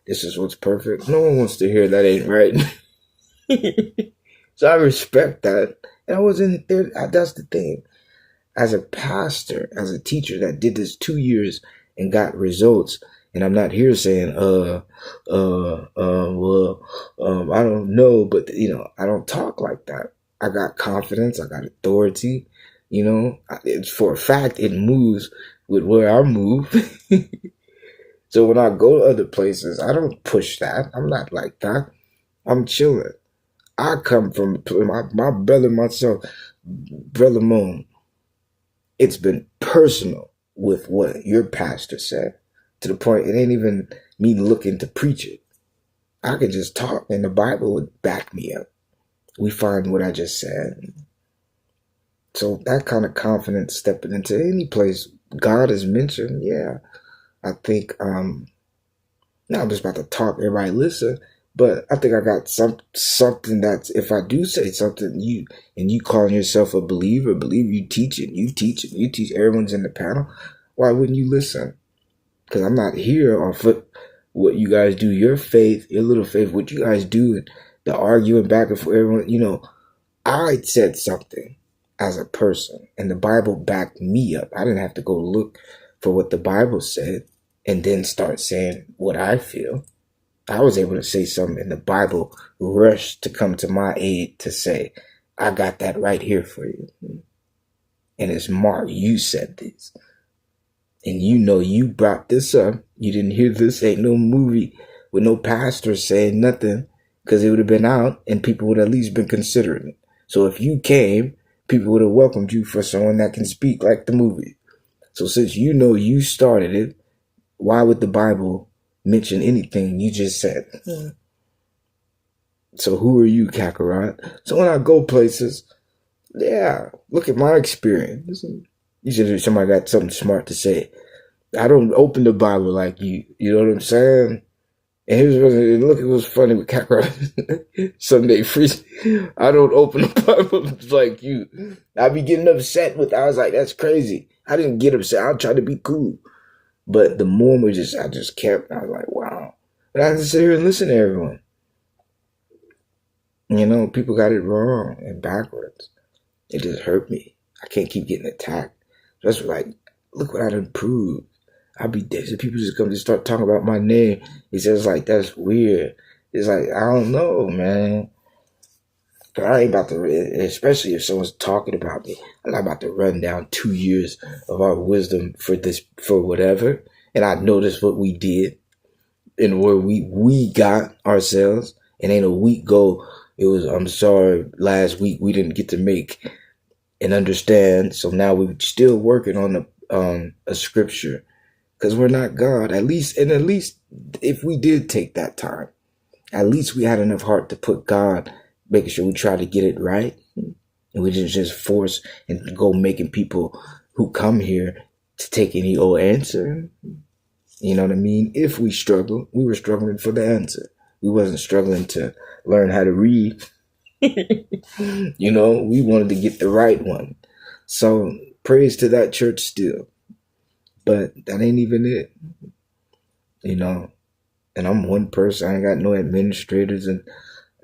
this is what's perfect. No one wants to hear that ain't right. So I respect that. And I wasn't there. That's the thing. As a pastor, as a teacher that did this 2 years and got results, and I'm not here saying, I don't know, but I don't talk like that. I got confidence. I got authority. It's for a fact it moves with where I move. So when I go to other places, I don't push that. I'm not like that. I'm chilling. I come from my brother, myself, Brother Moon. It's been personal with what your pastor said, to the point it ain't even me looking to preach it. I could just talk and the Bible would back me up. We find what I just said. So that kind of confidence stepping into any place God is mentioned, yeah. I think, now I'm just about to talk, everybody listen, but I think I got something that's, if I do say something, you calling yourself a believer, you teach it, you teach, everyone's in the panel, why wouldn't you listen? Because I'm not here off of what you guys do, your faith, your little faith, what you guys do, and the arguing back and forth, everyone, I said something as a person, and the Bible backed me up. I didn't have to go look for what the Bible said and then start saying what I feel. I was able to say something, and the Bible rushed to come to my aid to say, I got that right here for you. And it's Mark, you said this. And you brought this up. You didn't hear this. Ain't no movie with no pastor saying nothing, because it would have been out and people would at least been considering it. So if you came, people would have welcomed you for someone that can speak like the movie. So since you started it, why would the Bible mention anything you just said? So who are you, Kakarot? So when I go places, yeah, look at my experience. You said somebody got something smart to say. I don't open the Bible like you. You know what I'm saying? And it was funny with Kakarot. Sunday free. I don't open the Bible like you. I be getting upset I was like, that's crazy. I didn't get upset. I tried to be cool. But the more I just kept, I was like, wow. But I had to sit here and listen to everyone. People got it wrong and backwards. It just hurt me. I can't keep getting attacked. Just like, look what I done proved. I'll be dead. People just come to start talking about my name. It's just like, that's weird. It's like, I don't know, man. But I ain't about to, especially if someone's talking about me, I'm not about to run down 2 years of our wisdom for whatever. And I noticed what we did and where we got ourselves. And ain't a week go, it was, I'm sorry, last week we didn't get to make and understand. So now we're still working on a scripture, because we're not God. At least if we did take that time, at least we had enough heart to put God, making sure we try to get it right. And we didn't just force and go making people who come here to take any old answer. You know what I mean? If we struggle, we were struggling for the answer. We wasn't struggling to learn how to read. We wanted to get the right one. So praise to that church still. But that ain't even it. And I'm one person. I ain't got no administrators and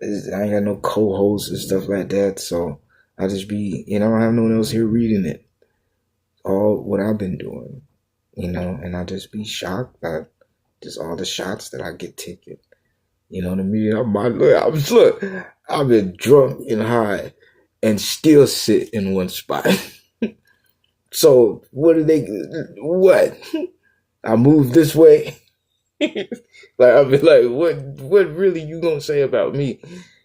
I ain't got no co-hosts and stuff like that. So I just be, I don't have no one else here reading it. All what I've been doing, and I just be shocked at just all the shots that I get taken. You know what I mean? Look, I've been drunk and high and still sit in one spot. So what? I move this way. Like I'll be like, what really you gonna say about me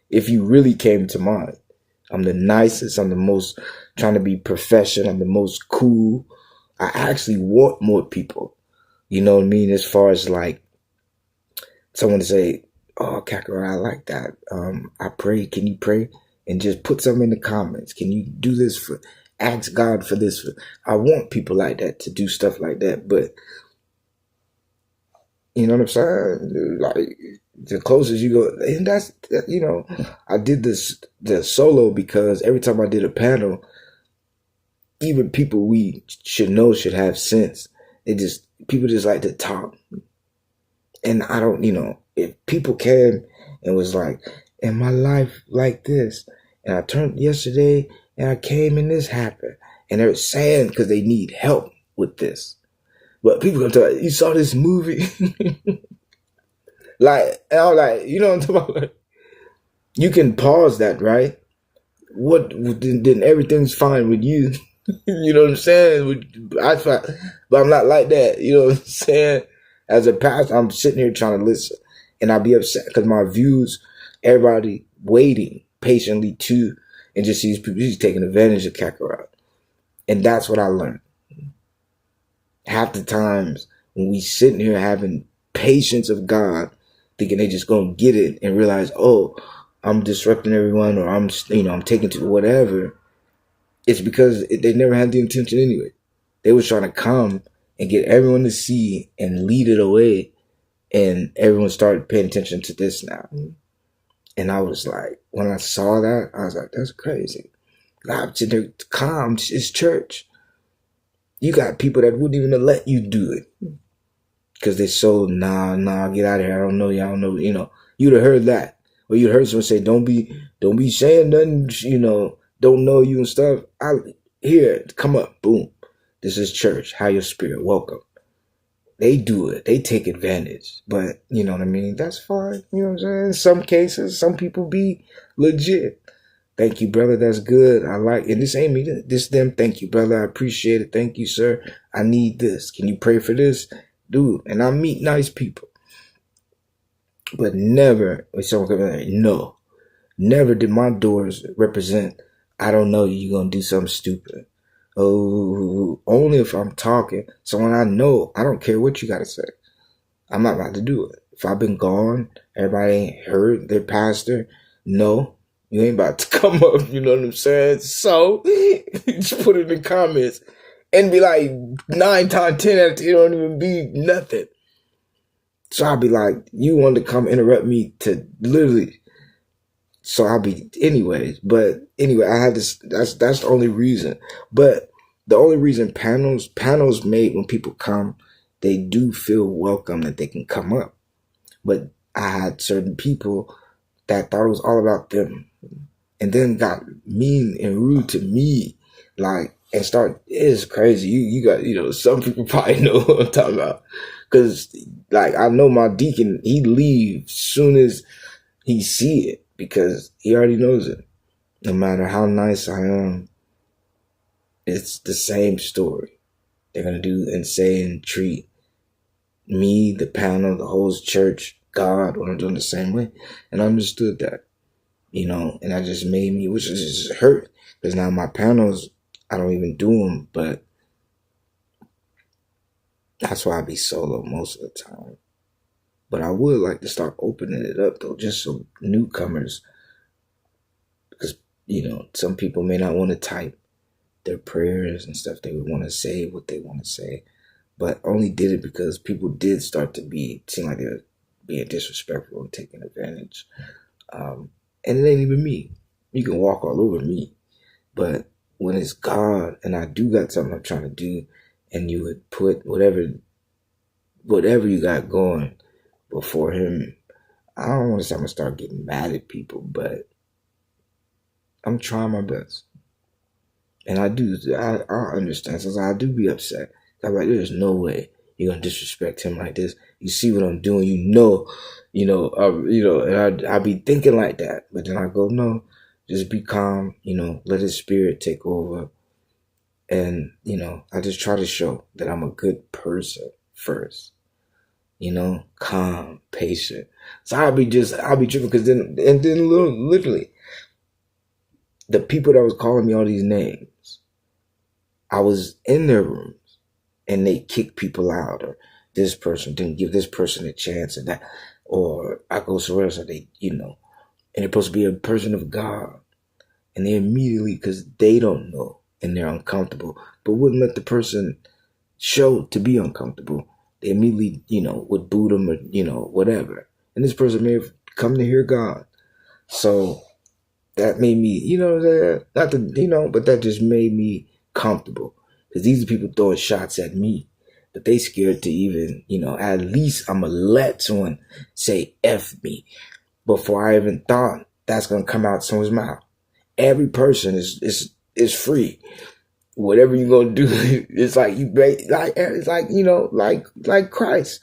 if you really came to mind? I'm the nicest, I'm the most trying to be professional, I'm the most cool. I actually want more people. You know what I mean? As far as like someone to say, oh, Kakarot, I like that. I pray. Can you pray? And just put something in the comments. Can you do this ask God for this? I want people like that to do stuff like that. But, you know what I'm saying? Like, the closest you go, and that's, I did the solo because every time I did a panel, even people we should know should have sense. People just like to talk. And I don't, if people came and was like, in my life like this, and I turned yesterday and I came and this happened, and they're saying because they need help with this. But people gonna tell you saw this movie, like, and I'm like, you know what I'm talking about? You can pause that, right? What then everything's fine with you. You know what I'm saying? But I'm not like that. You know what I'm saying? As a pastor, I'm sitting here trying to listen, and I'll be upset because my views, everybody waiting patiently too, and just these people just taking advantage of Kakarot. And that's what I learned. Half the times when we sitting here having patience of God, thinking they just gonna get it and realize, oh, I'm disrupting everyone, or I'm taking to whatever. It's because they never had the intention anyway. They was trying to come and get everyone to see and lead it away, and everyone started paying attention to this now. And I was like, when I saw that, I was like, that's crazy. I'm sitting there calm. It's church. You got people that wouldn't even let you do it because they're so nah, get out of here. I don't know. Y'all know. You'd have heard that, or you'd heard someone say, don't be saying nothing. Don't know you and stuff. Here, come up, boom. This is church. How your spirit, welcome. They do it. They take advantage. But, you know what I mean? That's fine. You know what I'm saying? In some cases, some people be legit. Thank you, brother. That's good. I like it. And this ain't me. This them. Thank you, brother. I appreciate it. Thank you, sir. I need this. Can you pray for this? Dude. And I meet nice people. But never, when someone come in, no. Never did my doors represent, I don't know, you're going to do something stupid. Oh, only if I'm talking. So when I know, I don't care what you got to say. I'm not about to do it. If I've been gone, everybody ain't heard their pastor. No, you ain't about to come up. You know what I'm saying? So just put it in the comments and be like 9 times 10 out of 10 don't even be nothing. So I'll be like, you want to come interrupt me to literally. So I'll be anyways. But anyway, I had this. That's the only reason. But the only reason panels made when people come, they do feel welcome that they can come up. But I had certain people that thought it was all about them, and then got mean and rude to me, like, and it's crazy. You got, some people probably know what I'm talking about, because like I know my deacon, he leaves soon as he see it because he already knows it. No matter how nice I am, it's the same story. They're gonna do and say and treat me, the panel, the whole church, God, when I'm doing the same way. And I understood that, and that just made me, which just hurt, because now my panels, I don't even do them, but that's why I be solo most of the time. But I would like to start opening it up, though, just so newcomers, because, some people may not want to type their prayers and stuff. They would want to say what they want to say, but only did it because people did start to seem like they were being disrespectful and taking advantage. And it ain't even me. You can walk all over me, but when it's God and I do got something I'm trying to do, and you would put whatever you got going before Him, I don't want to say I'm gonna start getting mad at people, but I'm trying my best. And I understand. So I do be upset. I'm like, there's no way you're gonna disrespect him like this. You see what I'm doing, and I be thinking like that. But then I go, no, just be calm, let his spirit take over. And, I just try to show that I'm a good person first. Calm, patient. So I'll be tripping because then literally the people that was calling me all these names, I was in their rooms and they kick people out, or this person didn't give this person a chance, and that, or I go somewhere else, and and they're supposed to be a person of God, and they immediately, because they don't know and they're uncomfortable, but wouldn't let the person show to be uncomfortable, they immediately, would boot them, or, whatever. And this person may have come to hear God. So that made me, not to, but that just made me comfortable. Because these are people throwing shots at me. But they scared to even, at least I'm going to let someone say F me before I even thought that's going to come out someone's mouth. Every person is free. Whatever you're going to do, it's like like Christ.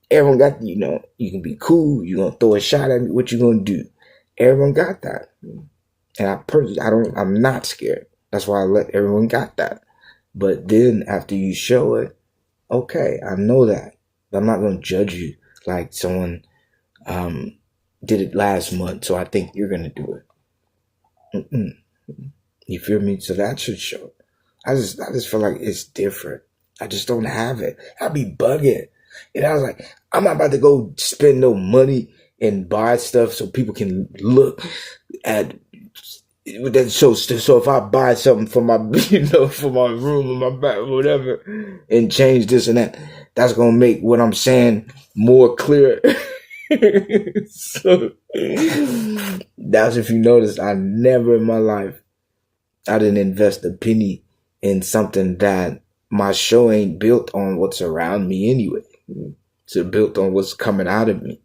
Everyone got, you can be cool. You're going to throw a shot at me. What you going to do? Everyone got that. And I'm not scared. That's why I let everyone got that. But then after you show it, okay, I know that. But I'm not going to judge you like someone did it last month, so I think you're going to do it. Mm-mm. You feel me? So that should show. I just feel like it's different. I just don't have it. I be bugging. And I was like, I'm not about to go spend no money and buy stuff so people can look at that. So if I buy something for my, for my room or my back or whatever, and change this and that, that's gonna make what I'm saying more clear. So that's, if you notice, I never in my life, I didn't invest a penny in something that my show ain't built on what's around me anyway. It's built on what's coming out of me.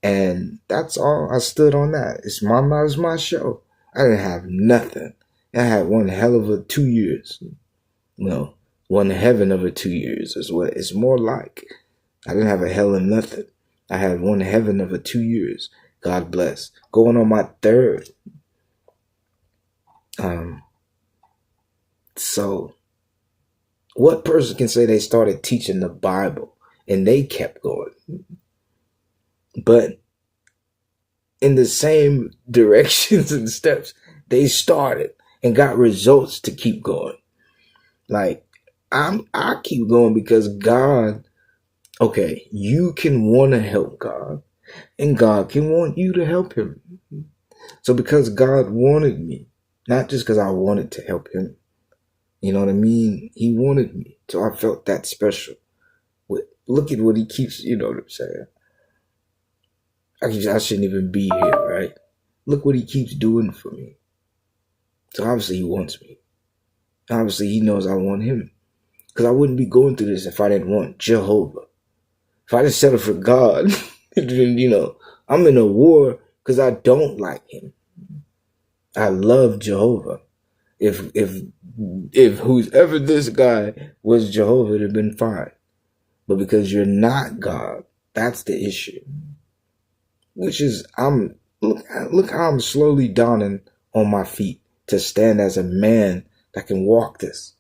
And that's all. I stood on that. It's my show. I didn't have nothing. I had one hell of a 2 years. No, one heaven of a 2 years is what it's more like. I didn't have a hell of nothing. I had one heaven of a 2 years. God bless. Going on my third. So what person can say they started teaching the Bible and they kept going? But in the same directions and steps they started and got results to keep going. Like, I keep going because God, okay, you can want to help God and God can want you to help him. So because God wanted me, not just because I wanted to help him, you know what I mean? He wanted me. So I felt that special. Look at what he keeps, you know what I'm saying? I shouldn't even be here, right? Look what he keeps doing for me. So obviously he wants me. Obviously he knows I want him. Because I wouldn't be going through this if I didn't want Jehovah. If I just settled for God, then, I'm in a war because I don't like him. I love Jehovah. If whoever this guy was Jehovah, it'd have been fine. But because you're not God, that's the issue. Which is, look how I'm slowly dawning on my feet to stand as a man that can walk this.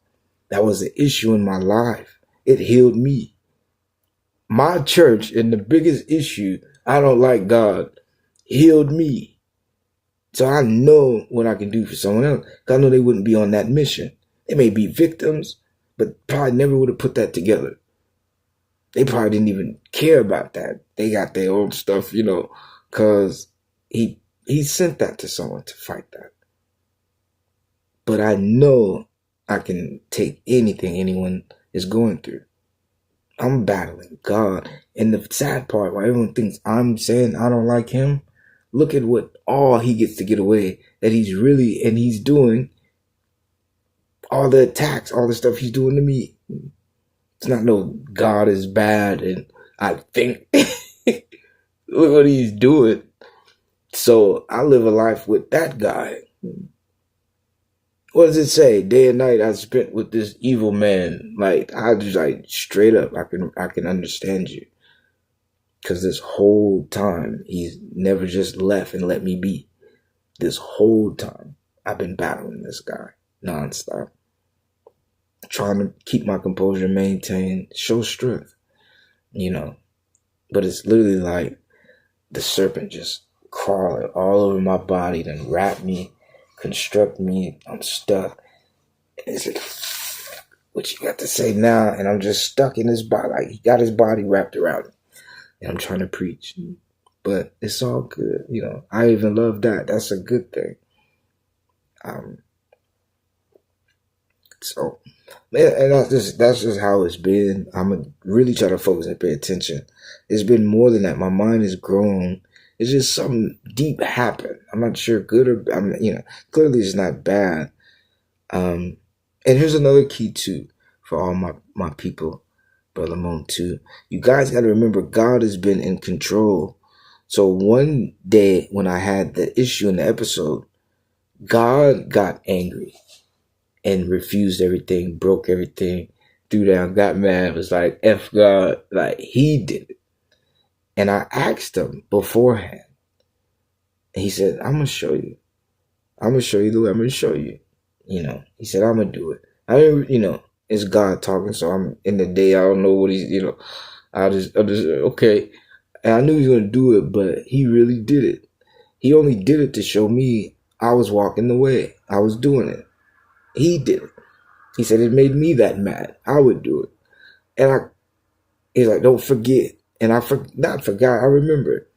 That was the issue in my life. It healed me. My church, and the biggest issue, I don't like God, healed me. So I know what I can do for someone else. I know they wouldn't be on that mission. They may be victims, but probably never would have put that together. They probably didn't even care about that. They got their own stuff, because he sent that to someone to fight that. But I know I can take anything anyone is going through. I'm battling God. And the sad part, why everyone thinks I'm saying I don't like him, look at what all he gets to get away, that he's doing all the attacks, all the stuff he's doing to me. It's not no God is bad and I think look what he's doing. So I live a life with that guy. What does it say? Day and night I spent with this evil man. Like, I just, like, straight up, I can understand you. Because this whole time, he's never just left and let me be. This whole time, I've been battling this guy nonstop. Trying to keep my composure, maintain, show strength, you know. But it's literally like the serpent just crawling all over my body, then wrap me, construct me. I'm stuck. And it's like, what you got to say now? And I'm just stuck in his body. Like, he got his body wrapped around me. And I'm trying to preach. But it's all good. You know, I even love that. That's a good thing. So, man, and that's just how it's been. I'm going to really try to focus and pay attention. It's been more than that. My mind has grown. It's just something deep happened. I'm not sure good or, clearly it's not bad. And here's another key too for all my people, Brother Moon too. You guys got to remember, God has been in control. So one day when I had the issue in the episode, God got angry and refused everything, broke everything, threw down, got mad, was like, F God, like he did it. And I asked him beforehand. And he said, I'm going to show you. I'm going to show you the way. I'm going to show you. You know, he said, I'm going to do it. I didn't, it's God talking. So I'm in the day. I don't know what he's, I just, okay. And I knew he was going to do it, but he really did it. He only did it to show me I was walking the way. I was doing it. He did it. He said it made me that mad. I would do it. And he's like, don't forget. And I not forgot. I remember.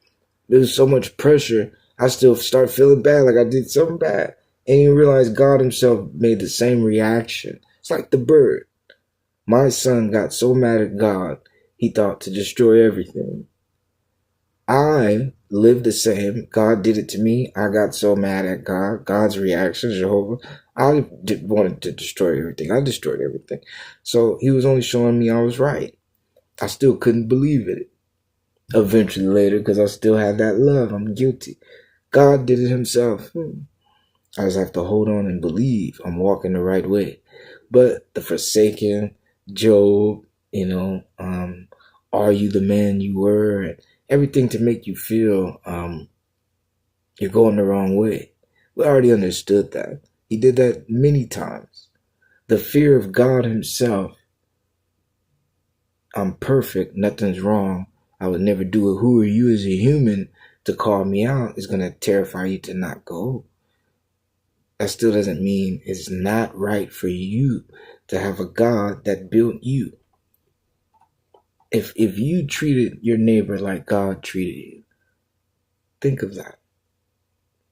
There was so much pressure. I still start feeling bad, like I did something bad. And you realize God himself made the same reaction. It's like the bird. My son got so mad at God, he thought to destroy everything. I lived the same. God did it to me. I got so mad at God. God's reaction, Jehovah. I wanted to destroy everything. I destroyed everything. So he was only showing me I was right. I still couldn't believe it. Eventually later, because I still had that love. I'm guilty. God did it himself. I just have to hold on and believe I'm walking the right way. But the forsaken, Job, are you the man you were? And everything to make you feel you're going the wrong way. We already understood that. He did that many times. The fear of God himself. I'm perfect. Nothing's wrong. I would never do it. Who are you as a human to call me out? Is going to terrify you to not go. That still doesn't mean it's not right for you to have a God that built you. If you treated your neighbor like God treated you, think of that.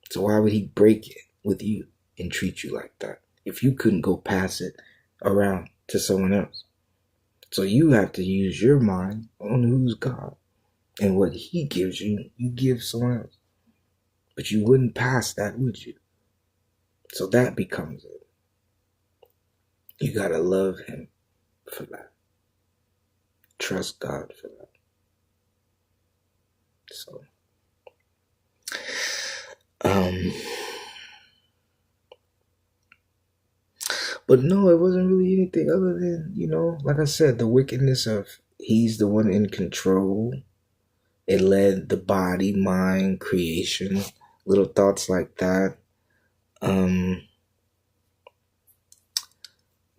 So why would he break it with you and treat you like that if you couldn't go pass it around to someone else? So you have to use your mind on who's God. And what he gives you, you give someone else. But you wouldn't pass that, would you? So that becomes it. You got to love him for that. Trust God for that. So, but no, it wasn't really anything other than, like I said, the wickedness of he's the one in control. It led the body, mind, creation, little thoughts like that. Trying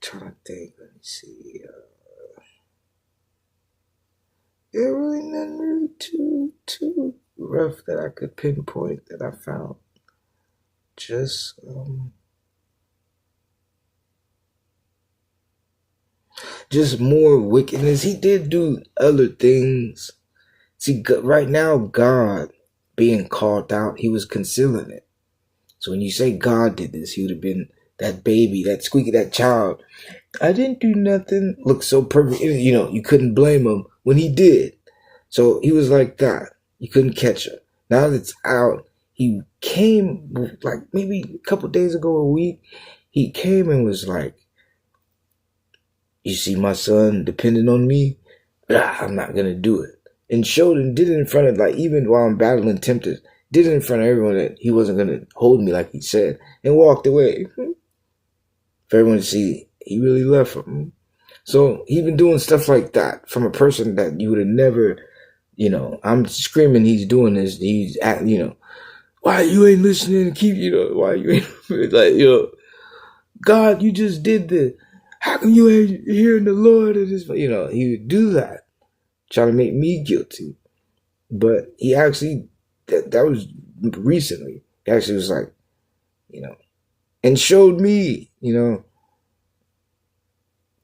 to think, let me see. There really nothing really too rough that I could pinpoint that I found. Just more wickedness. He did do other things. See, right now, God being called out, he was concealing it. So when you say God did this, he would have been that baby, that squeaky, that child. I didn't do nothing. Looked so perfect. You couldn't blame him when he did. So he was like that. You couldn't catch her. Now that it's out, he came like maybe a couple days ago, a week. He came and was like, you see my son depending on me? I'm not going to do it. And showed and did it in front of, like, even while I'm battling tempters, did it in front of everyone that he wasn't going to hold me like he said, and walked away. for everyone to see he really left him. So he been doing stuff like that from a person that you would have never, I'm screaming he's doing this. He's at, why you ain't listening? Why you ain't like, God, you just did this. How come you ain't hearing the Lord? And this, he would do that, trying to make me guilty. But he actually, that was recently. He actually was like, and showed me,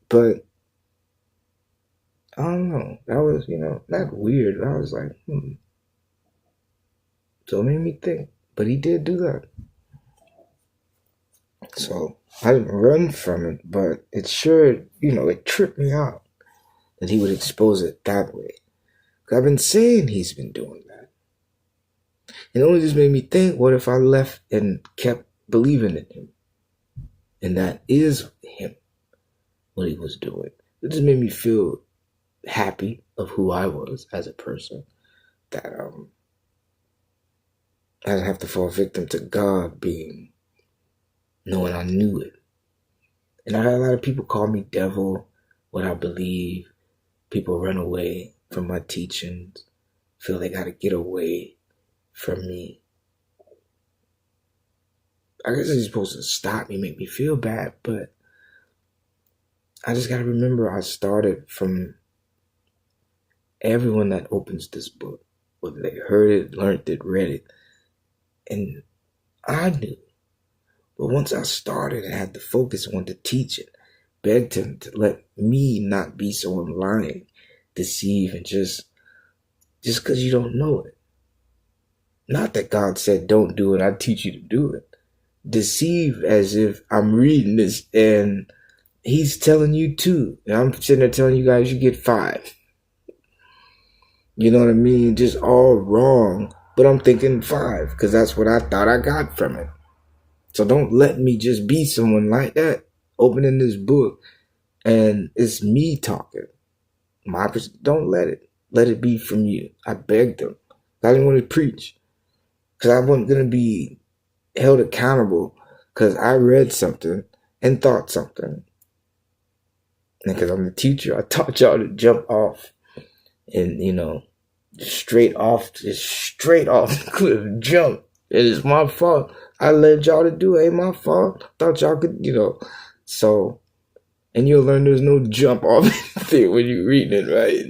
but I don't know. That was, not weird. I was like, So it made me think. But he did do that. So I didn't run from it, but it sure, it tripped me out that he would expose it that way. I've been saying he's been doing that. And it only just made me think, what if I left and kept believing in him? And that is him, what he was doing. It just made me feel happy of who I was as a person. That I didn't have to fall victim to God knowing I knew it. And I had a lot of people call me devil, what I believe. People run away from my teachings, feel they got to get away from me. I guess it's supposed to stop me, make me feel bad, but I just got to remember I started from everyone that opens this book, whether they heard it, learned it, read it, and I knew. But once I started, I had to focus on to teach it, begged him to let me not be so lying, deceive, and just because you don't know it. Not that God said don't do it, I teach you to do it. Deceive as if I'm reading this and he's telling you too. And I'm sitting there telling you guys you get 5. You know what I mean? Just all wrong. But I'm thinking 5 because that's what I thought I got from it. So don't let me just be someone like that, opening this book and it's me talking. Don't let it. Let it be from you. I begged them. I didn't want to preach because I wasn't going to be held accountable because I read something and thought something. And because I'm the teacher, I taught y'all to jump off and, straight off the cliff, jump. It is my fault. I led y'all to do it. Ain't my fault. Thought y'all could, So, and you'll learn there's no jump off anything when you're reading it, right?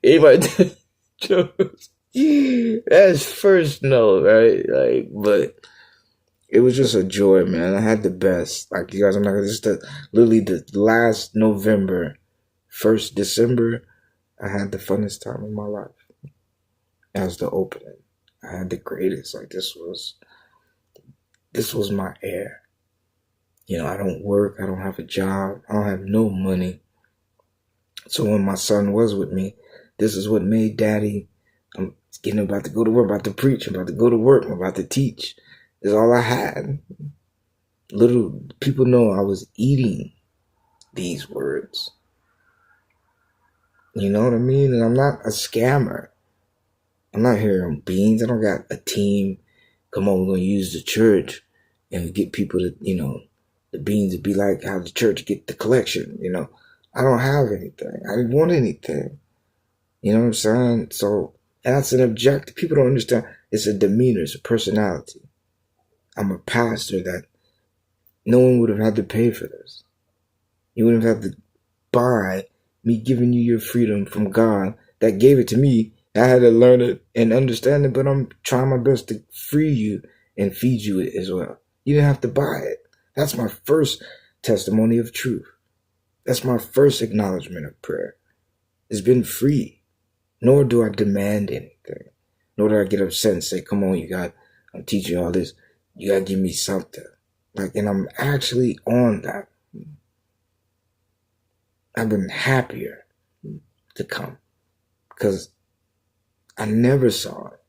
Anybody jumps. That's first note, right? But it was just a joy, man. I had the best. Like, you guys, I'm not gonna literally the last November, 1st December, I had the funnest time of my life. As the opening. I had the greatest. Like, this was my air. I don't work. I don't have a job. I don't have no money. So when my son was with me, this is what made Daddy, I'm about to go to work, I'm about to preach, I'm about to go to work, I'm about to teach. Is all I had. Little people know I was eating these words. You know what I mean? And I'm not a scammer. I'm not here on beans. I don't got a team. Come on, we're going to use the church and get people to, the beans to be like how the church get the collection. I don't have anything. I didn't want anything. You know what I'm saying? So that's an objective. People don't understand. It's a demeanor. It's a personality. I'm a pastor that no one would have had to pay for this. You wouldn't have had to buy me giving you your freedom from God that gave it to me. I had to learn it and understand it, but I'm trying my best to free you and feed you it as well. You didn't have to buy it. That's my first testimony of truth. That's my first acknowledgement of prayer. It's been free. Nor do I demand anything. Nor do I get upset and say, come on, I'm teaching you all this. You got to give me something. And I'm actually on that. I've been happier to come because I never saw it.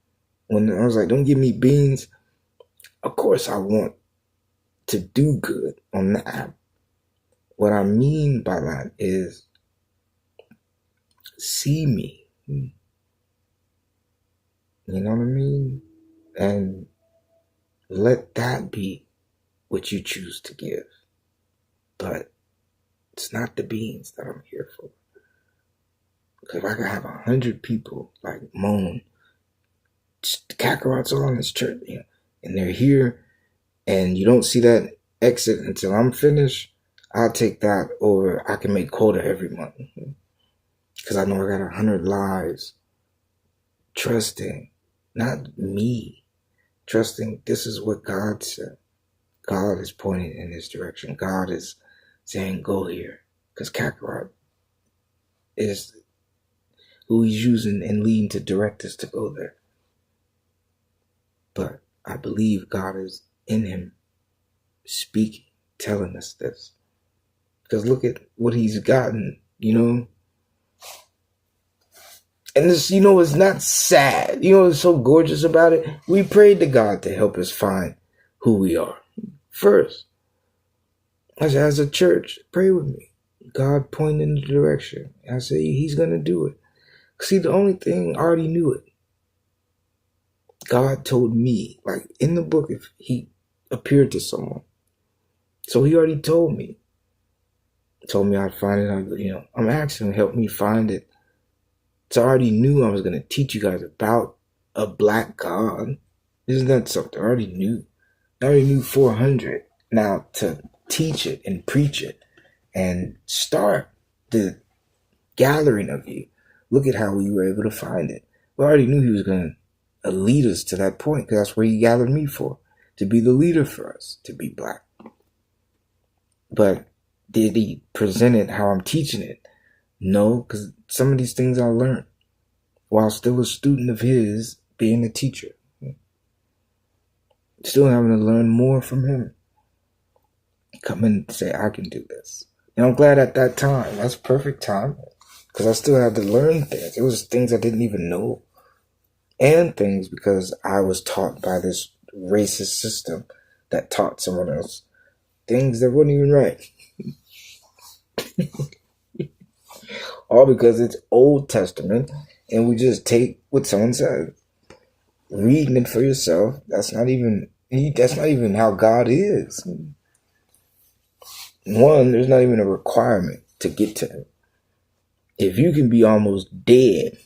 When I was like, don't give me beans. Of course I want to do good on the app. What I mean by that is see me. You know what I mean? And let that be what you choose to give. But it's not the beans that I'm here for. Because if I could have 100 people like moan, the Kakarot's all in this church, and they're here, and you don't see that exit until I'm finished, I'll take that over. I can make quota every month. Because I know I got 100 lives trusting, not me, trusting this is what God said. God is pointing in this direction. God is saying, go here. Because Kakarot is who he's using and leading to direct us to go there. But I believe God is in him speaking, telling us this. Because look at what he's gotten, And this, it's not sad. What's so gorgeous about it? We prayed to God to help us find who we are. First, as a church, pray with me. God pointed in the direction. I say he's going to do it. See, the only thing, I already knew it. God told me, like in the book, if he appeared to someone. So he already told me. Told me I'd find it. I'm asking him to help me find it. So I already knew I was going to teach you guys about a black God. Isn't that something? I already knew. I already knew 400. Now to teach it and preach it and start the gathering of you. Look at how we were able to find it. We already knew he was going to lead us to that point because that's where he gathered me for. To be the leader for us, to be black. But did he present it how I'm teaching it? No, because some of these things I learned while still a student of his, being a teacher. Still having to learn more from him. Come and say, I can do this. And I'm glad at that time. That's perfect time. Because I still had to learn things. It was things I didn't even know. And things because I was taught by this racist system that taught someone else things that weren't even right. All because it's Old Testament and we just take what someone said. Reading it for yourself, that's not even how God is. One, there's not even a requirement to get to him. If you can be almost dead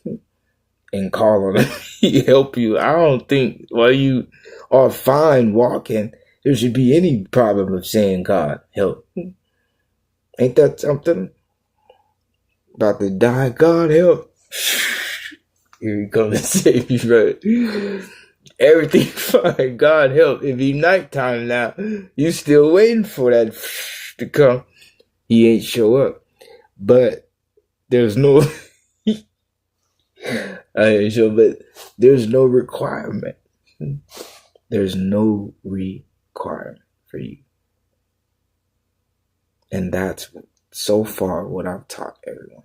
and call on him, he help you. I don't think while you are fine walking, there should be any problem of saying, God, help. Ain't that something? About to die, God, help. Here he comes to save you, right? Everything fine, God help. It be nighttime now. You still waiting for that to come. He ain't show up. But there's no I ain't sure, but there's no requirement. There's no requirement for you. And that's so far what I've taught everyone.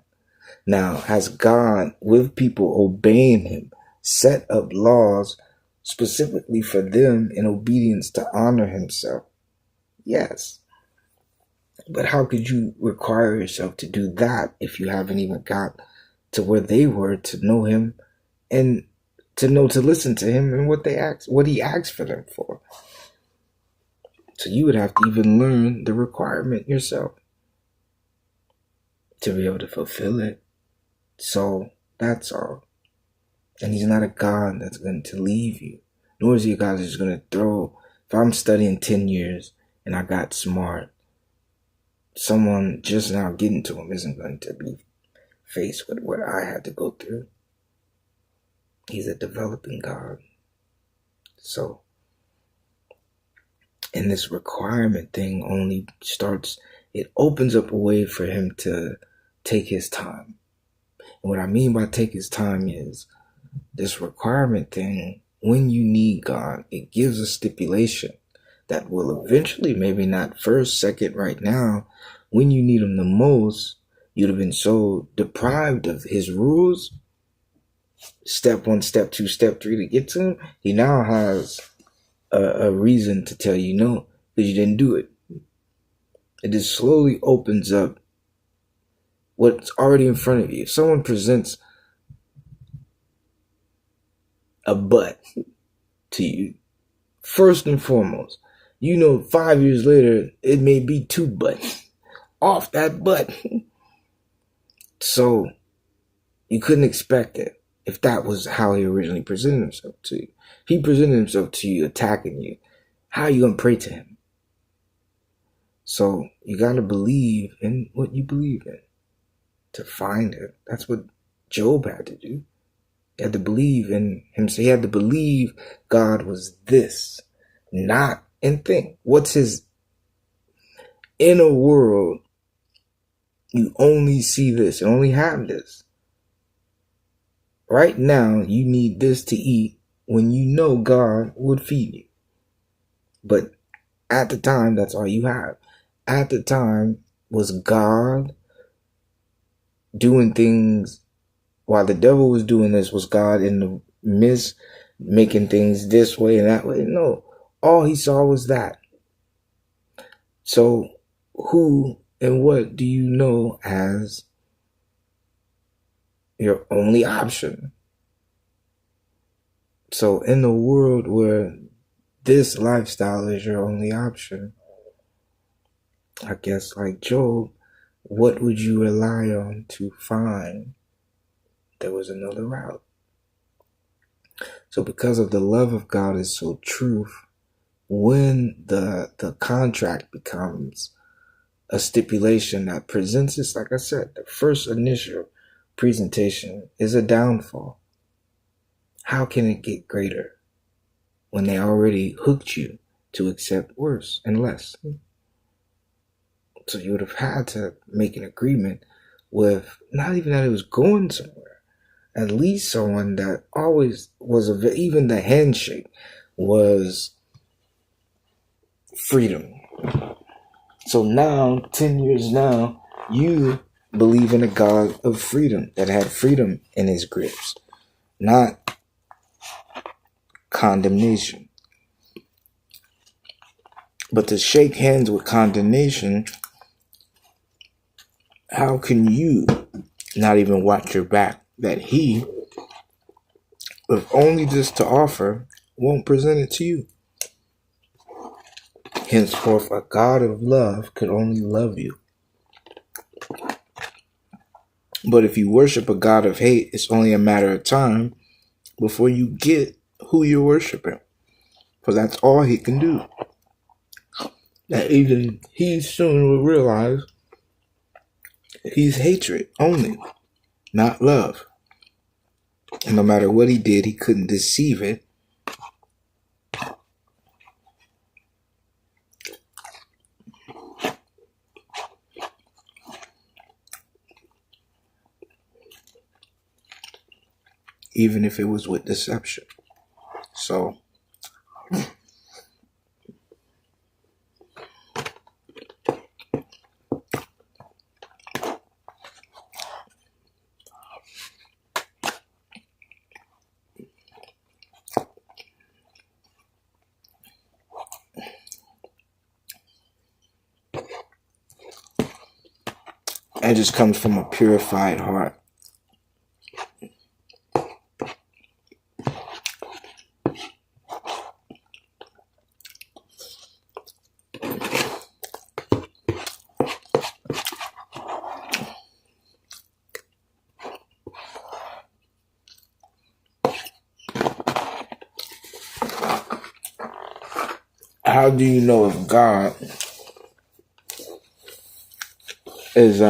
Now, has God, with people obeying him, set up laws specifically for them in obedience to honor himself? Yes. But how could you require yourself to do that if you haven't even got to where they were to know him and to know to listen to him and what he asked for them for? So you would have to even learn the requirement yourself to be able to fulfill it. So that's all. And he's not a God that's going to leave you. Nor is he a God that's going to throw. If I'm studying 10 years and I got smart, someone just now getting to him isn't going to be faced with what I had to go through. He's a developing God. So, and this requirement thing only starts, it opens up a way for him to take his time. And what I mean by take his time is this requirement thing, when you need God, it gives a stipulation that will eventually, maybe not first, second, right now, when you need him the most, you'd have been so deprived of his rules. Step 1, step 2, step 3 to get to him. He now has a reason to tell you no, because you didn't do it. It just slowly opens up what's already in front of you. If someone presents a butt to you, first and foremost, 5 years later, it may be 2 butts. off that butt. So you couldn't expect it if that was how he originally presented himself to you. He presented himself to you attacking you. How are you going to pray to him? So you got to believe in what you believe in to find it. That's what Job had to do. He had to believe in him. So he had to believe God was this, not and think. What's his inner world? You only see this, you only have this. Right now, you need this to eat when you know God would feed you. But at the time, that's all you have. At the time, was God doing things while the devil was doing this? Was God in the midst making things this way and that way? No. All he saw was that. So who and what do you know as your only option? So in a world where this lifestyle is your only option, I guess like Job, what would you rely on to find there was another route? So because of the love of God is so true, when the contract becomes a stipulation that presents us, like I said, the first initial presentation is a downfall. How can it get greater when they already hooked you to accept worse and less? So you would have had to make an agreement with not even that it was going somewhere, at least someone that always was, even the handshake was freedom. So now, 10 years now, you believe in a God of freedom that had freedom in his grips, not condemnation. But to shake hands with condemnation, how can you not even watch your back that he, with only this to offer, won't present it to you? Henceforth, a God of love could only love you. But if you worship a God of hate, it's only a matter of time before you get who you're worshiping. Because that's all he can do. That even he soon will realize he's hatred only, not love. And no matter what he did, he couldn't deceive it. Even if it was with deception. So it just comes from a purified heart. How do you know if God is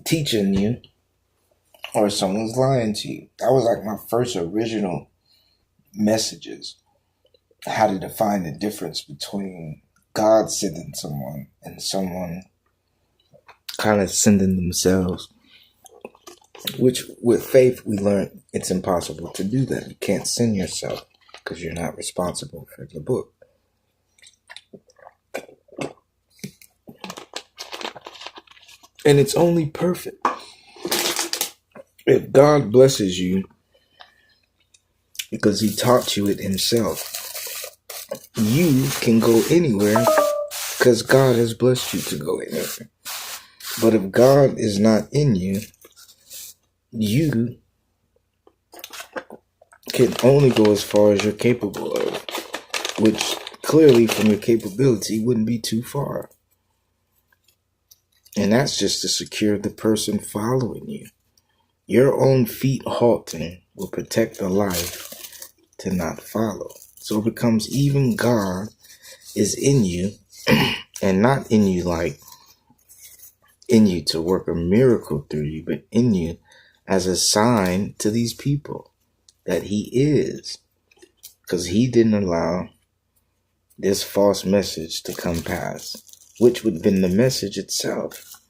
teaching you or someone's lying to you? That was like my first original messages. How to define the difference between God sending someone and someone kind of sending themselves. Which with faith we learned it's impossible to do that. You can't send yourself because you're not responsible for the book. And it's only perfect. If God blesses you because he taught you it himself, you can go anywhere because God has blessed you to go anywhere. But if God is not in you, you can only go as far as you're capable of, which clearly from your capability wouldn't be too far. And that's just to secure the person following you. Your own feet halting will protect the life to not follow. So it becomes even God is in you and not in you like in you to work a miracle through you, but in you as a sign to these people that he is. Because he didn't allow this false message to come past, which would have been the message itself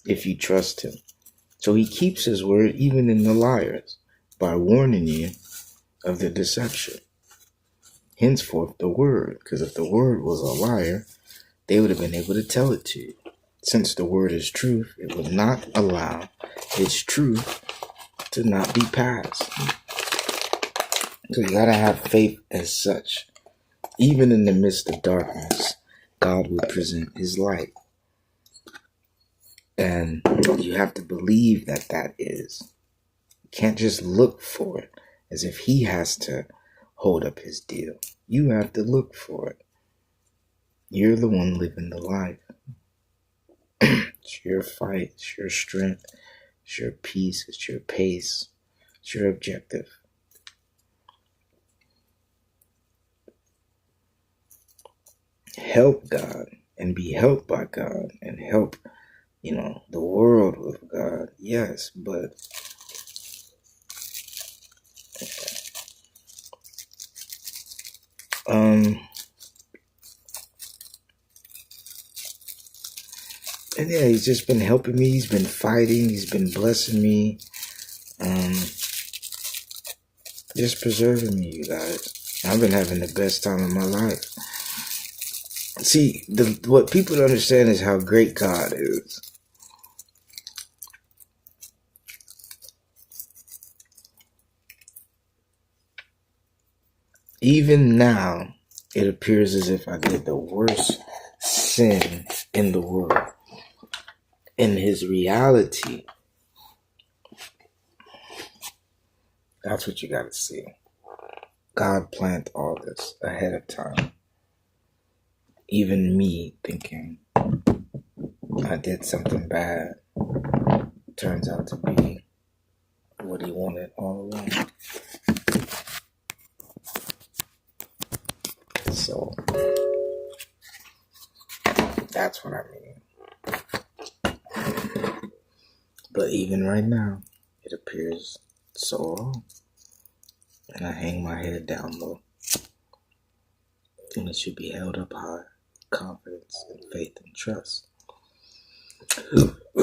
if you trust him. So he keeps his word even in the liars by warning you of the deception. Henceforth the word, because if the word was a liar, they would have been able to tell it to you. Since the word is truth, it will not allow its truth to not be passed. So you gotta have faith as such. Even in the midst of darkness, God will present his light. And you have to believe that that is. You can't just look for it as if he has to hold up his deal. You have to look for it. You're the one living the life. It's your fight, it's your strength, it's your peace, it's your pace, it's your objective. Help God and be helped by God and help, the world with God. Yes, but and yeah, he's just been helping me. He's been fighting. He's been blessing me. Just preserving me, you guys. I've been having the best time of my life. See, what people don't understand is how great God is. Even now, it appears as if I did the worst sin in the world. In his reality, that's what you got to see. God planned all this ahead of time. Even me thinking I did something bad turns out to be what he wanted all along. So that's what I mean. But even right now, it appears so wrong. And I hang my head down low. And it should be held up high. Confidence and faith and trust.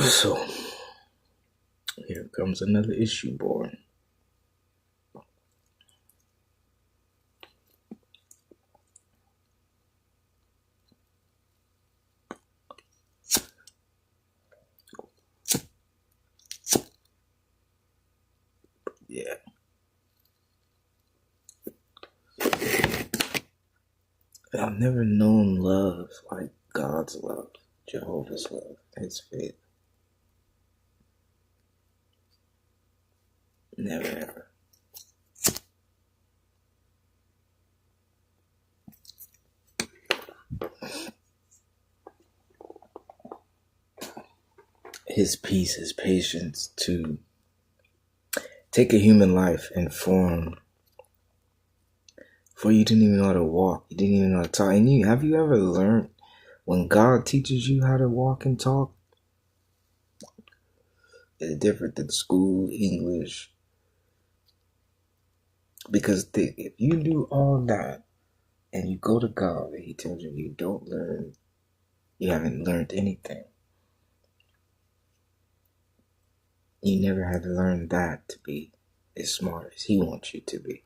So here comes another issue born. Yeah. I've never known love like God's love, Jehovah's love, his faith. Never ever. His peace, his patience to take a human life and form. For you didn't even know how to walk. You didn't even know how to talk. And have you ever learned when God teaches you how to walk and talk? It's different than school, English. Because if you do all that and you go to God and he tells you you don't learn, you haven't learned anything. You never had to learn that to be as smart as he wants you to be.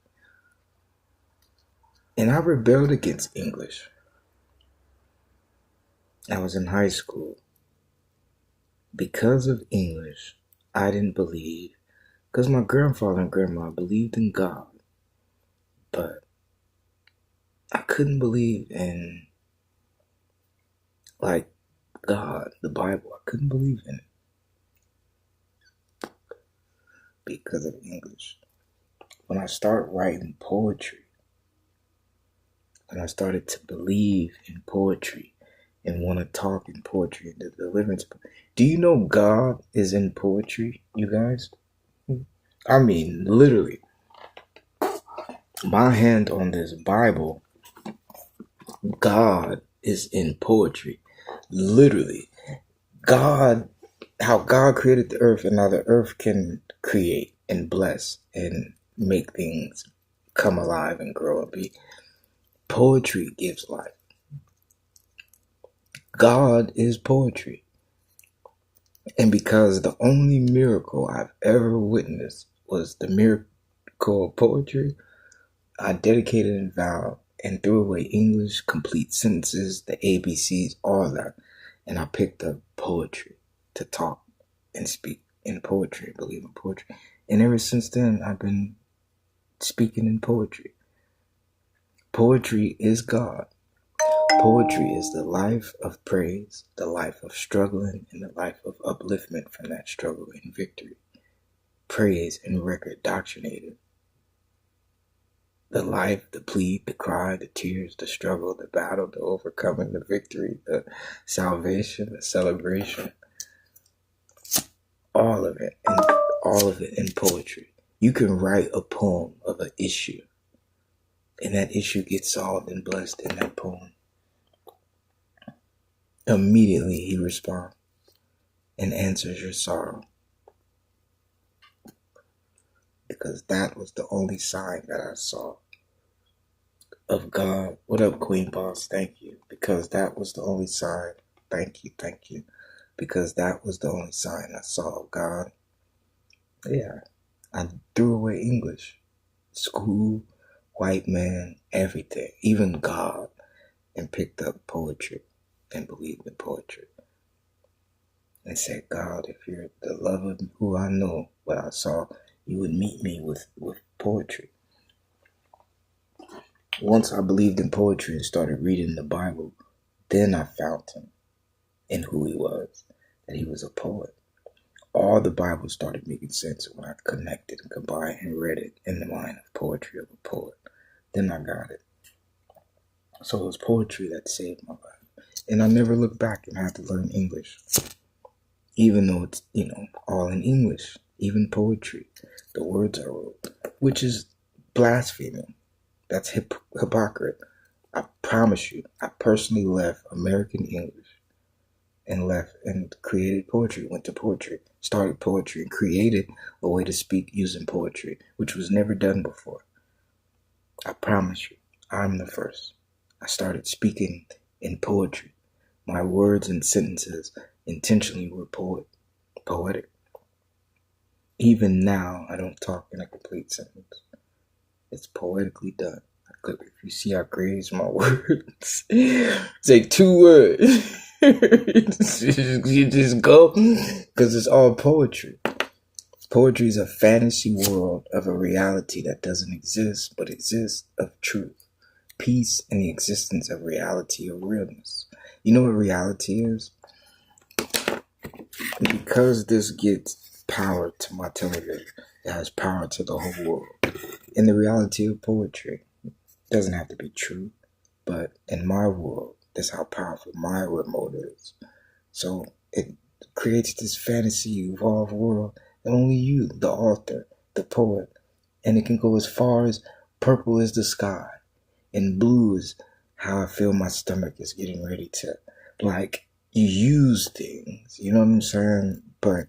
And I rebelled against English. I was in high school. Because of English, I didn't believe. Because my grandfather and grandma believed in God. But I couldn't believe in, God, the Bible. I couldn't believe in it. Because of English. When I start writing poetry, And I started to believe in poetry and want to talk in poetry and the deliverance. Do you know God is in poetry, you guys? I mean, literally. My hand on this Bible, God is in poetry. Literally. How God created the earth and how the earth can create and bless and make things come alive and grow and be. Poetry gives life. God is poetry. And because the only miracle I've ever witnessed was the miracle of poetry, I dedicated and vowed and threw away English, complete sentences, the ABCs, all that. And I picked up poetry to talk and speak in poetry, believe in poetry. And ever since then, I've been speaking in poetry. Poetry is God. Poetry is the life of praise, the life of struggling, and the life of upliftment from that struggle and victory. Praise and record doctrinated. The life, the plead, the cry, the tears, the struggle, the battle, the overcoming, the victory, the salvation, the celebration. All of it, and all of it in poetry. You can write a poem of an issue, and that issue gets solved and blessed in that poem. Immediately he responds and answers your sorrow. Because that was the only sign that I saw of God. What up, Queen Boss? Thank you. Because that was the only sign. Thank you. Because that was the only sign I saw of God. Yeah, I threw away English, school, white man, everything, even God, and picked up poetry and believed in poetry. And said, God, if you're the love of who I know, what I saw, you would meet me with poetry. Once I believed in poetry and started reading the Bible, then I found him in who he was, that he was a poet. All the Bible started making sense when I connected and combined and read it in the mind of poetry of a poet. Then I got it. So it was poetry that saved my life. And I never looked back and had to learn English. Even though it's, all in English. Even poetry. The words I wrote. Which is blaspheming. That's hypocrite. I promise you, I personally left American English and left and created poetry, went to poetry, started poetry, and created a way to speak using poetry, which was never done before. I promise you, I'm the first. I started speaking in poetry. My words and sentences intentionally were poetic. Even now, I don't talk in a complete sentence. It's poetically done. If you see how crazy my words, it's like 2 words. You just go, because it's all poetry. Poetry is a fantasy world of a reality that doesn't exist, but exists of truth, peace, and the existence of reality or realness. You know what reality is? Because this gets power to my television, it has power to the whole world. In the reality of poetry, it doesn't have to be true, but in my world, that's how powerful my remote is. So it creates this fantasy evolved world that only you, the author, the poet, and it can go as far as purple is the sky and blue is how I feel my stomach is getting ready to, you use things, you know what I'm saying, but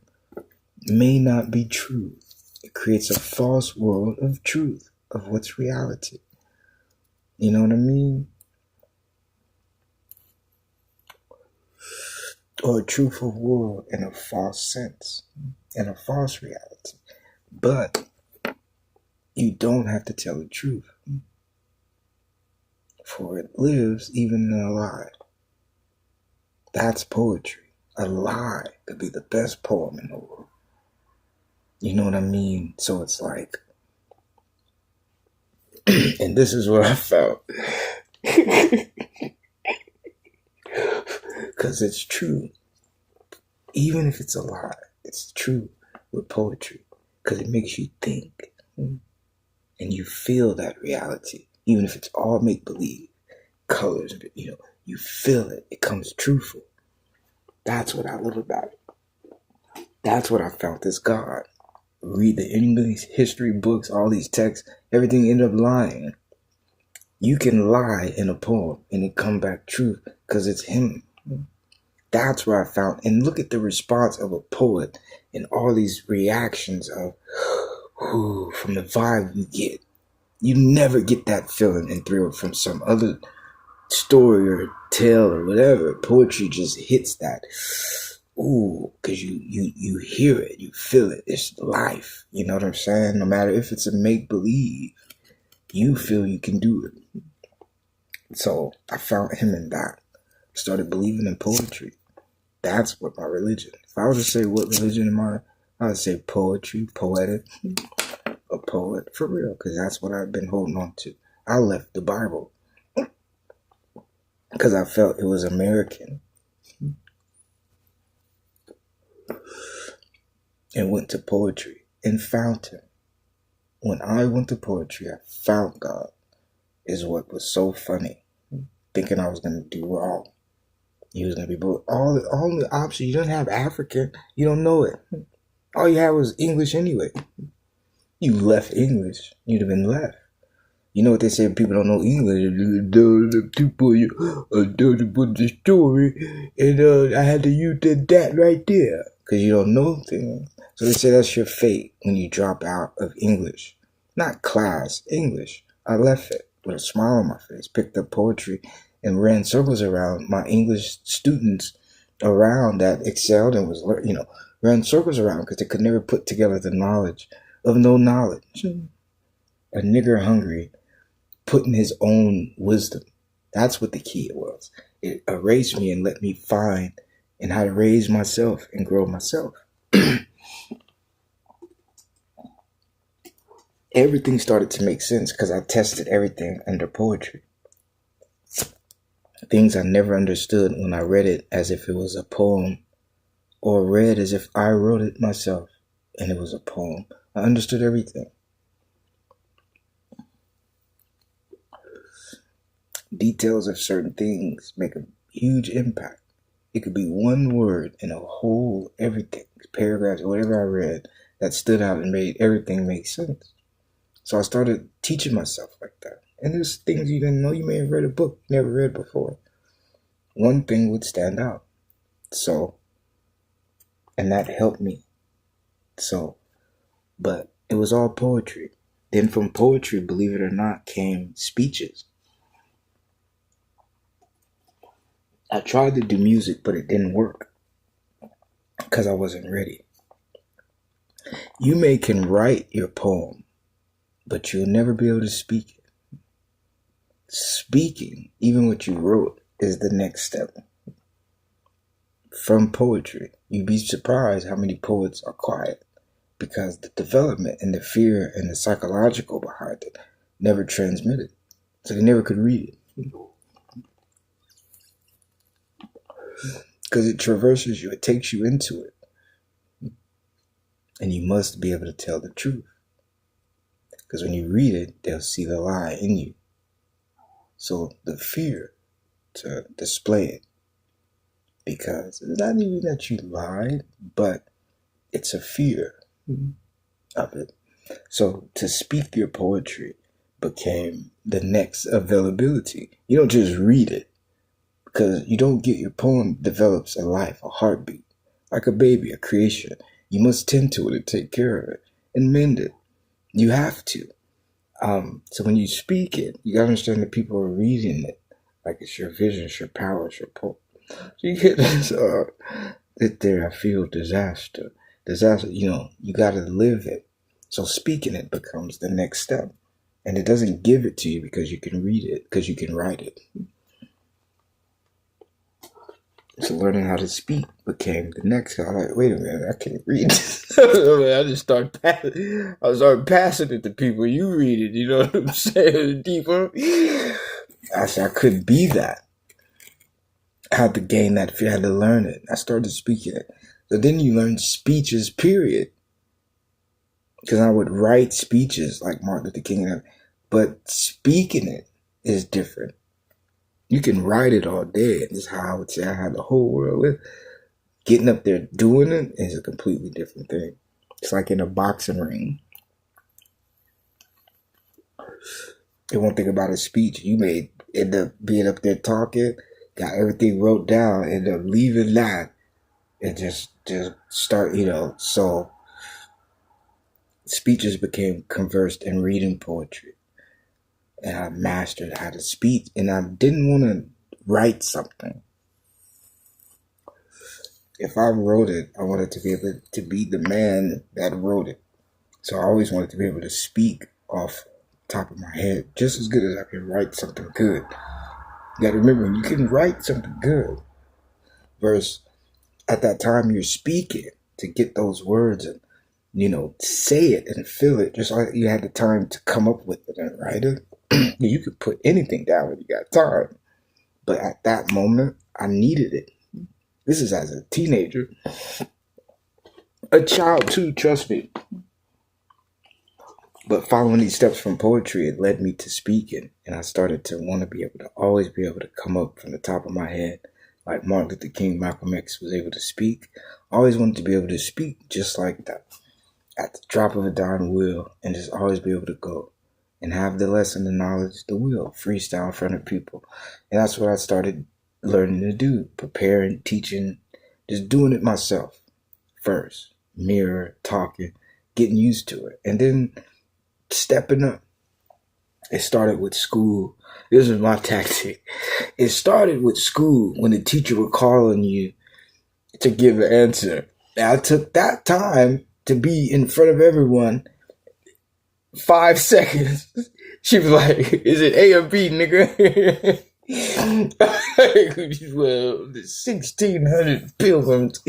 may not be true. It creates a false world of truth, of what's reality. You know what I mean? Or a truthful world in a false sense, in a false reality. But you don't have to tell the truth, for it lives even in a lie. That's poetry. A lie could be the best poem in the world. You know what I mean? So it's like, and this is what I felt. Because it's true. Even if it's a lie, it's true with poetry. Because it makes you think. And you feel that reality. Even if it's all make-believe. colors, you feel it. It comes truthful. That's what I love about it. That's what I felt as God. Read the English history books, all these texts, everything ended up lying. You can lie in a poem and it come back true because it's him. That's where I found. And look at the response of a poet and all these reactions of, from the vibe you get. You never get that feeling and thrill from some other story or tale or whatever. Poetry just hits that. Because you hear it, you feel it. It's life. You know what I'm saying? No matter if it's a make-believe, you feel you can do it. So I found him in that. Started believing in poetry. That's what my religion. If I was to say what religion am I would say poetry, poetic, a poet, for real, because that's what I've been holding on to. I left the Bible because I felt it was American and went to poetry and found him. When I went to poetry, I found God, is what was so funny. Thinking I was going to do wrong. He was going to be both. All the options, you don't have African, you don't know it. All you had was English anyway. You left English, you'd have been left. You know what they say, people don't know English. To put the story, and I had to use that right there. Because you don't know things. So they say that's your fate when you drop out of English. Not class, English. I left it with a smile on my face, picked up poetry, and ran circles around my English students around that excelled and was, ran circles around because they could never put together the knowledge of no knowledge. A nigger hungry, putting his own wisdom. That's what the key was. It erased me and let me find and how to raise myself and grow myself. Everything started to make sense because I tested everything under poetry. Things I never understood when I read it as if it was a poem, or read as if I wrote it myself and it was a poem. I understood everything. Details of certain things make a huge impact. It could be one word in a whole everything, paragraphs, whatever I read that stood out and made everything make sense. So I started teaching myself like that. And there's things you didn't know. You may have read a book you never read before. One thing would stand out. So, and that helped me. So, but it was all poetry. Then from poetry, believe it or not, came speeches. I tried to do music, but it didn't work because I wasn't ready. You can write your poem, but you'll never be able to speak it. Speaking, even what you wrote, is the next step. From poetry, you'd be surprised how many poets are quiet because the development and the fear and the psychological behind it never transmitted. So they never could read it. Because it traverses you, it takes you into it. And you must be able to tell the truth. Because when you read it, they'll see the lie in you. So the fear to display it. Because it's not even that you lied, but it's a fear of it. So to speak your poetry became the next availability. You don't just read it. Because you don't get your poem develops a life, a heartbeat. Like a baby, a creation. You must tend to it and take care of it and mend it. You have to. So when you speak it, you gotta understand that people are reading it. Like it's your vision, it's your power, it's your poem. So you get this, that there I feel disaster. Disaster, you gotta live it. So speaking it becomes the next step. And it doesn't give it to you because you can read it, because you can write it. So learning how to speak became the next. I'm like, wait a minute, I can't read. I just started passing it to people. You read it, you know what I'm saying? Deeper. I said I couldn't be that. I had to gain that fear. I had to learn it. I started speaking it. So then you learn speeches, period. Because I would write speeches like Martin Luther King, but speaking it is different. You can write it all day. And this is how I would say I had the whole world with. Getting up there doing it is a completely different thing. It's like in a boxing ring. And one thing about a speech, you may end up being up there talking, got everything wrote down, end up leaving that, and just start, so speeches became conversed in reading poetry. And I mastered how to speak, and I didn't want to write something. If I wrote it, I wanted to be able to be the man that wrote it. So I always wanted to be able to speak off the top of my head just as good as I can write something good. You gotta remember, you can write something good versus at that time you're speaking to get those words and, say it and feel it. Just like you had the time to come up with it and write it. You could put anything down when you got time. But at that moment, I needed it. This is as a teenager. A child too, trust me. But following these steps from poetry, it led me to speaking. And I started to want to be able to always be able to come up from the top of my head. Like Martin Luther King, Malcolm X was able to speak. I always wanted to be able to speak just like that. At the drop of a dime wheel. And just always be able to go. And have the lesson, the knowledge, the will. Freestyle in front of people. And that's what I started learning to do, preparing, teaching, just doing it myself first. Mirror, talking, getting used to it. And then stepping up. It started with school. This was my tactic. It started with school when the teacher would call on you to give an answer. And I took that time to be in front of everyone. 5 seconds. She was like, is it A or B, nigga? Well, the 1,600 pilgrims.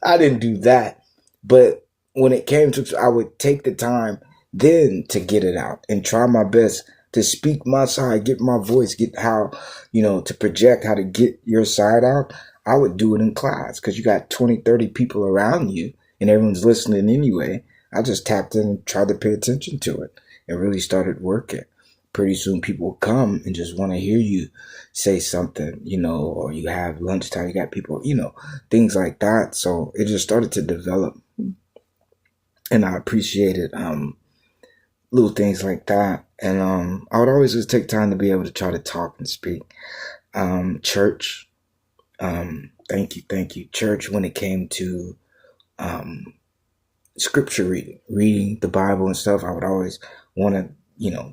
I didn't do that. But when it came to, I would take the time then to get it out and try my best to speak my side, get my voice, get how, to project how to get your side out. I would do it in class because you got 20, 30 people around you and everyone's listening anyway. I just tapped in and tried to pay attention to it and really started working. Pretty soon people will come and just want to hear you say something, or you have lunchtime, you got people, things like that. So it just started to develop. And I appreciated little things like that. And I would always just take time to be able to try to talk and speak. Church. Thank you. Church, when it came to scripture reading the Bible and stuff, I would always want to,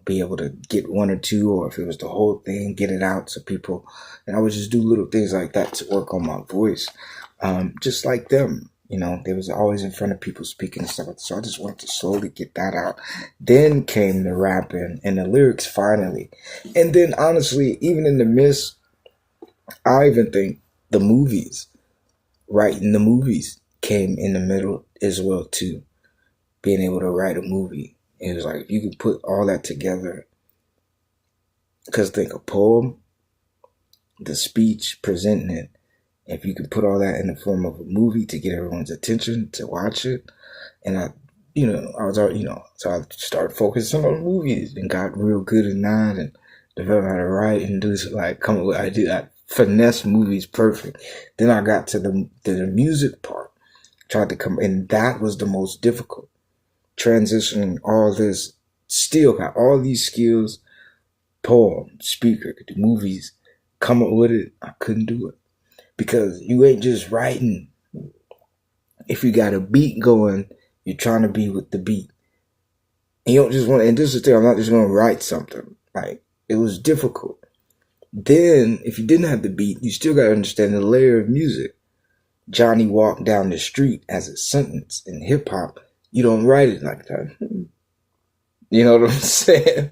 be able to get one or two, or if it was the whole thing, get it out to people. And I would just do little things like that to work on my voice. Just like them, they was always in front of people speaking and stuff. So I just wanted to slowly get that out. Then came the rapping and the lyrics finally. And then honestly, even in the midst, I even think the movies, writing the movies came in the middle as well too. Being able to write a movie. It was like, you could put all that together. Because think a poem, the speech, presenting it. If you could put all that in the form of a movie to get everyone's attention to watch it. And I was already, so I started focusing on movies and got real good in that and developed how to write and do come up with, I did that finesse movies perfect. Then I got to the music part. Tried to come, and that was the most difficult. Transitioning all this, still got all these skills, poem, speaker, could do movies, come up with it. I couldn't do it because you ain't just writing. If you got a beat going, you're trying to be with the beat. And you don't just want to, and this is the thing, I'm not just going to write something. Like, it was difficult. Then, if you didn't have the beat, you still got to understand the layer of music. Johnny walked down the street as a sentence in hip hop. You don't write it like that. You know what I'm saying?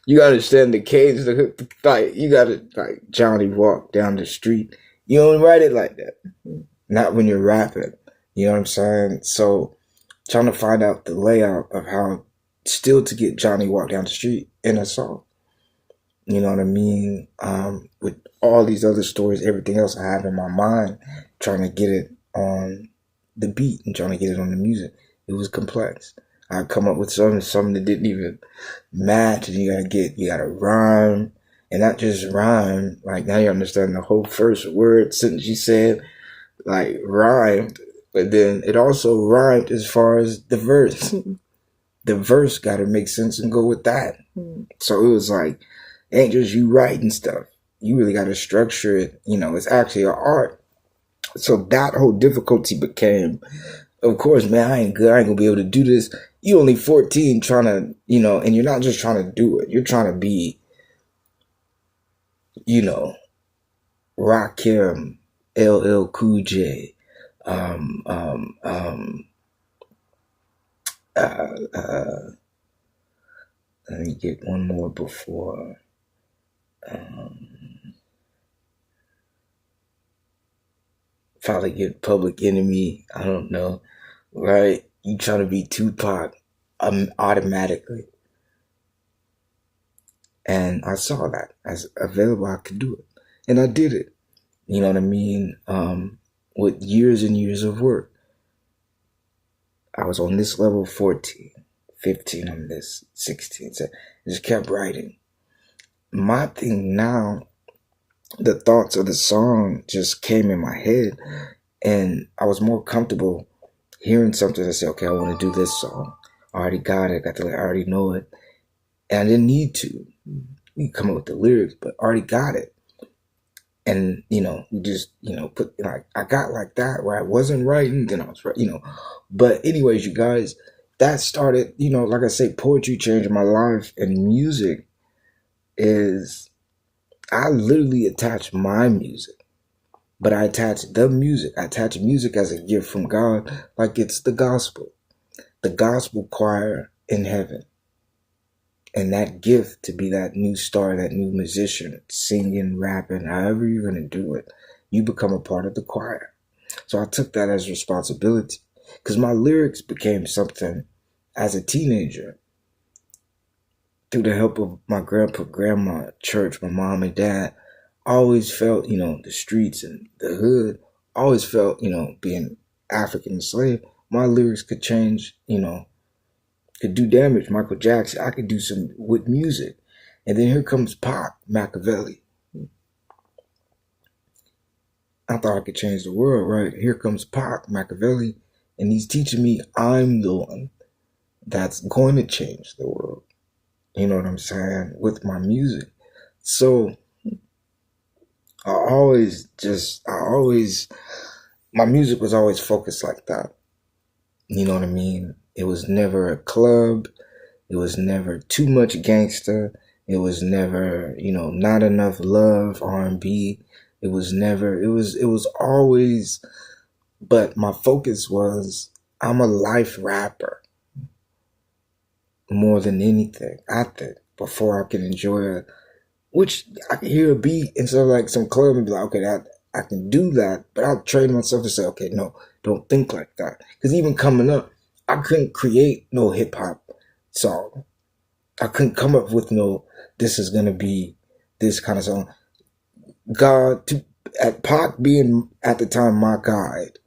You gotta understand the cadence. You gotta, Johnny walked down the street. You don't write it like that. Not when you're rapping. You know what I'm saying? So, trying to find out the layout of how still to get Johnny walk down the street in a song. You know what I mean? With all these other stories, everything else I have in my mind, trying to get it on the beat and trying to get it on the music. It was complex. I'd come up with something that didn't even match, and you gotta rhyme, And that just rhymed. Like, now you understand the whole first word sentence she said, like, rhymed. But then it also rhymed as far as the verse. The verse got to make sense and go with that. So it was like, it ain't just you writing stuff. You really got to structure it. You know, it's actually an art. So that whole difficulty became, of course, man, I ain't good. I ain't gonna be able to do this. You only 14 trying to, you know, and you're not just trying to do it. You're trying to be, you know, Rakim, LL Cool J, um, um, um, let me get one more before, probably get Public Enemy. I don't know, right? You trying to be Tupac, automatically. And I saw that as available. I could do it. And I did it. You know what I mean? With years and years of work. I was on this level 14, 15 on this, 16. So I just kept writing. My thing now, the thoughts of the song just came in my head. And I was more comfortable hearing something and say, okay, I want to do this song. I already got it. I already know it. And I didn't need to. You come up with the lyrics, but I already got it. And, you know, we just, you know, put, like, I got like that where I wasn't writing, then I was, you know. But anyways, you guys, that started, you know, like I say, poetry changed my life. And music is, I literally attach my music. But I attach the music. I attach music as a gift from God, like it's the gospel choir in heaven. And that gift to be that new star, that new musician, singing, rapping, however you're going to do it, you become a part of the choir. So I took that as responsibility because my lyrics became something as a teenager through the help of my grandpa, grandma, church, my mom and dad. I always felt, you know, the streets and the hood, always felt, you know, being African enslaved, my lyrics could change, you know, could do damage. Michael Jackson, I could do some with music. And then here comes Pac, Machiavelli. I thought I could change the world, right? Here comes Pac, Machiavelli, and he's teaching me I'm the one that's going to change the world. You know what I'm saying? With my music. So my music was always focused like that. You know what I mean? It was never a club. It was never too much gangster. It was never, you know, not enough love, R&B. It was always, but my focus was, I'm a life rapper more than anything, I think, before I can enjoy which I can hear a beat instead of like some club and be like, okay, I can do that, but I'll train myself to say, okay, no, don't think like that. Because even coming up, I couldn't create no hip hop song. I couldn't come up with no, this is going to be this kind of song. At Pac being at the time my guide,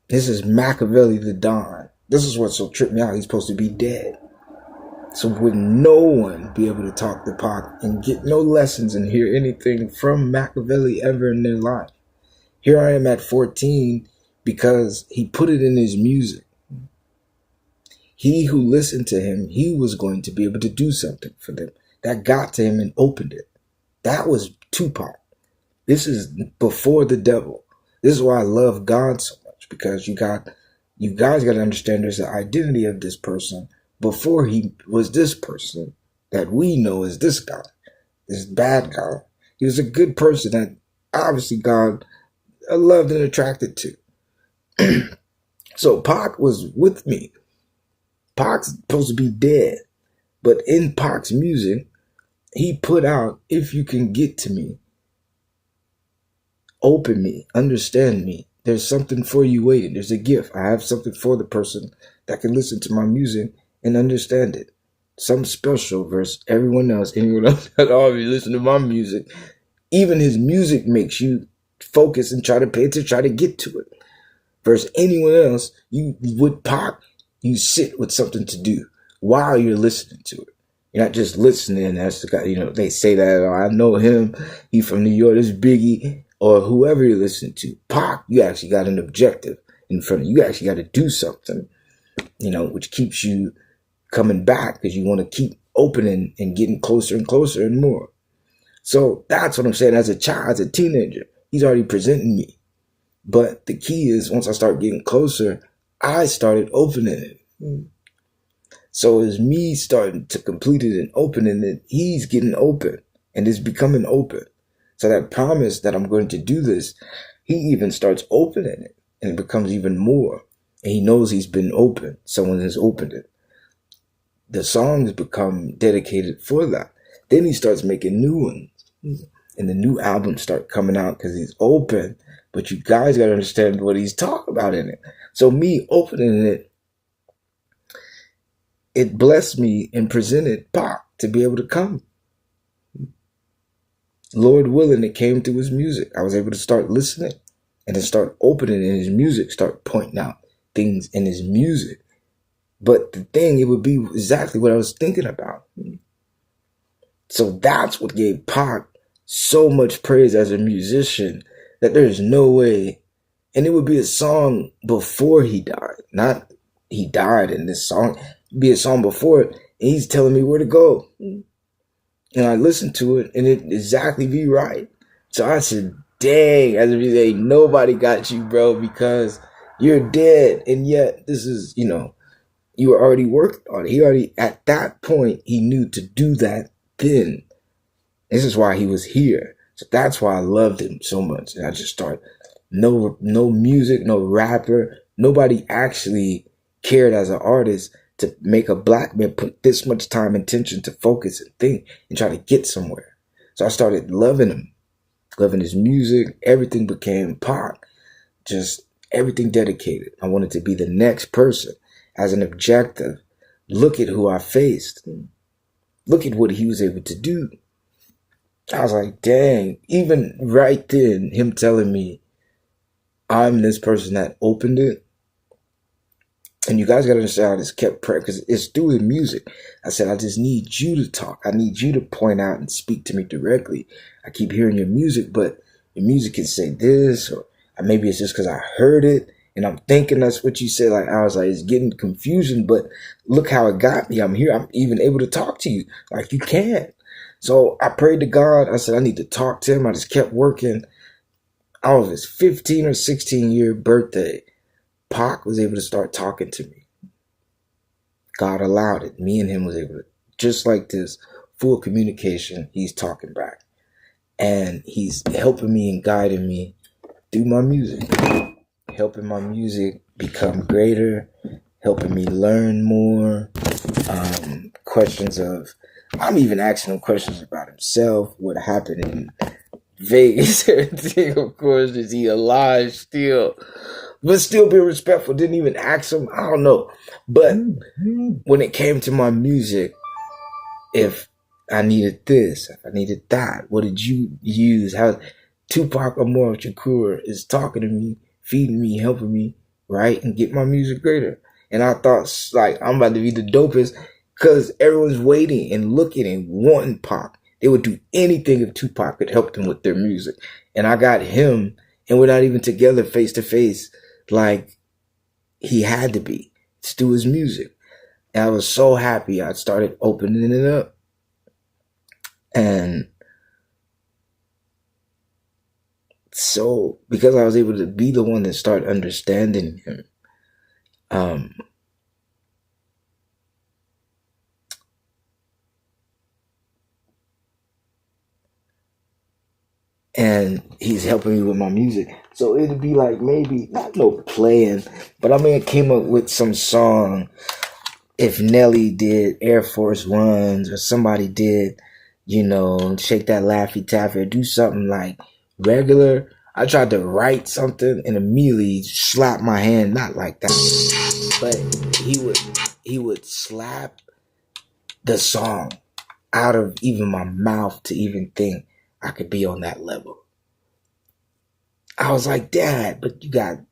this is Machiavelli the Don. This is what so tripped me out. He's supposed to be dead. So would no one be able to talk to Pac and get no lessons and hear anything from Machiavelli ever in their life? Here I am at 14 because he put it in his music. He who listened to him, he was going to be able to do something for them. That got to him and opened it. That was Tupac. This is before the devil. This is why I love God so much, because you guys got to understand there's an identity of this person before he was this person that we know as this guy, this bad guy. He was a good person that obviously God loved and attracted to. So Pac was with me. Pac's supposed to be dead. But in Pac's music, he put out, if you can get to me, open me, understand me, there's something for you waiting. There's a gift. I have something for the person that can listen to my music and understand it. Something special versus anyone else that already listen to my music. Even his music makes you focus and try to pay attention, try to get to it. Versus anyone else, with Pac, you sit with something to do while you're listening to it. You're not just listening. That's the guy, they say that, oh, I know him. He from New York. This Biggie or whoever you listen to. Pac, you actually got an objective in front of you. You actually got to do something, which keeps you coming back because you want to keep opening and getting closer and closer and more. So that's what I'm saying. As a child, as a teenager, he's already presenting me. But the key is once I start getting closer, I started opening it. So as me starting to complete it and opening it, he's getting open and it's becoming open. So that promise that I'm going to do this, he even starts opening it and it becomes even more. And he knows he's been open. Someone has opened it. The songs become dedicated for that. Then he starts making new ones. And the new albums start coming out because he's open. But you guys got to understand what he's talking about in it. So me opening it, it blessed me and presented Pac to be able to come. Lord willing, it came through his music. I was able to start listening and then start opening in his music, start pointing out things in his music. But the thing, it would be exactly what I was thinking about. So that's what gave Pac so much praise as a musician that there's no way. And it would be a song before he died. Not he died in this song. It'd be a song before it. And he's telling me where to go. And I listened to it and it exactly be right. So I said, dang, as if say, nobody got you, bro, because you're dead. And yet this is, you were already working on it. He already, at that point, he knew to do that then. This is why he was here. So that's why I loved him so much. And I just started, no music, no rapper. Nobody actually cared as an artist to make a black man put this much time and attention to focus and think and try to get somewhere. So I started loving him, loving his music. Everything became Pac. Just everything dedicated. I wanted to be the next person as an objective. Look at who I faced. Look at what he was able to do. I was like, dang, even right then, him telling me I'm this person that opened it. And you guys got to understand how this kept praying because it's through the music. I said, I just need you to talk. I need you to point out and speak to me directly. I keep hearing your music, but your music can say this, or maybe it's just because I heard it and I'm thinking that's what you said. Like, I was like, it's getting confusion, but look how it got me. I'm here. I'm even able to talk to you like you can. So I prayed to God. I said, I need to talk to him. I just kept working. I was his 15 or 16-year birthday. Pac was able to start talking to me. God allowed it. Me and him was able to, just like this, full communication. He's talking back. And he's helping me and guiding me through my music. Helping my music become greater. Helping me learn more. Questions of, I'm even asking him questions about himself. What happened in Vegas. Everything, of course. Is he alive still? But still be respectful. Didn't even ask him. I don't know. But when it came to my music, if I needed this, if I needed that, what did you use? How Tupac Amaru Shakur is talking to me, feeding me, helping me, right? And get my music greater. And I thought, like, I'm about to be the dopest because everyone's waiting and looking and wanting Pac. They would do anything if Tupac could help them with their music. And I got him, and we're not even together face to face. Like he had to be. It's through his music. And I was so happy I started opening it up. And so because I was able to be the one that started understanding him, and he's helping me with my music. So it'd be like maybe, not no playing, but I mean, I came up with some song. If Nelly did Air Force Ones or somebody did, Shake That Laffy Taffy or do something like regular. I tried to write something and immediately slap my hand, not like that, but he would slap the song out of even my mouth to even think I could be on that level. I was like, Dad, but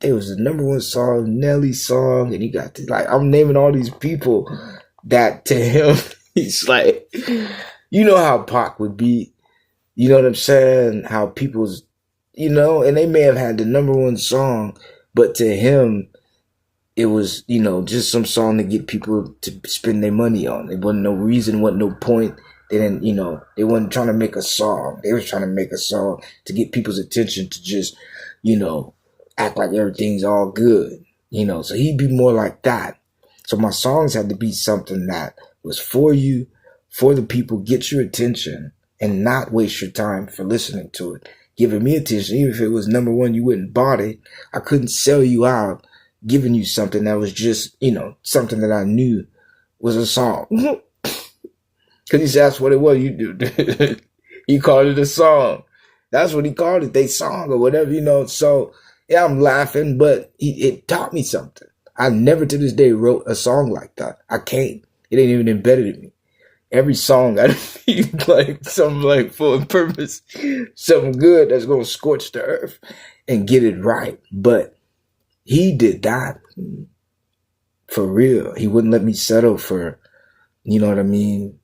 there was the #1 song, Nelly song, and you got this, like, I'm naming all these people that to him, It's like, you know how Pac would be. You know what I'm saying? How people's, and they may have had the number one song, but to him, it was, just some song to get people to spend their money on. It wasn't no reason, wasn't no point. They didn't, they wasn't trying to make a song. They was trying to make a song to get people's attention to just, act like everything's all good. So he'd be more like that. So my songs had to be something that was for you, for the people, get your attention, and not waste your time for listening to it. Giving me attention, even if it was number one, you wouldn't bought it. I couldn't sell you out giving you something that was just, something that I knew was a song. Because he said that's what it was. You do. He called it a song. That's what he called it. They song or whatever, So, yeah, I'm laughing, but it taught me something. I never to this day wrote a song like that. I can't. It ain't even embedded in me. Every song gotta be like something like full of purpose, something good that's gonna scorch the earth and get it right. But he did that for real. He wouldn't let me settle for, you know what I mean?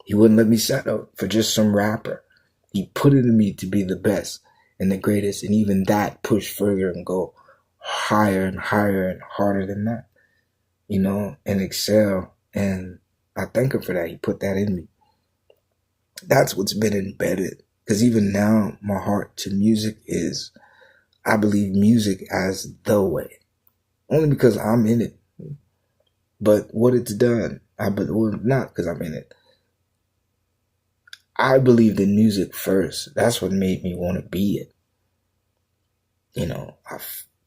He wouldn't let me settle for just some rapper. He put it in me to be the best and the greatest, and even that push further and go higher and higher and harder than that, and excel. And I thank him for that. He put that in me. That's what's been embedded. Because even now, my heart to music is, I believe music as the way. Only because I'm in it. But what it's done, not because I'm in it. I believed in music first. That's what made me want to be it. I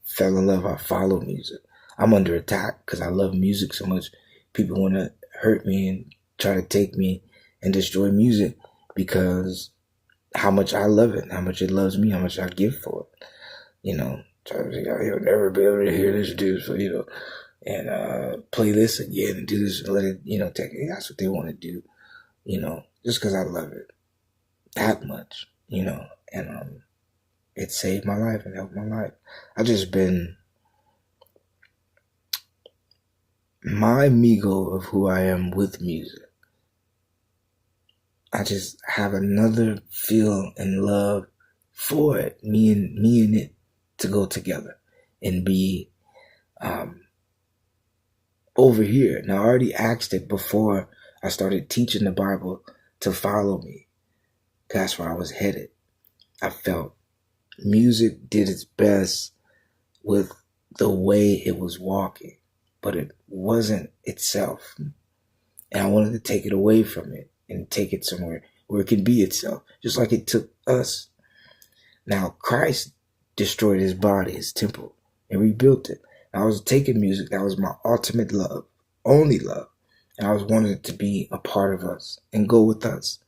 fell in love. I follow music. I'm under attack because I love music so much. People want to hurt me and try to take me and destroy music because how much I love it, how much it loves me, how much I give for it. Trying to say, you'll never be able to hear this dude, so, and play this again and do this and let it, take it. That's what they want to do, just because I love it that much, and it saved my life and helped my life. I just been my Migo of who I am with music. I just have another feel and love for it, me and it to go together and be over here. Now I already asked it before I started teaching the Bible to follow me. That's where I was headed. I felt music did its best with the way it was walking, but it wasn't itself. And I wanted to take it away from it and take it somewhere where it can be itself, just like it took us. Now, Christ destroyed his body, his temple, and rebuilt it. I was taking music. That was my ultimate love, only love. And I was wanting it to be a part of us and go with us.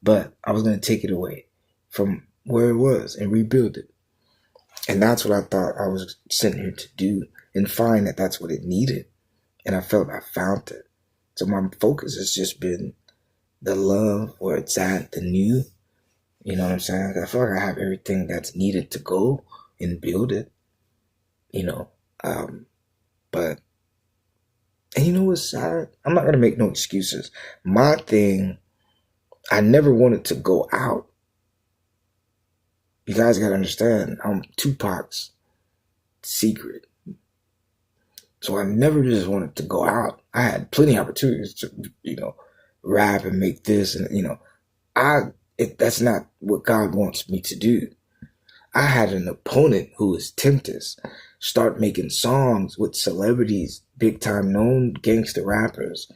But I was going to take it away from where it was and rebuild it. And that's what I thought I was sent here to do and find that that's what it needed. And I felt I found it. So my focus has just been the love, where it's at, the new. You know what I'm saying? I feel like I have everything that's needed to go and build it. But, and you know what's sad? I'm not going to make no excuses. My thing, I never wanted to go out. You guys got to understand, I'm Tupac's secret. So I never just wanted to go out. I had plenty of opportunities to, rap and make this and, that's not what God wants me to do. I had an opponent who was Tempest start making songs with celebrities, big time known gangster rappers,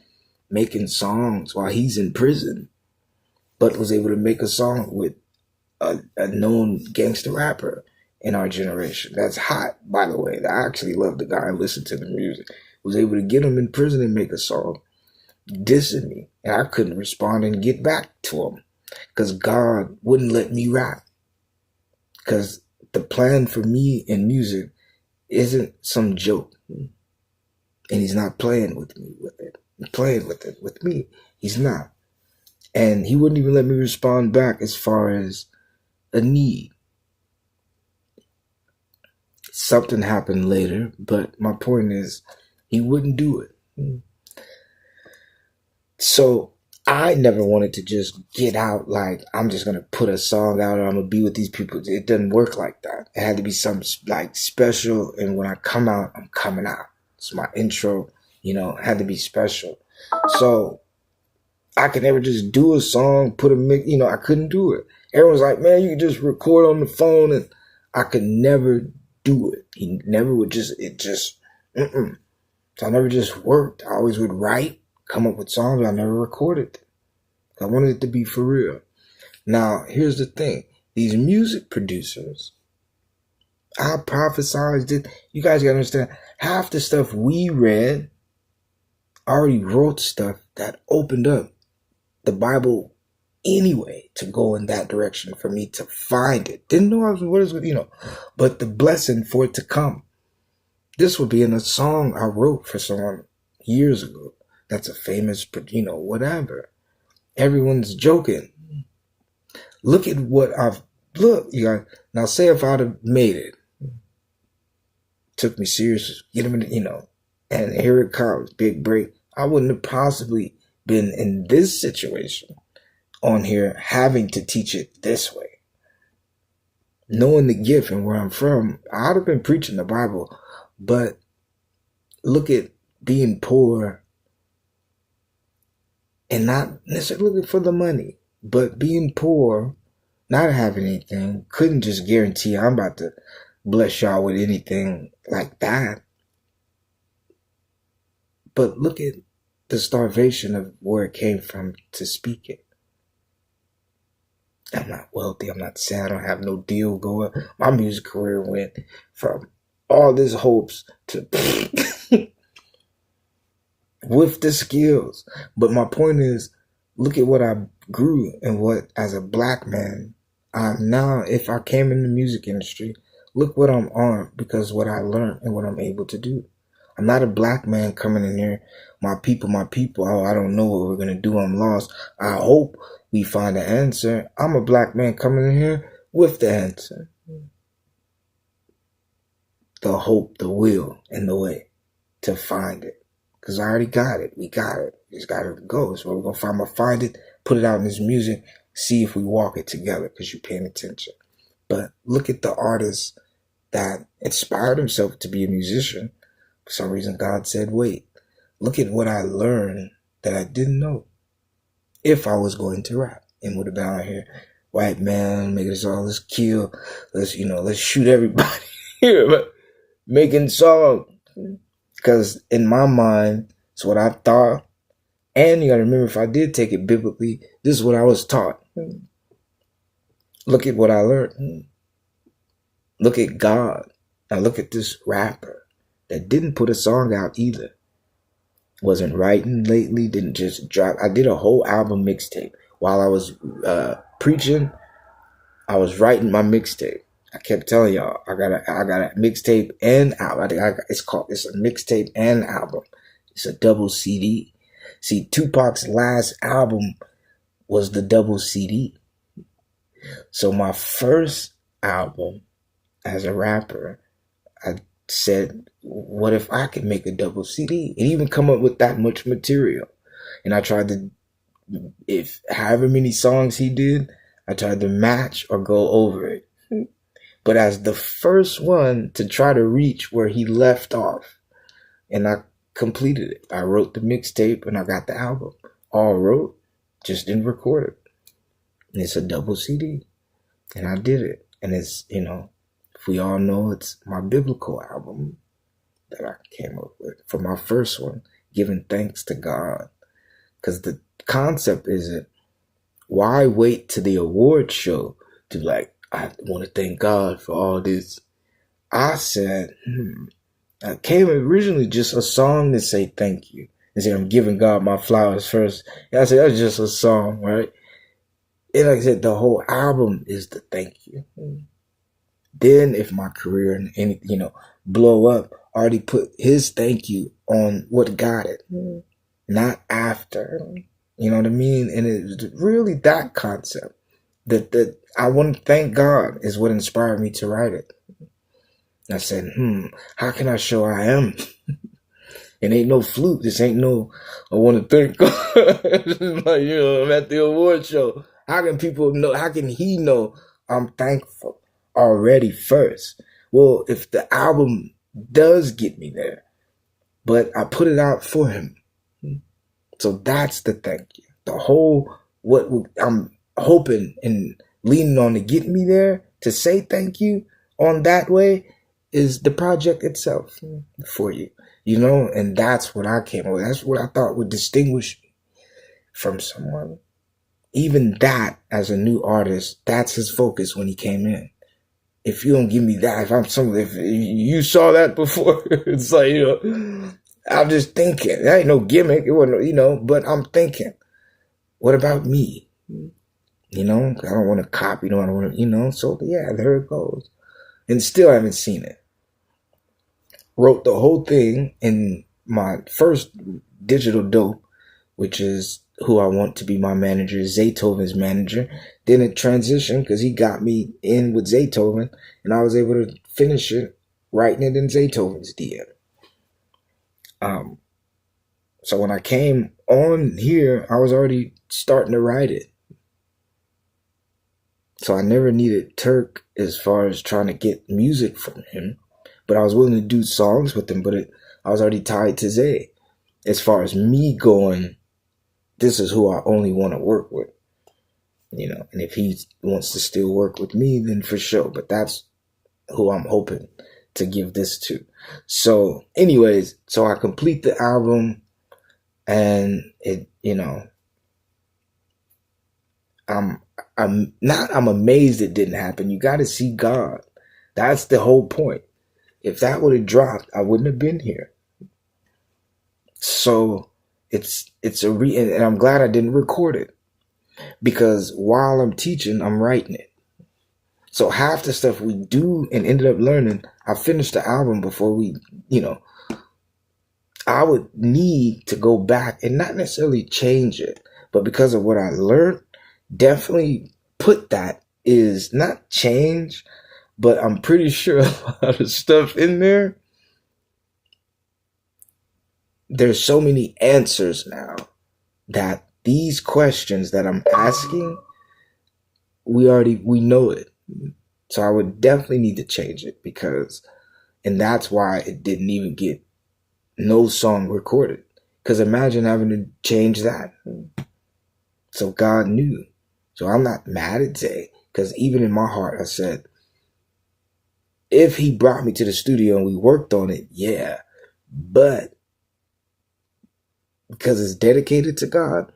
making songs while he's in prison, but was able to make a song with a known gangster rapper in our generation. That's hot, by the way. I actually love the guy and listen to the music. Was able to get him in prison and make a song dissing me, and I couldn't respond and get back to him because God wouldn't let me rap. Because the plan for me in music isn't some joke. And he's not playing with me with it. He's playing with it with me. He's not. And he wouldn't even let me respond back as far as a need. Something happened later, but my point is he wouldn't do it. So I never wanted to just get out like I'm just gonna put a song out or I'm gonna be with these people. It doesn't work like that. It had to be something like special, and when I come out, I'm coming out. It's my intro, had to be special. So I could never just do a song, put a mix, I couldn't do it. Everyone's like, man, you can just record on the phone, and I could never do it. He never would So I never just worked. I always would write, come up with songs, but I never recorded them. I wanted it to be for real. Now, here's the thing. These music producers, I prophesized it. You guys gotta understand, half the stuff we read, I already wrote stuff that opened up the Bible anyway to go in that direction for me to find it. Didn't know but the blessing for it to come. This would be in a song I wrote for someone years ago. That's a famous, whatever. Everyone's joking. Look at what you guys. Now say if I'd have made it, took me serious, get him in, and here it comes, big break. I wouldn't have possibly been in this situation on here having to teach it this way. Knowing the gift and where I'm from, I'd have been preaching the Bible, but look at being poor and not necessarily looking for the money, but being poor, not having anything, couldn't just guarantee I'm about to bless y'all with anything like that. But look at the starvation of where it came from to speak it. I'm not wealthy. I'm not sad. I don't have no deal going. My music career went from all this hopes to with the skills. But my point is, look at what I grew and what, as a black man, I'm now, if I came in the music industry, look what I'm on because what I learned and what I'm able to do. I'm not a black man coming in here, my people, oh, I don't know what we're going to do, I'm lost. I hope we find the answer. I'm a black man coming in here with the answer. The hope, the will, and the way to find it. Because I already got it. We got it. We just got to go. So we're going to find it, put it out in this music, see if we walk it together because you're paying attention. But look at the artists that inspired himself to be a musician. For some reason, God said, wait, look at what I learned that I didn't know if I was going to rap. And would have been out here, white man, making us all, let's kill, let's shoot everybody here, but making songs. Because in my mind, it's what I thought. And you got to remember, if I did take it biblically, this is what I was taught. Look at what I learned. Look at God. Now look at this rapper that didn't put a song out either. Wasn't writing lately, didn't just drop. I did a whole album mixtape. While I was preaching, I was writing my mixtape. I kept telling y'all, I got a mixtape and album. It's a mixtape and album. It's a double CD. See, Tupac's last album was the double CD. So my first album as a rapper, I said, what if I could make a double CD and even come up with that much material? And I tried to, if however many songs he did, I tried to match or go over it. But as the first one to try to reach where he left off, and I completed it. I wrote the mixtape and I got the album. All wrote, just didn't record it. And it's a double CD. And I did it. And it's, if we all know, it's my biblical album that I came up with for my first one, giving thanks to God. Because the concept isn't, why wait to the award show to I want to thank God for all this. I said, I came originally just a song to say thank you. And say, I'm giving God my flowers first. And I said, that's just a song, right? And like I said, the whole album is the thank you. Then if my career and anything, blow up, I already put his thank you on what got it. Not after. You know what I mean? And it's really that concept. That I want to thank God is what inspired me to write it. I said, how can I show I am? And ain't no flute. This ain't no, I want to thank God. Like, I'm at the award show. How can people know? How can he know I'm thankful already first? Well, if the album does get me there, but I put it out for him. So that's the thank you. The whole, what I'm hoping and leaning on to get me there to say thank you on that way is the project itself for you, and that's what I came up with. That's what I thought would distinguish me from someone. Even that, as a new artist, that's his focus when he came in. If you don't give me that, if you saw that before, it's like, I'm just thinking. That ain't no gimmick. It wasn't, but I'm thinking, what about me? I don't want to copy, I don't want to, so yeah, there it goes. And still haven't seen it. Wrote the whole thing in my first digital dope, which is who I want to be my manager, Zaytoven's manager. Then it transitioned because he got me in with Zaytoven, and I was able to finish it, writing it in Zaytoven's DM. So when I came on here, I was already starting to write it. So I never needed Turk as far as trying to get music from him, but I was willing to do songs with him, but I was already tied to Zay. As far as me going, this is who I only want to work with, and if he wants to still work with me, then for sure, but that's who I'm hoping to give this to. So anyways, so I complete the album, and it, I'm amazed it didn't happen. You got to see God. That's the whole point. If that would have dropped, I wouldn't have been here. So it's and I'm glad I didn't record it, because while I'm teaching, I'm writing it. So half the stuff we do and ended up learning, I finished the album before we, I would need to go back and not necessarily change it, but because of what I learned, definitely put that is not change, but I'm pretty sure a lot of stuff in there, there's so many answers now that these questions that I'm asking, we know it. So I would definitely need to change it and that's why it didn't even get no song recorded. Because imagine having to change that. So God knew. So I'm not mad at Zay, because even in my heart, I said, if he brought me to the studio and we worked on it, yeah. But because it's dedicated to God,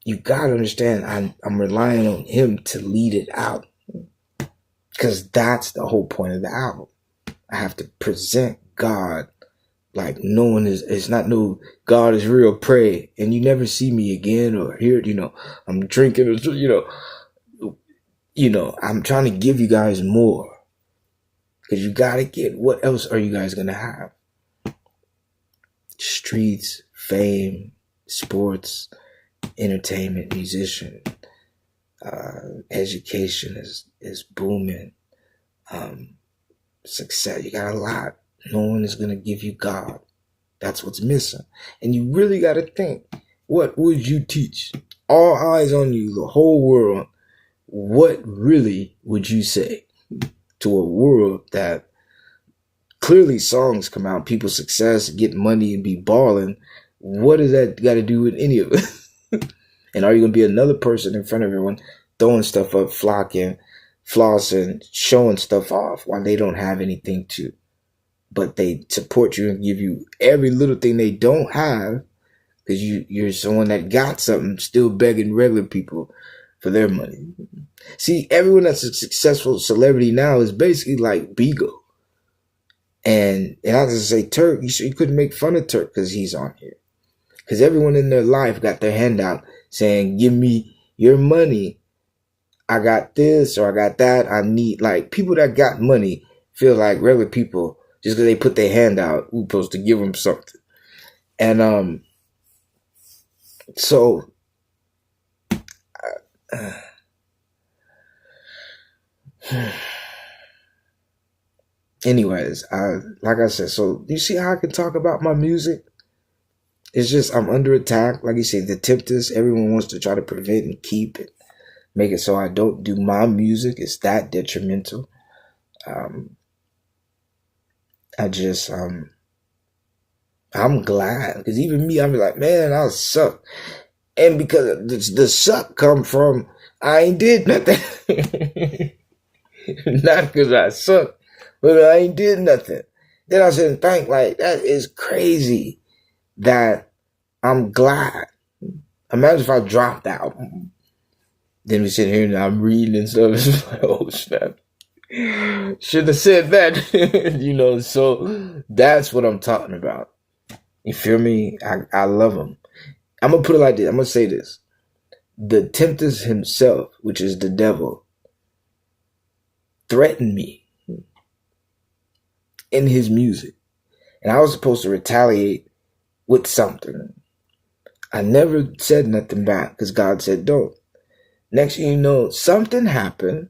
you got to understand, I'm relying on him to lead it out. Because that's the whole point of the album. I have to present God like no one it's not no God is real, pray, and you never see me again or hear it, I'm drinking, I'm trying to give you guys more. Because you got to get, what else are you guys going to have? Streets, fame, sports, entertainment, musician, education is booming. Success, you got a lot. No one is going to give you God. That's what's missing. And you really got to think, what would you teach? All eyes on you, the whole world. What really would you say to a world that clearly songs come out, people's success, get money and be balling? What does that got to do with any of it? And are you going to be another person in front of everyone throwing stuff up, flocking, flossing, showing stuff off while they don't have anything to? But they support you and give you every little thing they don't have, because you're someone that got something, still begging regular people for their money. See, everyone that's a successful celebrity now is basically like Beagle. And I just say Turk, you couldn't make fun of Turk because he's on here. Because everyone in their life got their hand out saying, give me your money. I got this or I got that. I need, like, people that got money feel like regular people, just because they put their hand out, we're supposed to give them something. And so anyways, like I said, so you see how I can talk about my music It's just I'm under attack. Like you say, the tempters, everyone wants to try to prevent and keep it, make it so I don't do my music. It's that detrimental. I just I'm glad, because even me, I'm like, man, I suck. And because the suck come from I ain't did nothing. Not because I suck, but I ain't did nothing. Then I said, think, like, that is crazy that I'm glad. Imagine if I dropped the album. Then we sit here and I'm reading and stuff. It's like, oh snap. Should have said that. You know, so that's what I'm talking about. You feel me? I love him. I'm going to put it like this. I'm going to say this. The tempter himself, which is the devil, threatened me in his music. And I was supposed to retaliate with something. I never said nothing back because God said don't. Next thing you know, something happened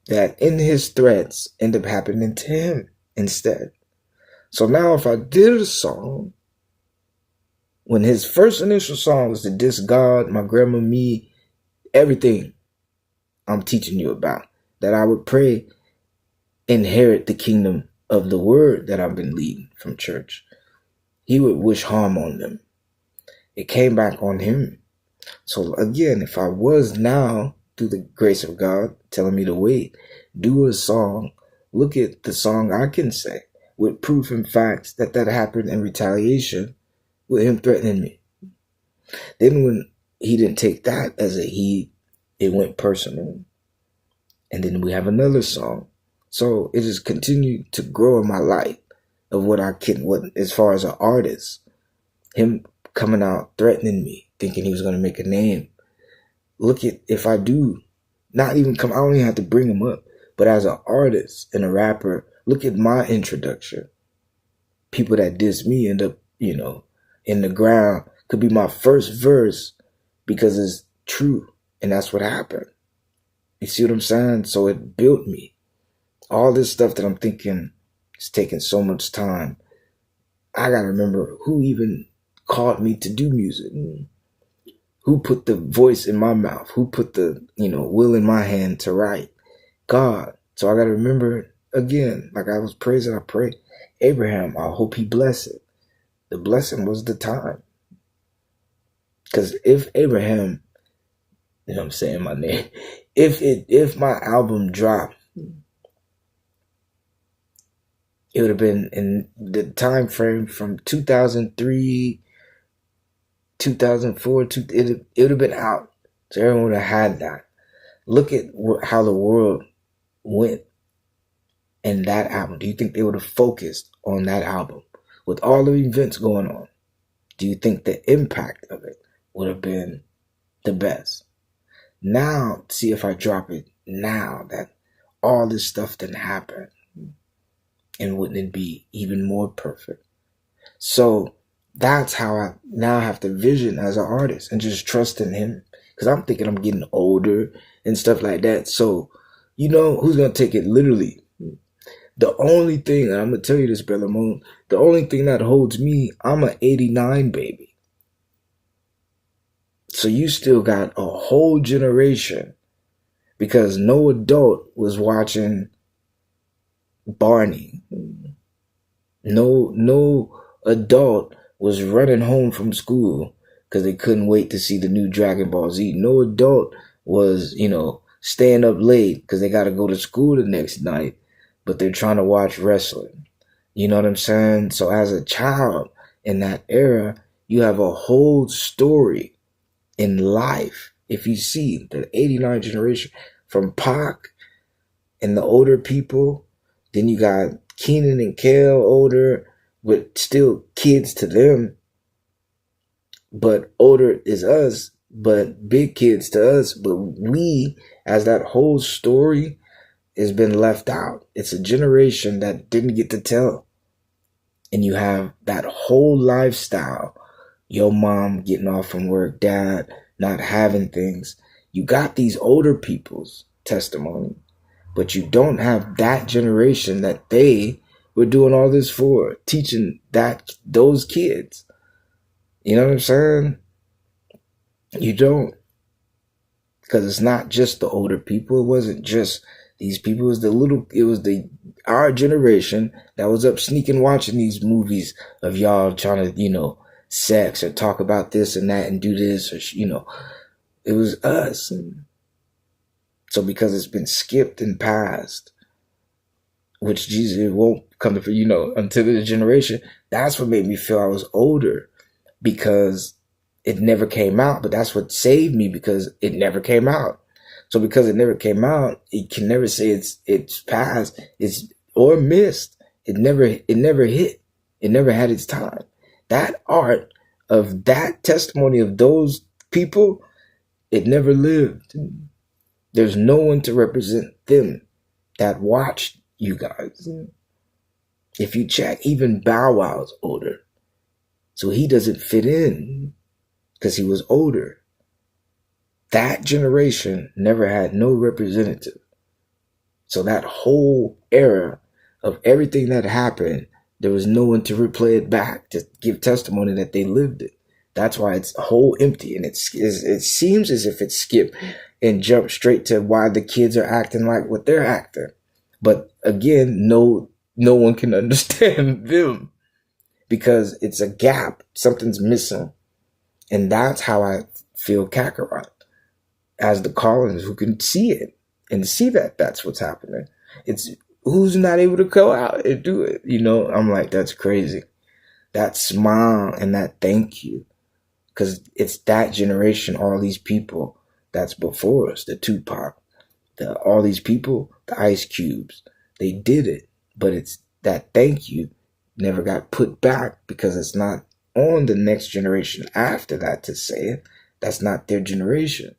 that in his threats ended up happening to him instead. So now if I did a song, when his first initial song was to diss God, my grandma, me, everything I'm teaching you about, that I would pray, inherit the kingdom of the word that I've been leading from church, he would wish harm on them. It came back on him. So again, if I was now, through the grace of God, telling me to wait, do a song, look at the song I can say with proof and facts that happened in retaliation with him threatening me. Then when he didn't take that as a he, it went personal. And then we have another song. So it just continued to grow in my light of what I can, what as far as an artist, him coming out threatening me, thinking he was going to make a name. Look at, if I do, not even come, I don't even have to bring him up, but as an artist and a rapper, look at my introduction. People that diss me end up, you know, in the ground. Could be my first verse because it's true. And that's what happened. You see what I'm saying? So it built me. All this stuff that I'm thinking is taking so much time. I got to remember who even called me to do music. Who put the voice in my mouth? Who put the, will in my hand to write? God. So I got to remember again, like I was praising, I pray. Abraham, I hope he bless it. The blessing was the time. Because if Abraham, I'm saying my name, if my album dropped, it would have been in the time frame from 2003, 2004, it would have been out. So everyone would have had that. Look at how the world went in that album. Do you think they would have focused on that album with all the events going on? Do you think the impact of it would have been the best? Now, see if I drop it now that all this stuff didn't happen, and wouldn't it be even more perfect? So that's how I now have to vision as an artist and just trust in him. Because I'm thinking I'm getting older and stuff like that. So, who's going to take it literally? The only thing, and I'm going to tell you this, Brother Moon, the only thing that holds me, I'm an 89 baby. So you still got a whole generation, because no adult was watching Barney. No adult was running home from school because they couldn't wait to see the new Dragon Ball Z. No adult was, staying up late because they got to go to school the next night, but they're trying to watch wrestling. You know what I'm saying? So as a child in that era, you have a whole story in life. If you see the 89 generation from Pac and the older people, then you got Keenan and Kel older, but still kids to them, but older is us, but big kids to us. But we, as that whole story, has been left out. It's a generation that didn't get to tell. And you have that whole lifestyle. Your mom getting off from work, dad not having things. You got these older people's testimony, but you don't have that generation that they were doing all this for, teaching those kids. You know what I'm saying? You don't. Because it's not just the older people. It wasn't just these people. It was our generation that was up sneaking watching these movies of y'all trying to, sex or talk about this and that and do this or, it was us. So because it's been skipped and passed, which Jesus, it won't come to, until the generation, that's what made me feel I was older, because it never came out. But that's what saved me, because it never came out. So because it never came out, you can never say it's past, or missed. It never hit. It never had its time. That art of that testimony of those people, it never lived. There's no one to represent them that watched you guys. If you check, even Bow Wow's older. So he doesn't fit in because he was older. That generation never had no representative. So that whole era of everything that happened, there was no one to replay it back, to give testimony that they lived it. That's why it's whole empty, and it seems as if it skipped and jumped straight to why the kids are acting like what they're acting. But again, no one can understand them, because it's a gap. Something's missing. And that's how I feel Kakarot, as the Collins, who can see it and see that that's what's happening. It's who's not able to go out and do it. I'm like, that's crazy. That smile and that thank you. Because it's that generation, all these people that's before us, the Tupac, all these people, the Ice Cubes, they did it. But it's that thank you never got put back, because it's not on the next generation after that to say it. That's not their generation.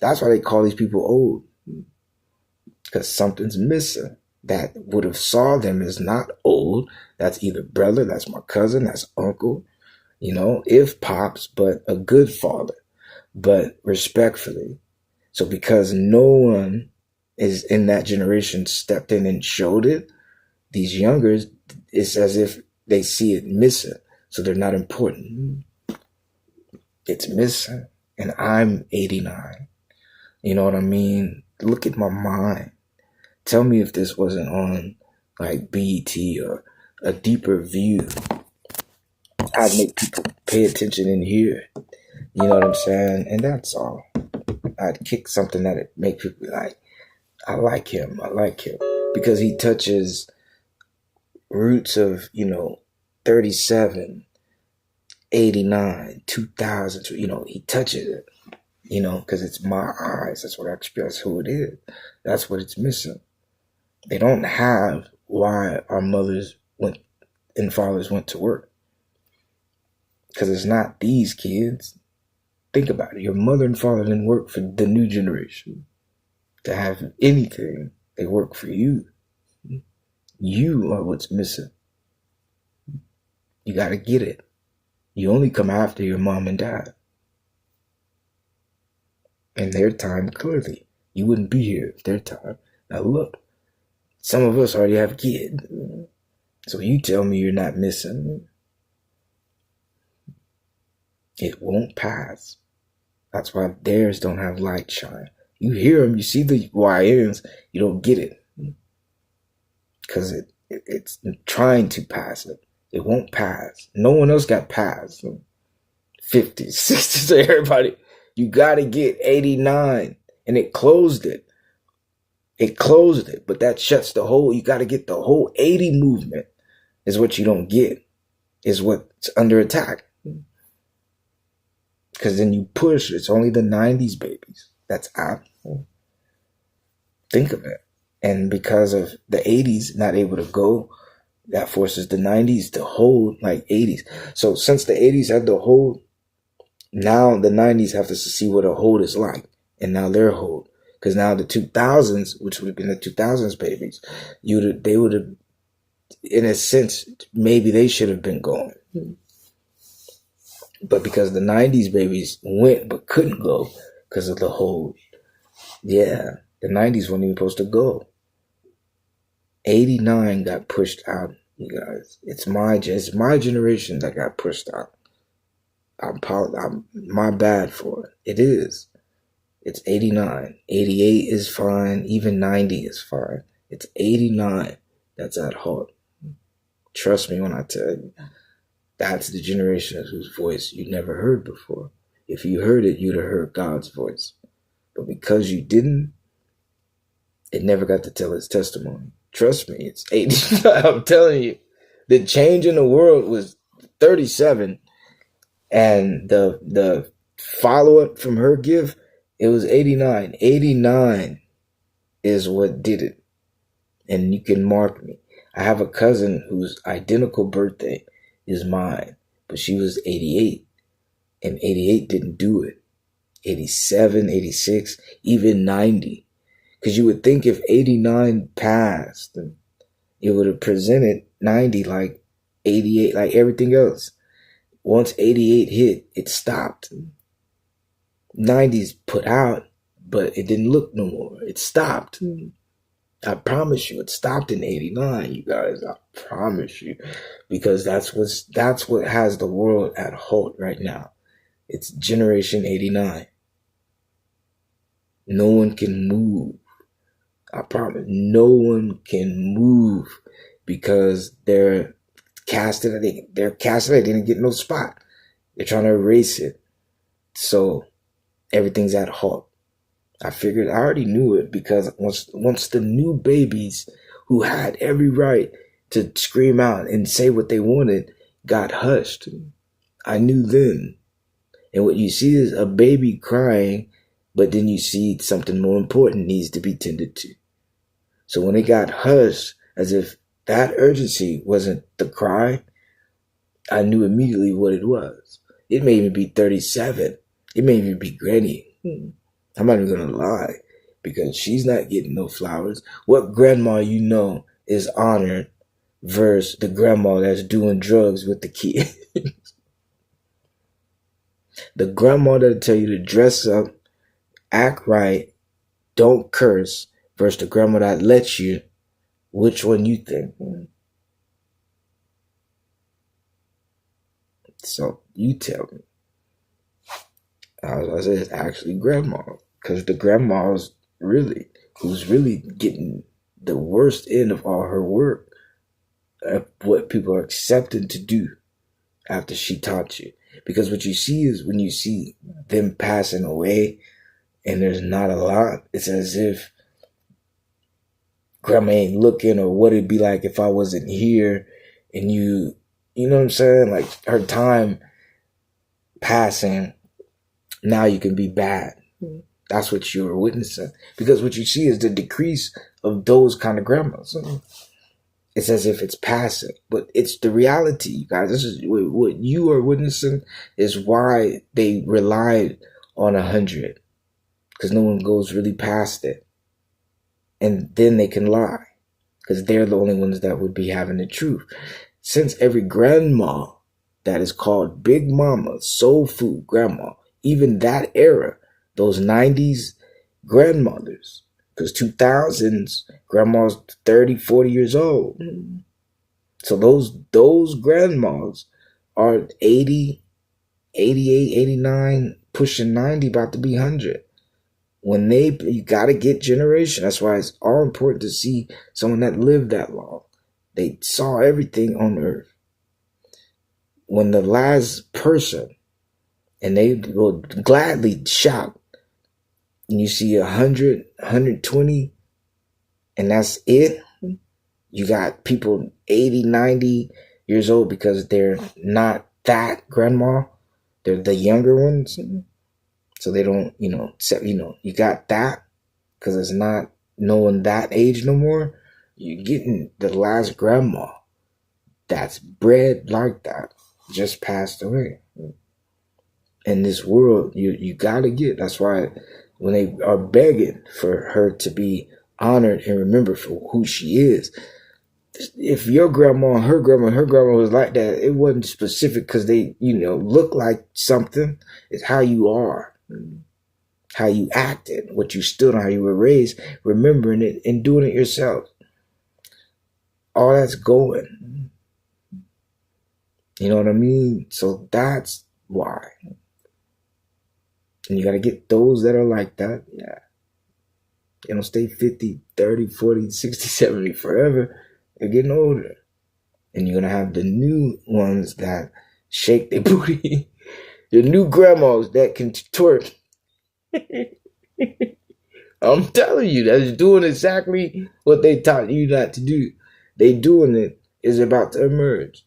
That's why they call these people old, because something's missing. That would have saw them as not old. That's either brother, that's my cousin, that's uncle, if pops, but a good father, but respectfully. So because no one is in that generation stepped in and showed it, these youngers, it's as if they see it missing. So they're not important. It's missing. And I'm 89. You know what I mean? Look at my mind. Tell me if this wasn't on like BET or a deeper view. I'd make people pay attention in here. You know what I'm saying? And that's all. I'd kick something that'd make people be like, I like him. Because he touches roots of, 37, 89, 2000, he touches it, because it's my eyes. That's what I express who it is. That's what it's missing. They don't have why our mothers and fathers went to work. Because it's not these kids. Think about it. Your mother and father didn't work for the new generation to have anything. They work for you. You are what's missing. You got to get it. You only come after your mom and dad. In their time, clearly. You wouldn't be here if their time. Now look, some of us already have kids. So you tell me you're not missing. It won't pass. That's why theirs don't have light shine. You hear them, you see the YNs, you don't get it. Because it's trying to pass it. It won't pass. No one else got passed. 50s, 60s, everybody. You got to get 89. And it closed it. But that shuts the whole, you got to get the whole 80 movement is what you don't get. Is what's under attack. Because then you push, it's only the 90s babies that's out. Think of it. And because of the 80s not able to go, that forces the 90s to hold like 80s. So since the 80s had the hold, now the 90s have to see what a hold is like. And now they're hold. Because now the 2000s, which would have been the 2000s babies, they would have, in a sense, maybe they should have been going. But because the 90s babies went but couldn't go because of the hold, yeah, the 90s weren't even supposed to go. 89 got pushed out, you guys. It's my generation that got pushed out. I'm my bad for it. It is. It's 89. 88 is fine. Even 90 is fine. It's 89 that's at heart. Trust me when I tell you. That's the generation whose voice you never heard before. If you heard it, you'd have heard God's voice. But because you didn't, it never got to tell its testimony. Trust me, it's 89. I'm telling you. The change in the world was 37. And the follow-up from her gift, it was 89. 89 is what did it. And you can mark me. I have a cousin whose identical birthday is mine, but she was 88. And 88 didn't do it. 87, 86, even 90. Because you would think if 89 passed, it would have presented 90 like 88, like everything else. Once 88 hit, it stopped. 90s put out, but it didn't look no more. It stopped. I promise you, it stopped in 89, you guys. I promise you. Because that's what has the world at halt right now. It's Generation 89. No one can move. I promise. No one can move because they're casted. They didn't get no spot. They're trying to erase it. So everything's at halt. I figured I already knew it because once the new babies who had every right to scream out and say what they wanted got hushed, I knew then. And what you see is a baby crying, but then you see something more important needs to be tended to. So when it got hushed, as if that urgency wasn't the cry, I knew immediately what it was. It may even be 37. It may even be Granny. I'm not even going to lie, because she's not getting no flowers. What grandma you know is honored versus the grandma that's doing drugs with the kids? The grandma that'll tell you to dress up, act right, don't curse, versus the grandma that lets you. Which one you think? So you tell me. I said it's actually grandma, because the grandma's who's really getting the worst end of all her work of what people are accepting to do after she taught you. Because what you see is when you see them passing away and there's not a lot, it's as if grandma ain't looking, or what it'd be like if I wasn't here, and you know what I'm saying? Like her time passing, now you can be bad. That's what you were witnessing. Because what you see is the decrease of those kind of grandmas. It's as if it's passing, but it's the reality, you guys. This is what you are witnessing is why they relied on 100, because no one goes really past it. And then they can lie, because they're the only ones that would be having the truth. Since every grandma that is called Big Mama, Soul Food Grandma, even that era, those 90s grandmothers, because 2000s grandma's 30, 40 years old. So those grandmas are 80, 88, 89, pushing 90, about to be 100. You got to get generation. That's why it's all important to see someone that lived that long. They saw everything on earth. When the last person, and they will gladly shout, and you see 100, 120, and that's it. You got people 80, 90 years old because they're not that grandma. They're the younger ones. So they don't, you got that because it's not knowing that age no more. You're getting the last grandma that's bred like that just passed away. In this world, you got to get. That's why when they are begging for her to be honored and remembered for who she is, if your grandma and her grandma was like that, it wasn't specific because they, look like something. It's how you are, how you acted, what you stood on, how you were raised, remembering it and doing it yourself. All that's going. You know what I mean? So that's Why? And you got to get those that are like that. Yeah. They don't stay 50, 30, 40, 60, 70 forever. They're getting older. And you're going to have the new ones that shake their booty. The new grandmas that can twerk. I'm telling you, that's doing exactly what they taught you not to do. They doing it is about to emerge.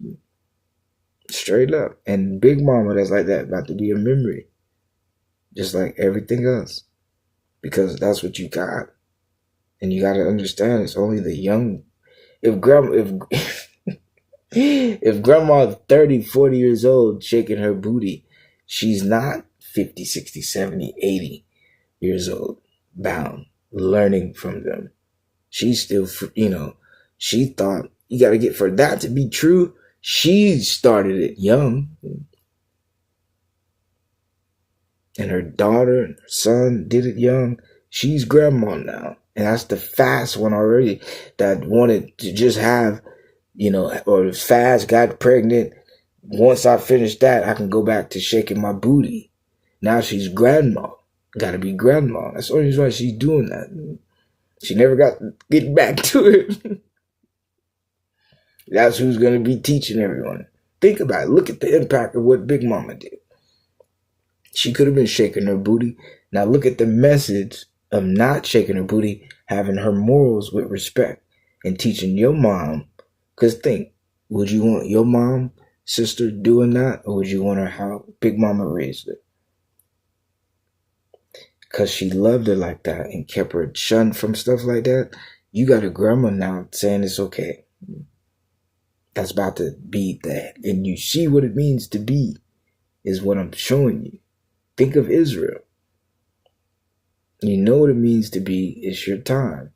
Straight up. And Big Mama that's like that about to be a memory. Just like everything else. Because that's what you got. And you got to understand it's only the young. If grandma's 30, 40 years old shaking her booty, she's not 50, 60, 70, 80 years old bound, learning from them. She's still, she thought you got to get for that to be true. She started it young. And her daughter and her son did it young. She's grandma now. And that's the fast one already that wanted to just have, or fast, got pregnant. Once I finish that, I can go back to shaking my booty. Now she's grandma. Got to be grandma. That's the only reason why she's doing that. She never got get back to it. That's who's going to be teaching everyone. Think about it. Look at the impact of what Big Mama did. She could have been shaking her booty. Now look at the message of not shaking her booty, having her morals with respect, and teaching your mom. Because think, would you want your mom, sister doing that, or would you want her how Big Mama raised her? Because she loved her like that and kept her shunned from stuff like that. You got a grandma now saying it's okay. That's about to be that. And you see what it means to be, is what I'm showing you. Think of Israel. You know what it means to be. It's your time.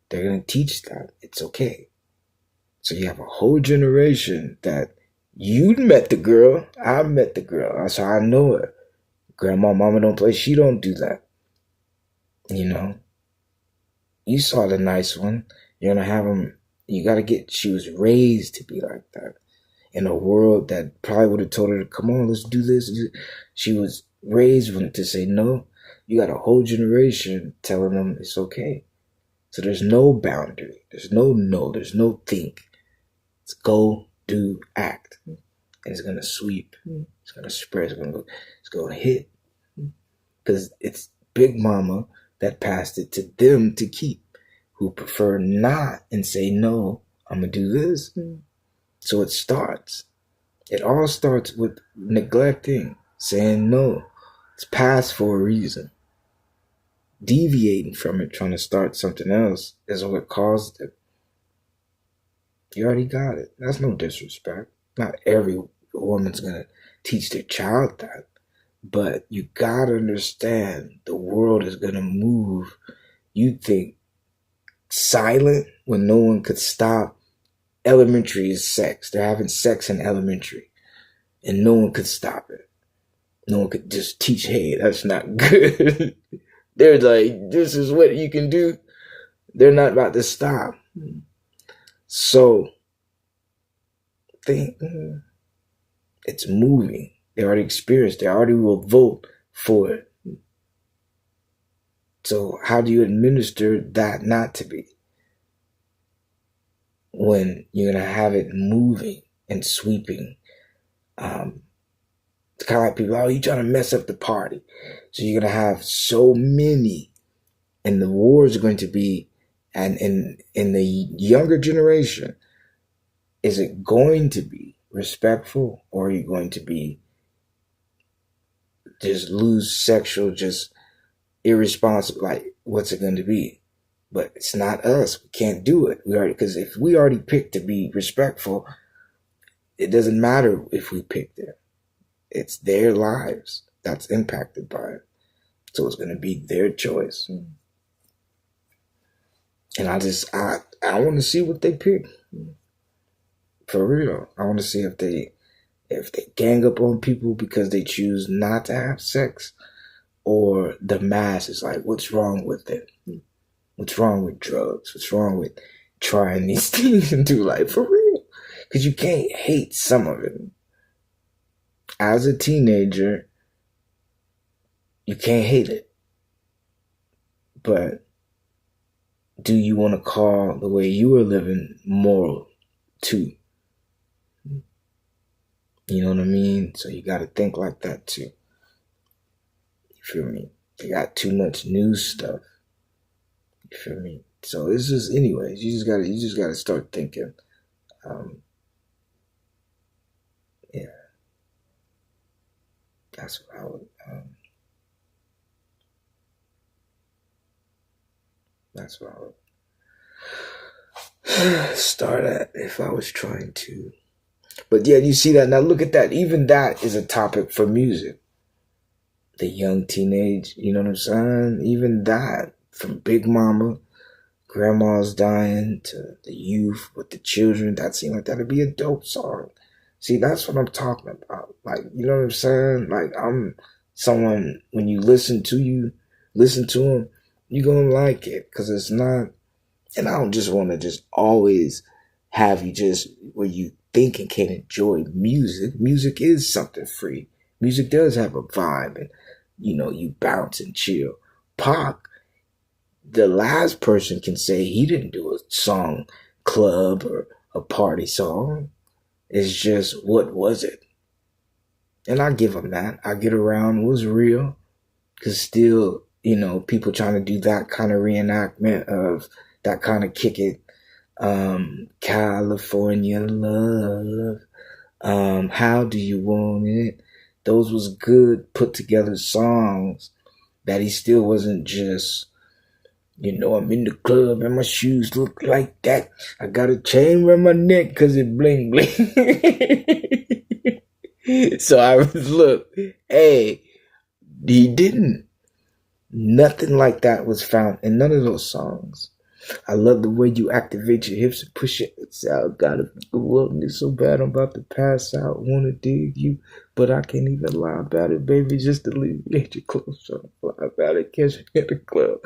They're going to teach that. It's okay. So you have a whole generation that you met the girl. I met the girl. That's how I know her. Grandma, mama don't play. She don't do that. You saw the nice one. You're going to have them. You got to get, she was raised to be like that. In a world that probably would have told her, come on, let's do this. She was raised to say no. You got a whole generation telling them it's okay. So there's no boundary. There's no, there's no think. It's go, do, act. And it's going to sweep. It's going to spread. It's going to hit. Because it's Big Mama that passed it to them to keep, who prefer not and say, no, I'm going to do this. So it starts. It all starts with neglecting, saying no. It's past for a reason. Deviating from it, trying to start something else, is what caused it. You already got it. That's no disrespect. Not every woman's going to teach their child that. But you got to understand the world is going to move. You think silent when no one could stop. Elementary is sex. They're having sex in elementary. And no one could stop it. No one could just teach, hey, that's not good. They're like, this is what you can do. They're not about to stop. So, think, it's moving. They already experienced. They already will vote for it. So how do you administer that not to be? When you're going to have it moving and sweeping. It's kind of like people, you're trying to mess up the party. So you're going to have so many. And the wars are going to be, and in the younger generation, is it going to be respectful, or are you going to be just lose sexual, just irresponsible? Like, what's it going to be? But it's not us. We can't do it. Because if we already picked to be respectful, it doesn't matter if we picked it. It's their lives that's impacted by it. So it's going to be their choice. And I want to see what they pick. For real. I want to see if they gang up on people because they choose not to have sex, or the mass is like, what's wrong with it? What's wrong with drugs? What's wrong with trying these things into life? For real. Because you can't hate some of it. as a teenager, you can't hate it. But do you want to call the way you were living moral too? You know what I mean? So you got to think like that too. You feel me? They got too much new stuff. You feel me? So it's just, anyways, you just gotta start thinking. Yeah, that's what I would. That's what I would start at if I was trying to. But yeah, you see that now. Look at that. Even that is a topic for music. The young teenage. You know what I'm saying? Even that, from Big Mama, grandma's dying, to the youth with the children. That seemed like that'd be a dope song. See, that's what I'm talking about. Like, you know what I'm saying? Like, I'm someone, when you listen to them, you're going to like it. Because it's not, and I don't just want to just always have you just where you think and can enjoy music. Music is something free. Music does have a vibe, and, you bounce and chill. Pac, the last person can say he didn't do a song club or a party song. It's just, what was it? And I give him that. I Get Around was real. Because still, people trying to do that kind of reenactment of that kind of kick it. California Love. How Do You Want It? Those was good put together songs that he still wasn't just, I'm in the club and my shoes look like that. I got a chain around my neck because it bling bling. So I was, look, hey, he didn't. Nothing like that was found in none of those songs. I love the way you activate your hips and push your hips out. Gotta go up, it's so bad I'm about to pass out. Wanna dig you, but I can't even lie about it, baby. Just alleviate your clothes, trying to fly about it, catch me at the club.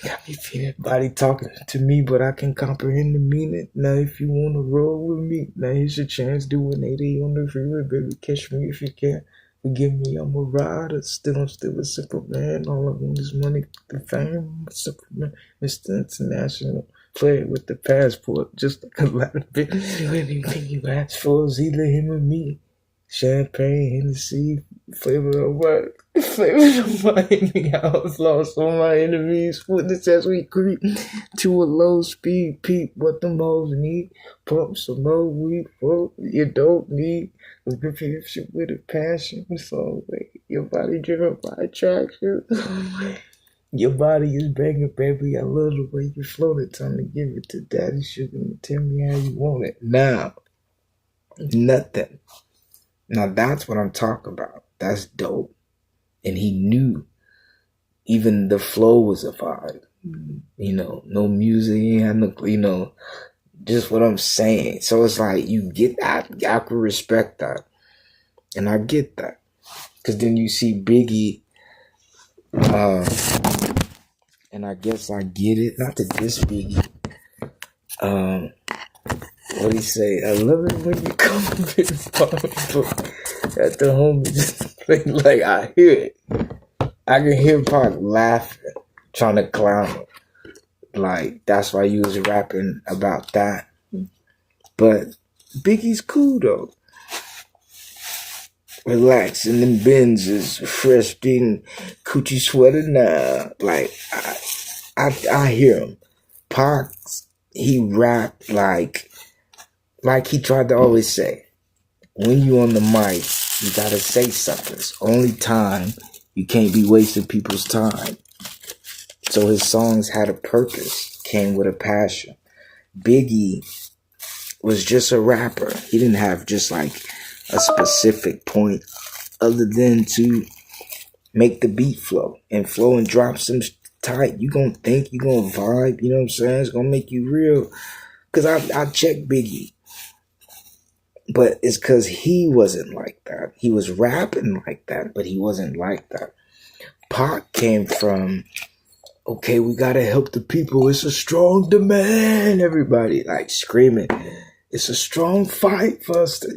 Got me feeling body talking to me, but I can comprehend the meaning. Now if you wanna roll with me, now here's your chance. Do an 80 on the freeway, baby. Catch me if you can. Forgive me, I'm a rider. I'm still a simple man. All I want is money, the fame. I'm a simple man, Mr. International. Play it with the passport, just like a lot of bit. Anything you ask for is either him or me. Champagne, Hennessy, flavor of what? Flavor of Miami. I was lost on my enemies. Witness as we creep to a low speed. Peep what the hoes need. Pump some more weed. Well, you don't need. Repeat shit with a passion. So your body driven by attraction. Your body is banging, baby. I love the way you float it. Time to give it to daddy sugar and tell me how you want it. Now, nothing. Now that's what I'm talking about. That's dope. And he knew even the flow was a vibe. No music, he had no, just what I'm saying. So it's like, you get that. I could respect that. And I get that. Because then you see Biggie, and I guess I get it. Not to diss Biggie. What he say? I love it when you come up in the pop at the homie just play, like I hear it. I can hear Pac laughing, trying to clown him. Like, that's why you was rapping about that. But Biggie's cool though. Relax in them Benzes, fresh being coochie sweater now. Like, I hear him. Pac, he rapped like he tried to always say, when you on the mic, you gotta say something. It's only time. You can't be wasting people's time. So his songs had a purpose, came with a passion. Biggie was just a rapper. He didn't have just like a specific point other than to make the beat flow and drop some tight. You gonna think, you gonna vibe, you know what I'm saying? It's gonna make you real. Cause I checked Biggie. But it's cause he wasn't like that. He was rapping like that, but he wasn't like that. Pac came from, okay, we gotta help the people. It's a strong demand. Everybody like screaming. It's a strong fight for us to,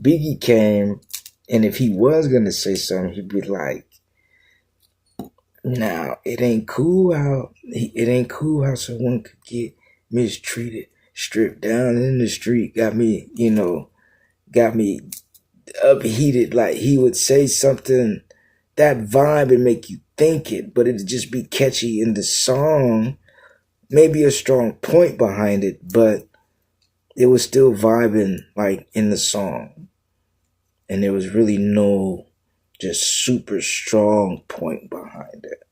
Biggie came And if he was going to say something, he'd be like, now, it ain't cool how someone could get mistreated, stripped down in the street, got me upheated. Like, he would say something, that vibe and make you think it, but it'd just be catchy in the song, maybe a strong point behind it, but it was still vibing like in the song. And there was really no just super strong point behind it.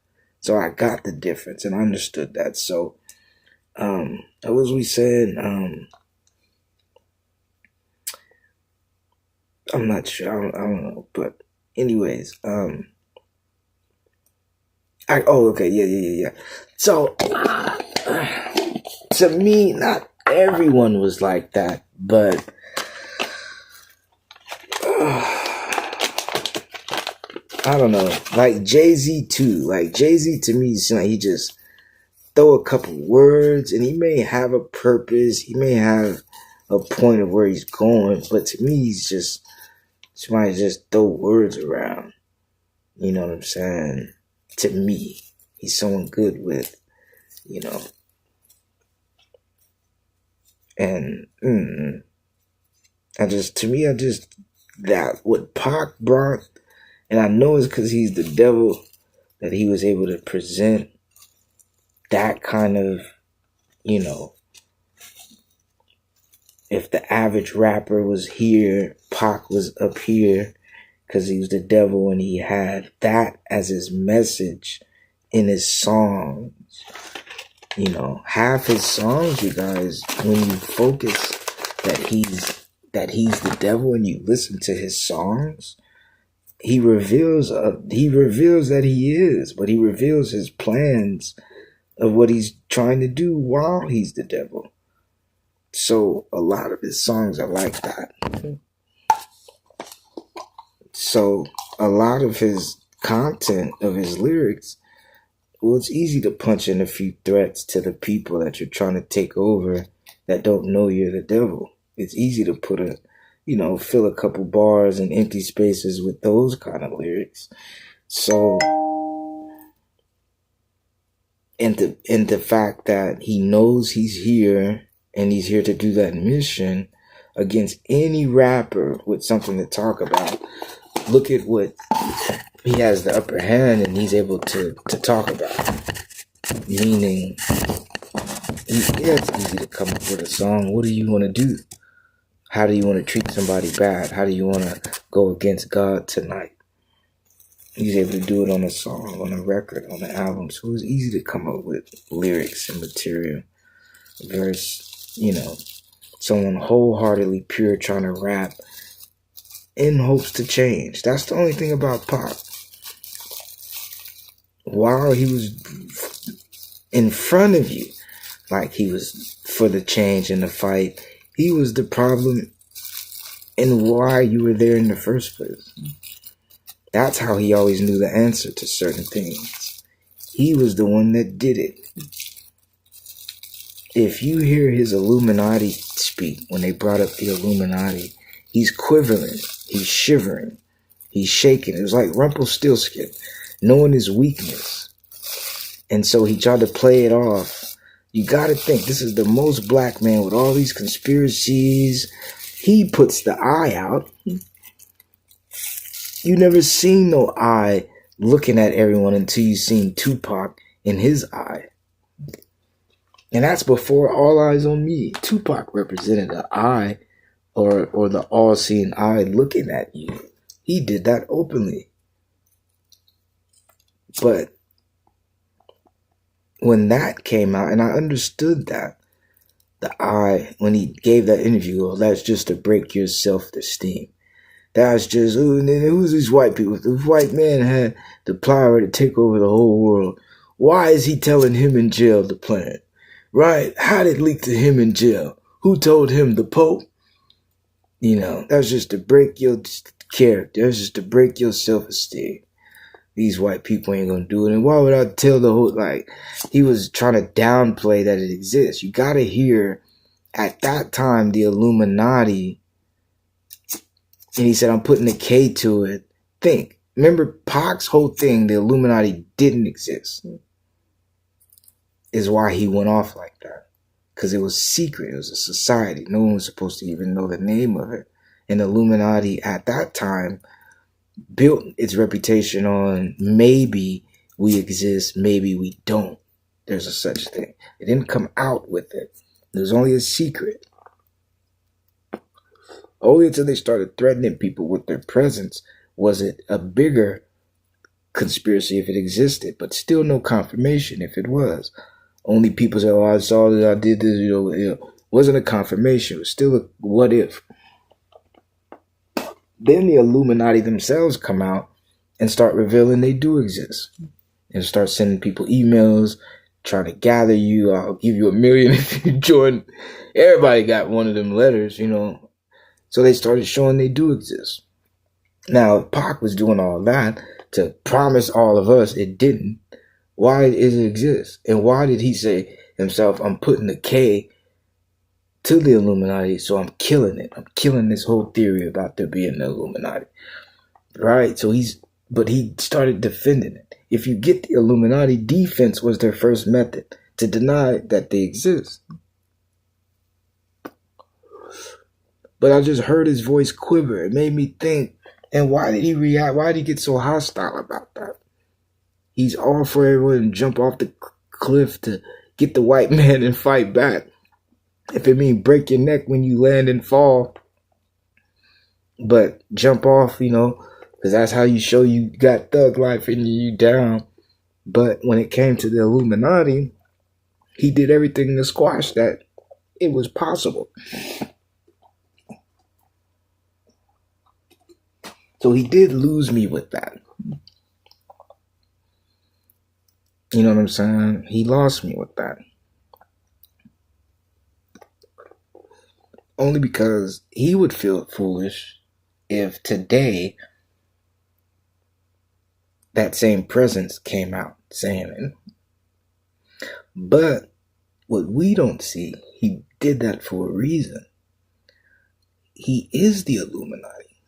So I got the difference and I understood that. So, as we said, I'm not sure. I don't know. But anyways, okay. Yeah. So, to me, not everyone was like that, but I don't know. Like Jay-Z too. Like Jay-Z to me seems like he just throw a couple words and he may have a purpose. He may have a point of where he's going, but to me he's just somebody just throw words around. You know what I'm saying? To me, he's someone good with, and that what Pac brought, and I know it's because he's the devil that he was able to present that kind of, if the average rapper was here, Pac was up here because he was the devil and he had that as his message in his songs. Half his songs, you guys, when you focus that he's the devil and you listen to his songs, he reveals that he is, but he reveals his plans of what he's trying to do while he's the devil. So a lot of his songs are like that. So a lot of his content of his lyrics, well, it's easy to punch in a few threats to the people that you're trying to take over that don't know you're the devil. It's easy to fill a couple bars and empty spaces with those kind of lyrics. So, and the fact that he knows he's here and he's here to do that mission against any rapper with something to talk about. Look at what he has the upper hand and he's able to talk about. Meaning, it's easy to come up with a song. What do you want to do? How do you want to treat somebody bad? How do you want to go against God tonight? He's able to do it on a song, on a record, on an album. So it's easy to come up with lyrics and material. Versus, someone wholeheartedly pure trying to rap in hopes to change. That's the only thing about Pac. While he was in front of you, like he was for the change and the fight, he was the problem in why you were there in the first place. That's how he always knew the answer to certain things. He was the one that did it. If you hear his Illuminati speak, when they brought up the Illuminati, he's quivering, he's shivering, he's shaking. It was like Rumpelstiltskin, knowing his weakness. And so he tried to play it off. You got to think, this is the most black man with all these conspiracies. He puts the eye out. You never seen no eye looking at everyone until you seen Tupac in his eye. And that's before All Eyes on Me. Tupac represented the eye or the all-seeing eye looking at you. He did that openly. But when that came out, and I understood that, the eye, when he gave that interview, oh, that's just to break your self-esteem. That's just, who's these white people? The white man had the power to take over the whole world. Why is he telling him in jail the plan? Right? How did it leak to him in jail? Who told him? The Pope? That's just to break your character. That's just to break your self-esteem. These white people ain't gonna do it. And why would I tell the whole, he was trying to downplay that it exists. You gotta hear, at that time, the Illuminati And he said, I'm putting a K to it. Think. Remember, Pac's whole thing, the Illuminati didn't exist. Is why he went off like that. Because it was secret. It was a society. No one was supposed to even know the name of it. And the Illuminati at that time built its reputation on maybe we exist, maybe we don't. There's a such thing. It didn't come out with it. It was only a secret. Only until they started threatening people with their presence was it a bigger conspiracy if it existed, but still no confirmation if it was. Only people say, oh, I saw that, I did this, it wasn't a confirmation. It was still a what if. Then the Illuminati themselves come out and start revealing they do exist. And start sending people emails, trying to gather you. I'll give you $1 million if you join. Everybody got one of them letters, So they started showing they do exist. Now, if Pac was doing all that to promise all of us it didn't, why does it exist? And why did he say himself, I'm putting a K to the Illuminati, so I'm killing it. I'm killing this whole theory about there being the Illuminati. Right? So he started defending it. If you get the Illuminati, defense was their first method to deny that they exist. But I just heard his voice quiver. It made me think, and why did he react? Why did he get so hostile about that? He's all for everyone to jump off the cliff to get the white man and fight back. If it means break your neck when you land and fall. But jump off, because that's how you show you got thug life and you down. But when it came to the Illuminati, he did everything to squash that. It was possible. So he did lose me with that. You know what I'm saying? He lost me with that. Only because he would feel foolish if today that same presence came out saying it. But what we don't see, he did that for a reason. He is the Illuminati.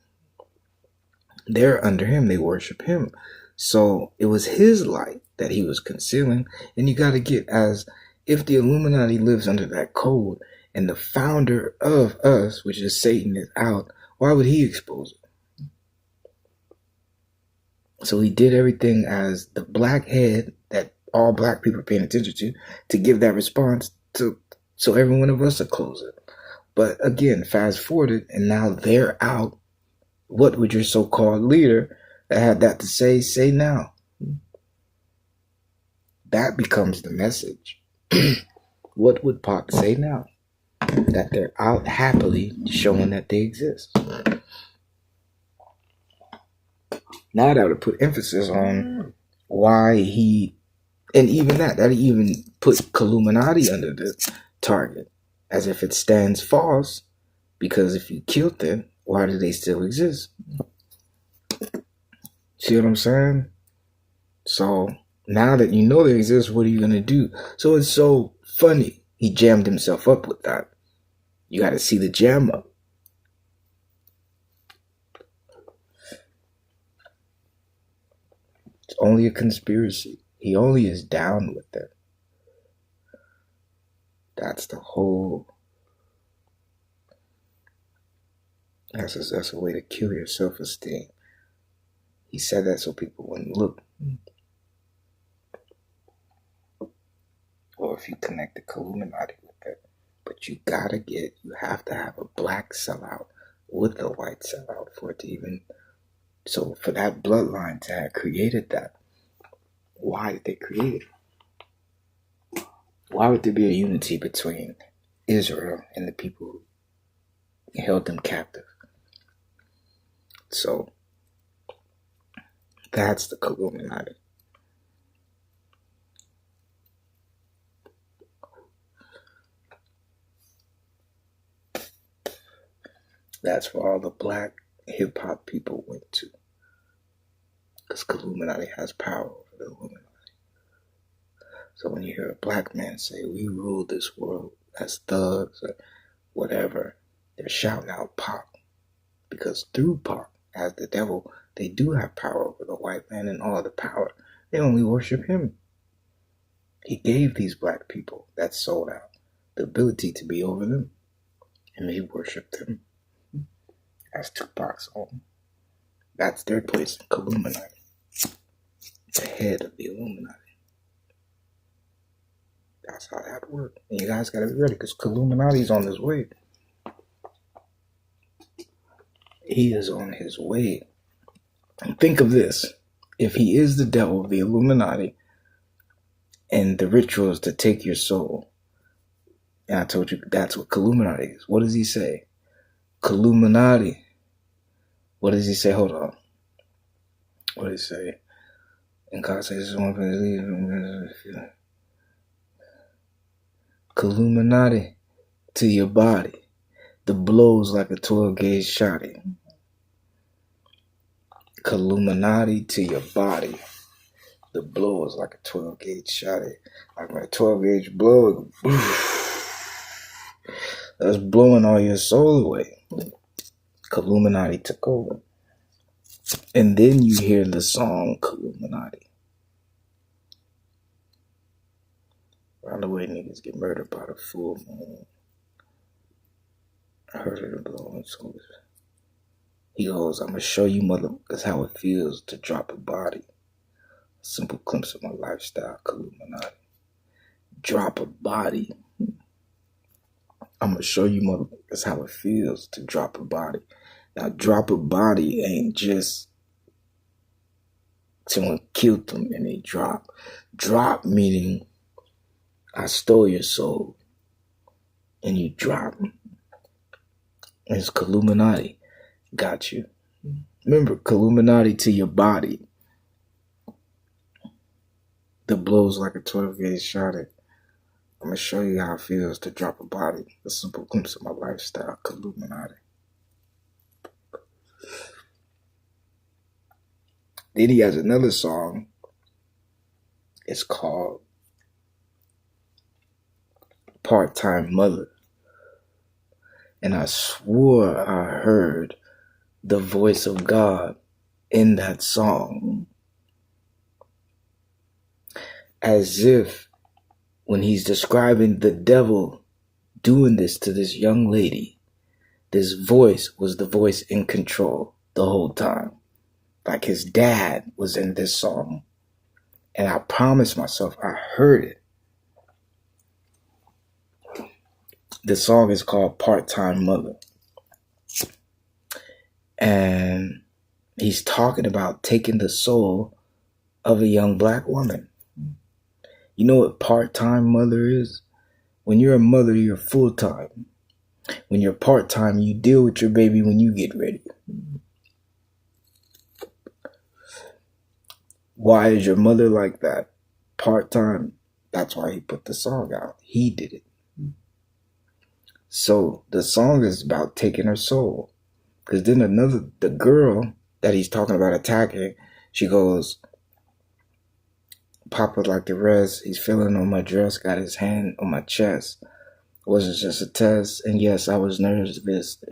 They're under him. They worship him. So it was his light that he was concealing. And you got to get as if the Illuminati lives under that code and the founder of us, which is Satan, is out, why would he expose it? So he did everything as the black head that all black people are paying attention to give that response to, so every one of us will close it. But again, fast forwarded, and now they're out. What would your so-called leader that had that to say now? That becomes the message. What would Pac say now? That they're out happily showing that they exist. Now that would put emphasis on why he, and even that even put Illuminati under the target, as if it stands false, because if you killed them, why do they still exist? See what I'm saying? So now that you know they exist, what are you going to do? So it's so funny. He jammed himself up with that. You got to see the jam up. It's only a conspiracy. He only is down with it. That's the whole. That's a way to kill your self-esteem. He said that so people wouldn't look. Or if you connect the Illuminati with it. But you have to have a black sellout with a white sellout for it to even, so for that bloodline to have created that, why did they create it? Why would there be a unity between Israel and the people who held them captive? So that's the Illuminati. That's where all the black hip-hop people went to. Because Illuminati has power over the Illuminati. So when you hear a black man say, we rule this world as thugs or whatever, they're shouting out Pac. Because through Pac, as the devil, they do have power over the white man and all the power. They only worship him. He gave these black people that sold out the ability to be over them, and they worshiped him as Tupac's own. That's their place in Illuminati, the head of the Illuminati. That's how that works. And you guys gotta be ready, because Illuminati's on his way. He is on his way. And think of this. If he is the devil of the Illuminati, and the ritual is to take your soul, and I told you that's what Illuminati is. What does he say? Illuminati. What does he say? Hold on. What does he say? And God says, Illuminati to your body. The blows like a 12-gauge shotty. Illuminati to your body. The blow is like a 12-gauge shotty. Like when a 12-gauge blow, that's blowing all your soul away. Illuminati took over. And then you hear the song Illuminati. Around the way niggas get murdered by the full moon. I heard it blowing souls. He goes, I'm going to show you motherfuckers how it feels to drop a body. A simple glimpse of my lifestyle, Illuminati. Drop a body. I'm going to show you motherfuckers how it feels to drop a body. Now, drop a body ain't just someone killed them and they drop. Drop meaning I stole your soul and you drop. It's Illuminati. Got you. Remember, Illuminati to your body. The blows like a 12-gauge shot at. I'm going to show you how it feels to drop a body. A simple glimpse of my lifestyle, Illuminati. Then he has another song. It's called Part-Time Mother. And I swore I heard the voice of God in that song. As if when he's describing the devil doing this to this young lady, this voice was the voice in control the whole time. Like his dad was in this song. And I promised myself I heard it. The song is called Part-Time Mother. And he's talking about taking the soul of a young black woman. You know what part-time mother is? When you're a mother, you're full-time. When you're part-time, you deal with your baby when you get ready. Why is your mother like that? Part-time. That's why he put the song out. He did it. So the song is about taking her soul. Because then the girl that he's talking about attacking, she goes, Papa like the rest, he's feeling on my dress, got his hand on my chest. It wasn't just a test, and yes, I was nervous.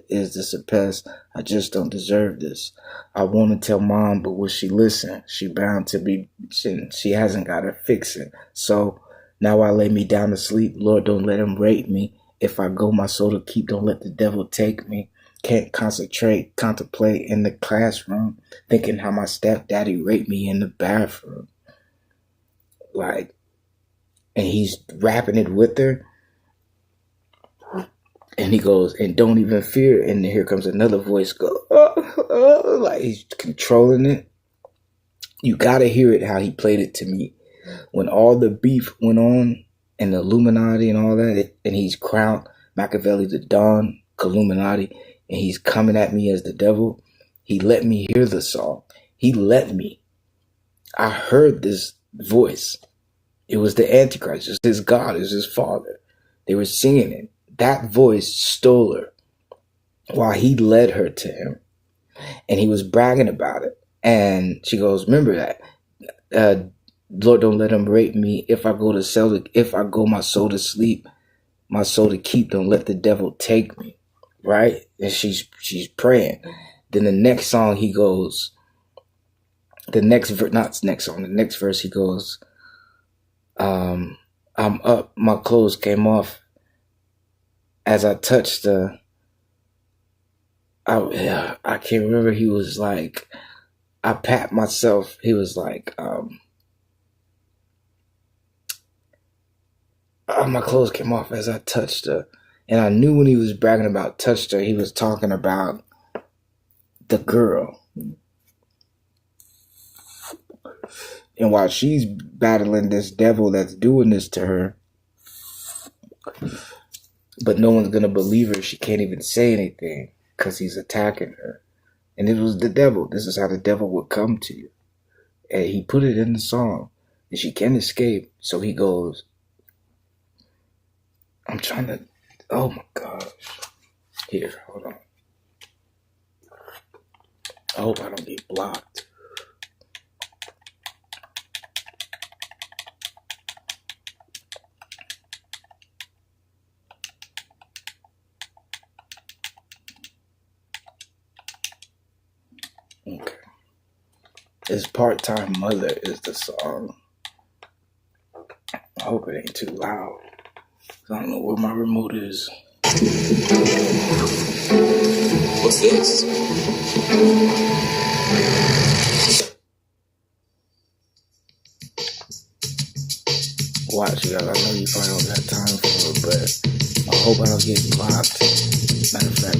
Is this a pest? I just don't deserve this. I want to tell Mom, but will she listen? She bound to be, she hasn't got her fixing. So now I lay me down to sleep. Lord, don't let him rape me. If I go, my soul to keep, don't let the devil take me. Can't contemplate in the classroom, thinking how my stepdaddy raped me in the bathroom. Like, and he's rapping it with her. And he goes, and don't even fear. And here comes another voice go, like he's controlling it. You gotta hear it how he played it to me. When all the beef went on and the Illuminati and all that, and he's crowned Machiavelli the Don, Illuminati, and he's coming at me as the devil. He let me hear the song. He let me. I heard this voice. It was the Antichrist. It was his God. It was his father. They were singing it. That voice stole her while he led her to him. And he was bragging about it. And she goes, remember that. Lord, don't let him rape me. If I go my soul to sleep, my soul to keep, don't let the devil take me. right? And she's praying. Then the next song he goes, the next verse he goes, I'm up, my clothes came off as I touched the. I can't remember. He was like, I pat myself. He was like, my clothes came off as I touched her. And I knew when he was bragging about touched her, he was talking about the girl. And while she's battling this devil that's doing this to her, but no one's going to believe her. She can't even say anything because he's attacking her. And it was the devil. This is how the devil would come to you. And he put it in the song. And she can't escape. So he goes, I'm trying to, oh my gosh. Here, hold on. I hope I don't get blocked. Okay. His Part-Time Mother is the song. I hope it ain't too loud. I don't know where my remote is. What's this? Watch, y'all. I know you probably don't got time for it, but I hope I don't get blocked. Matter of fact,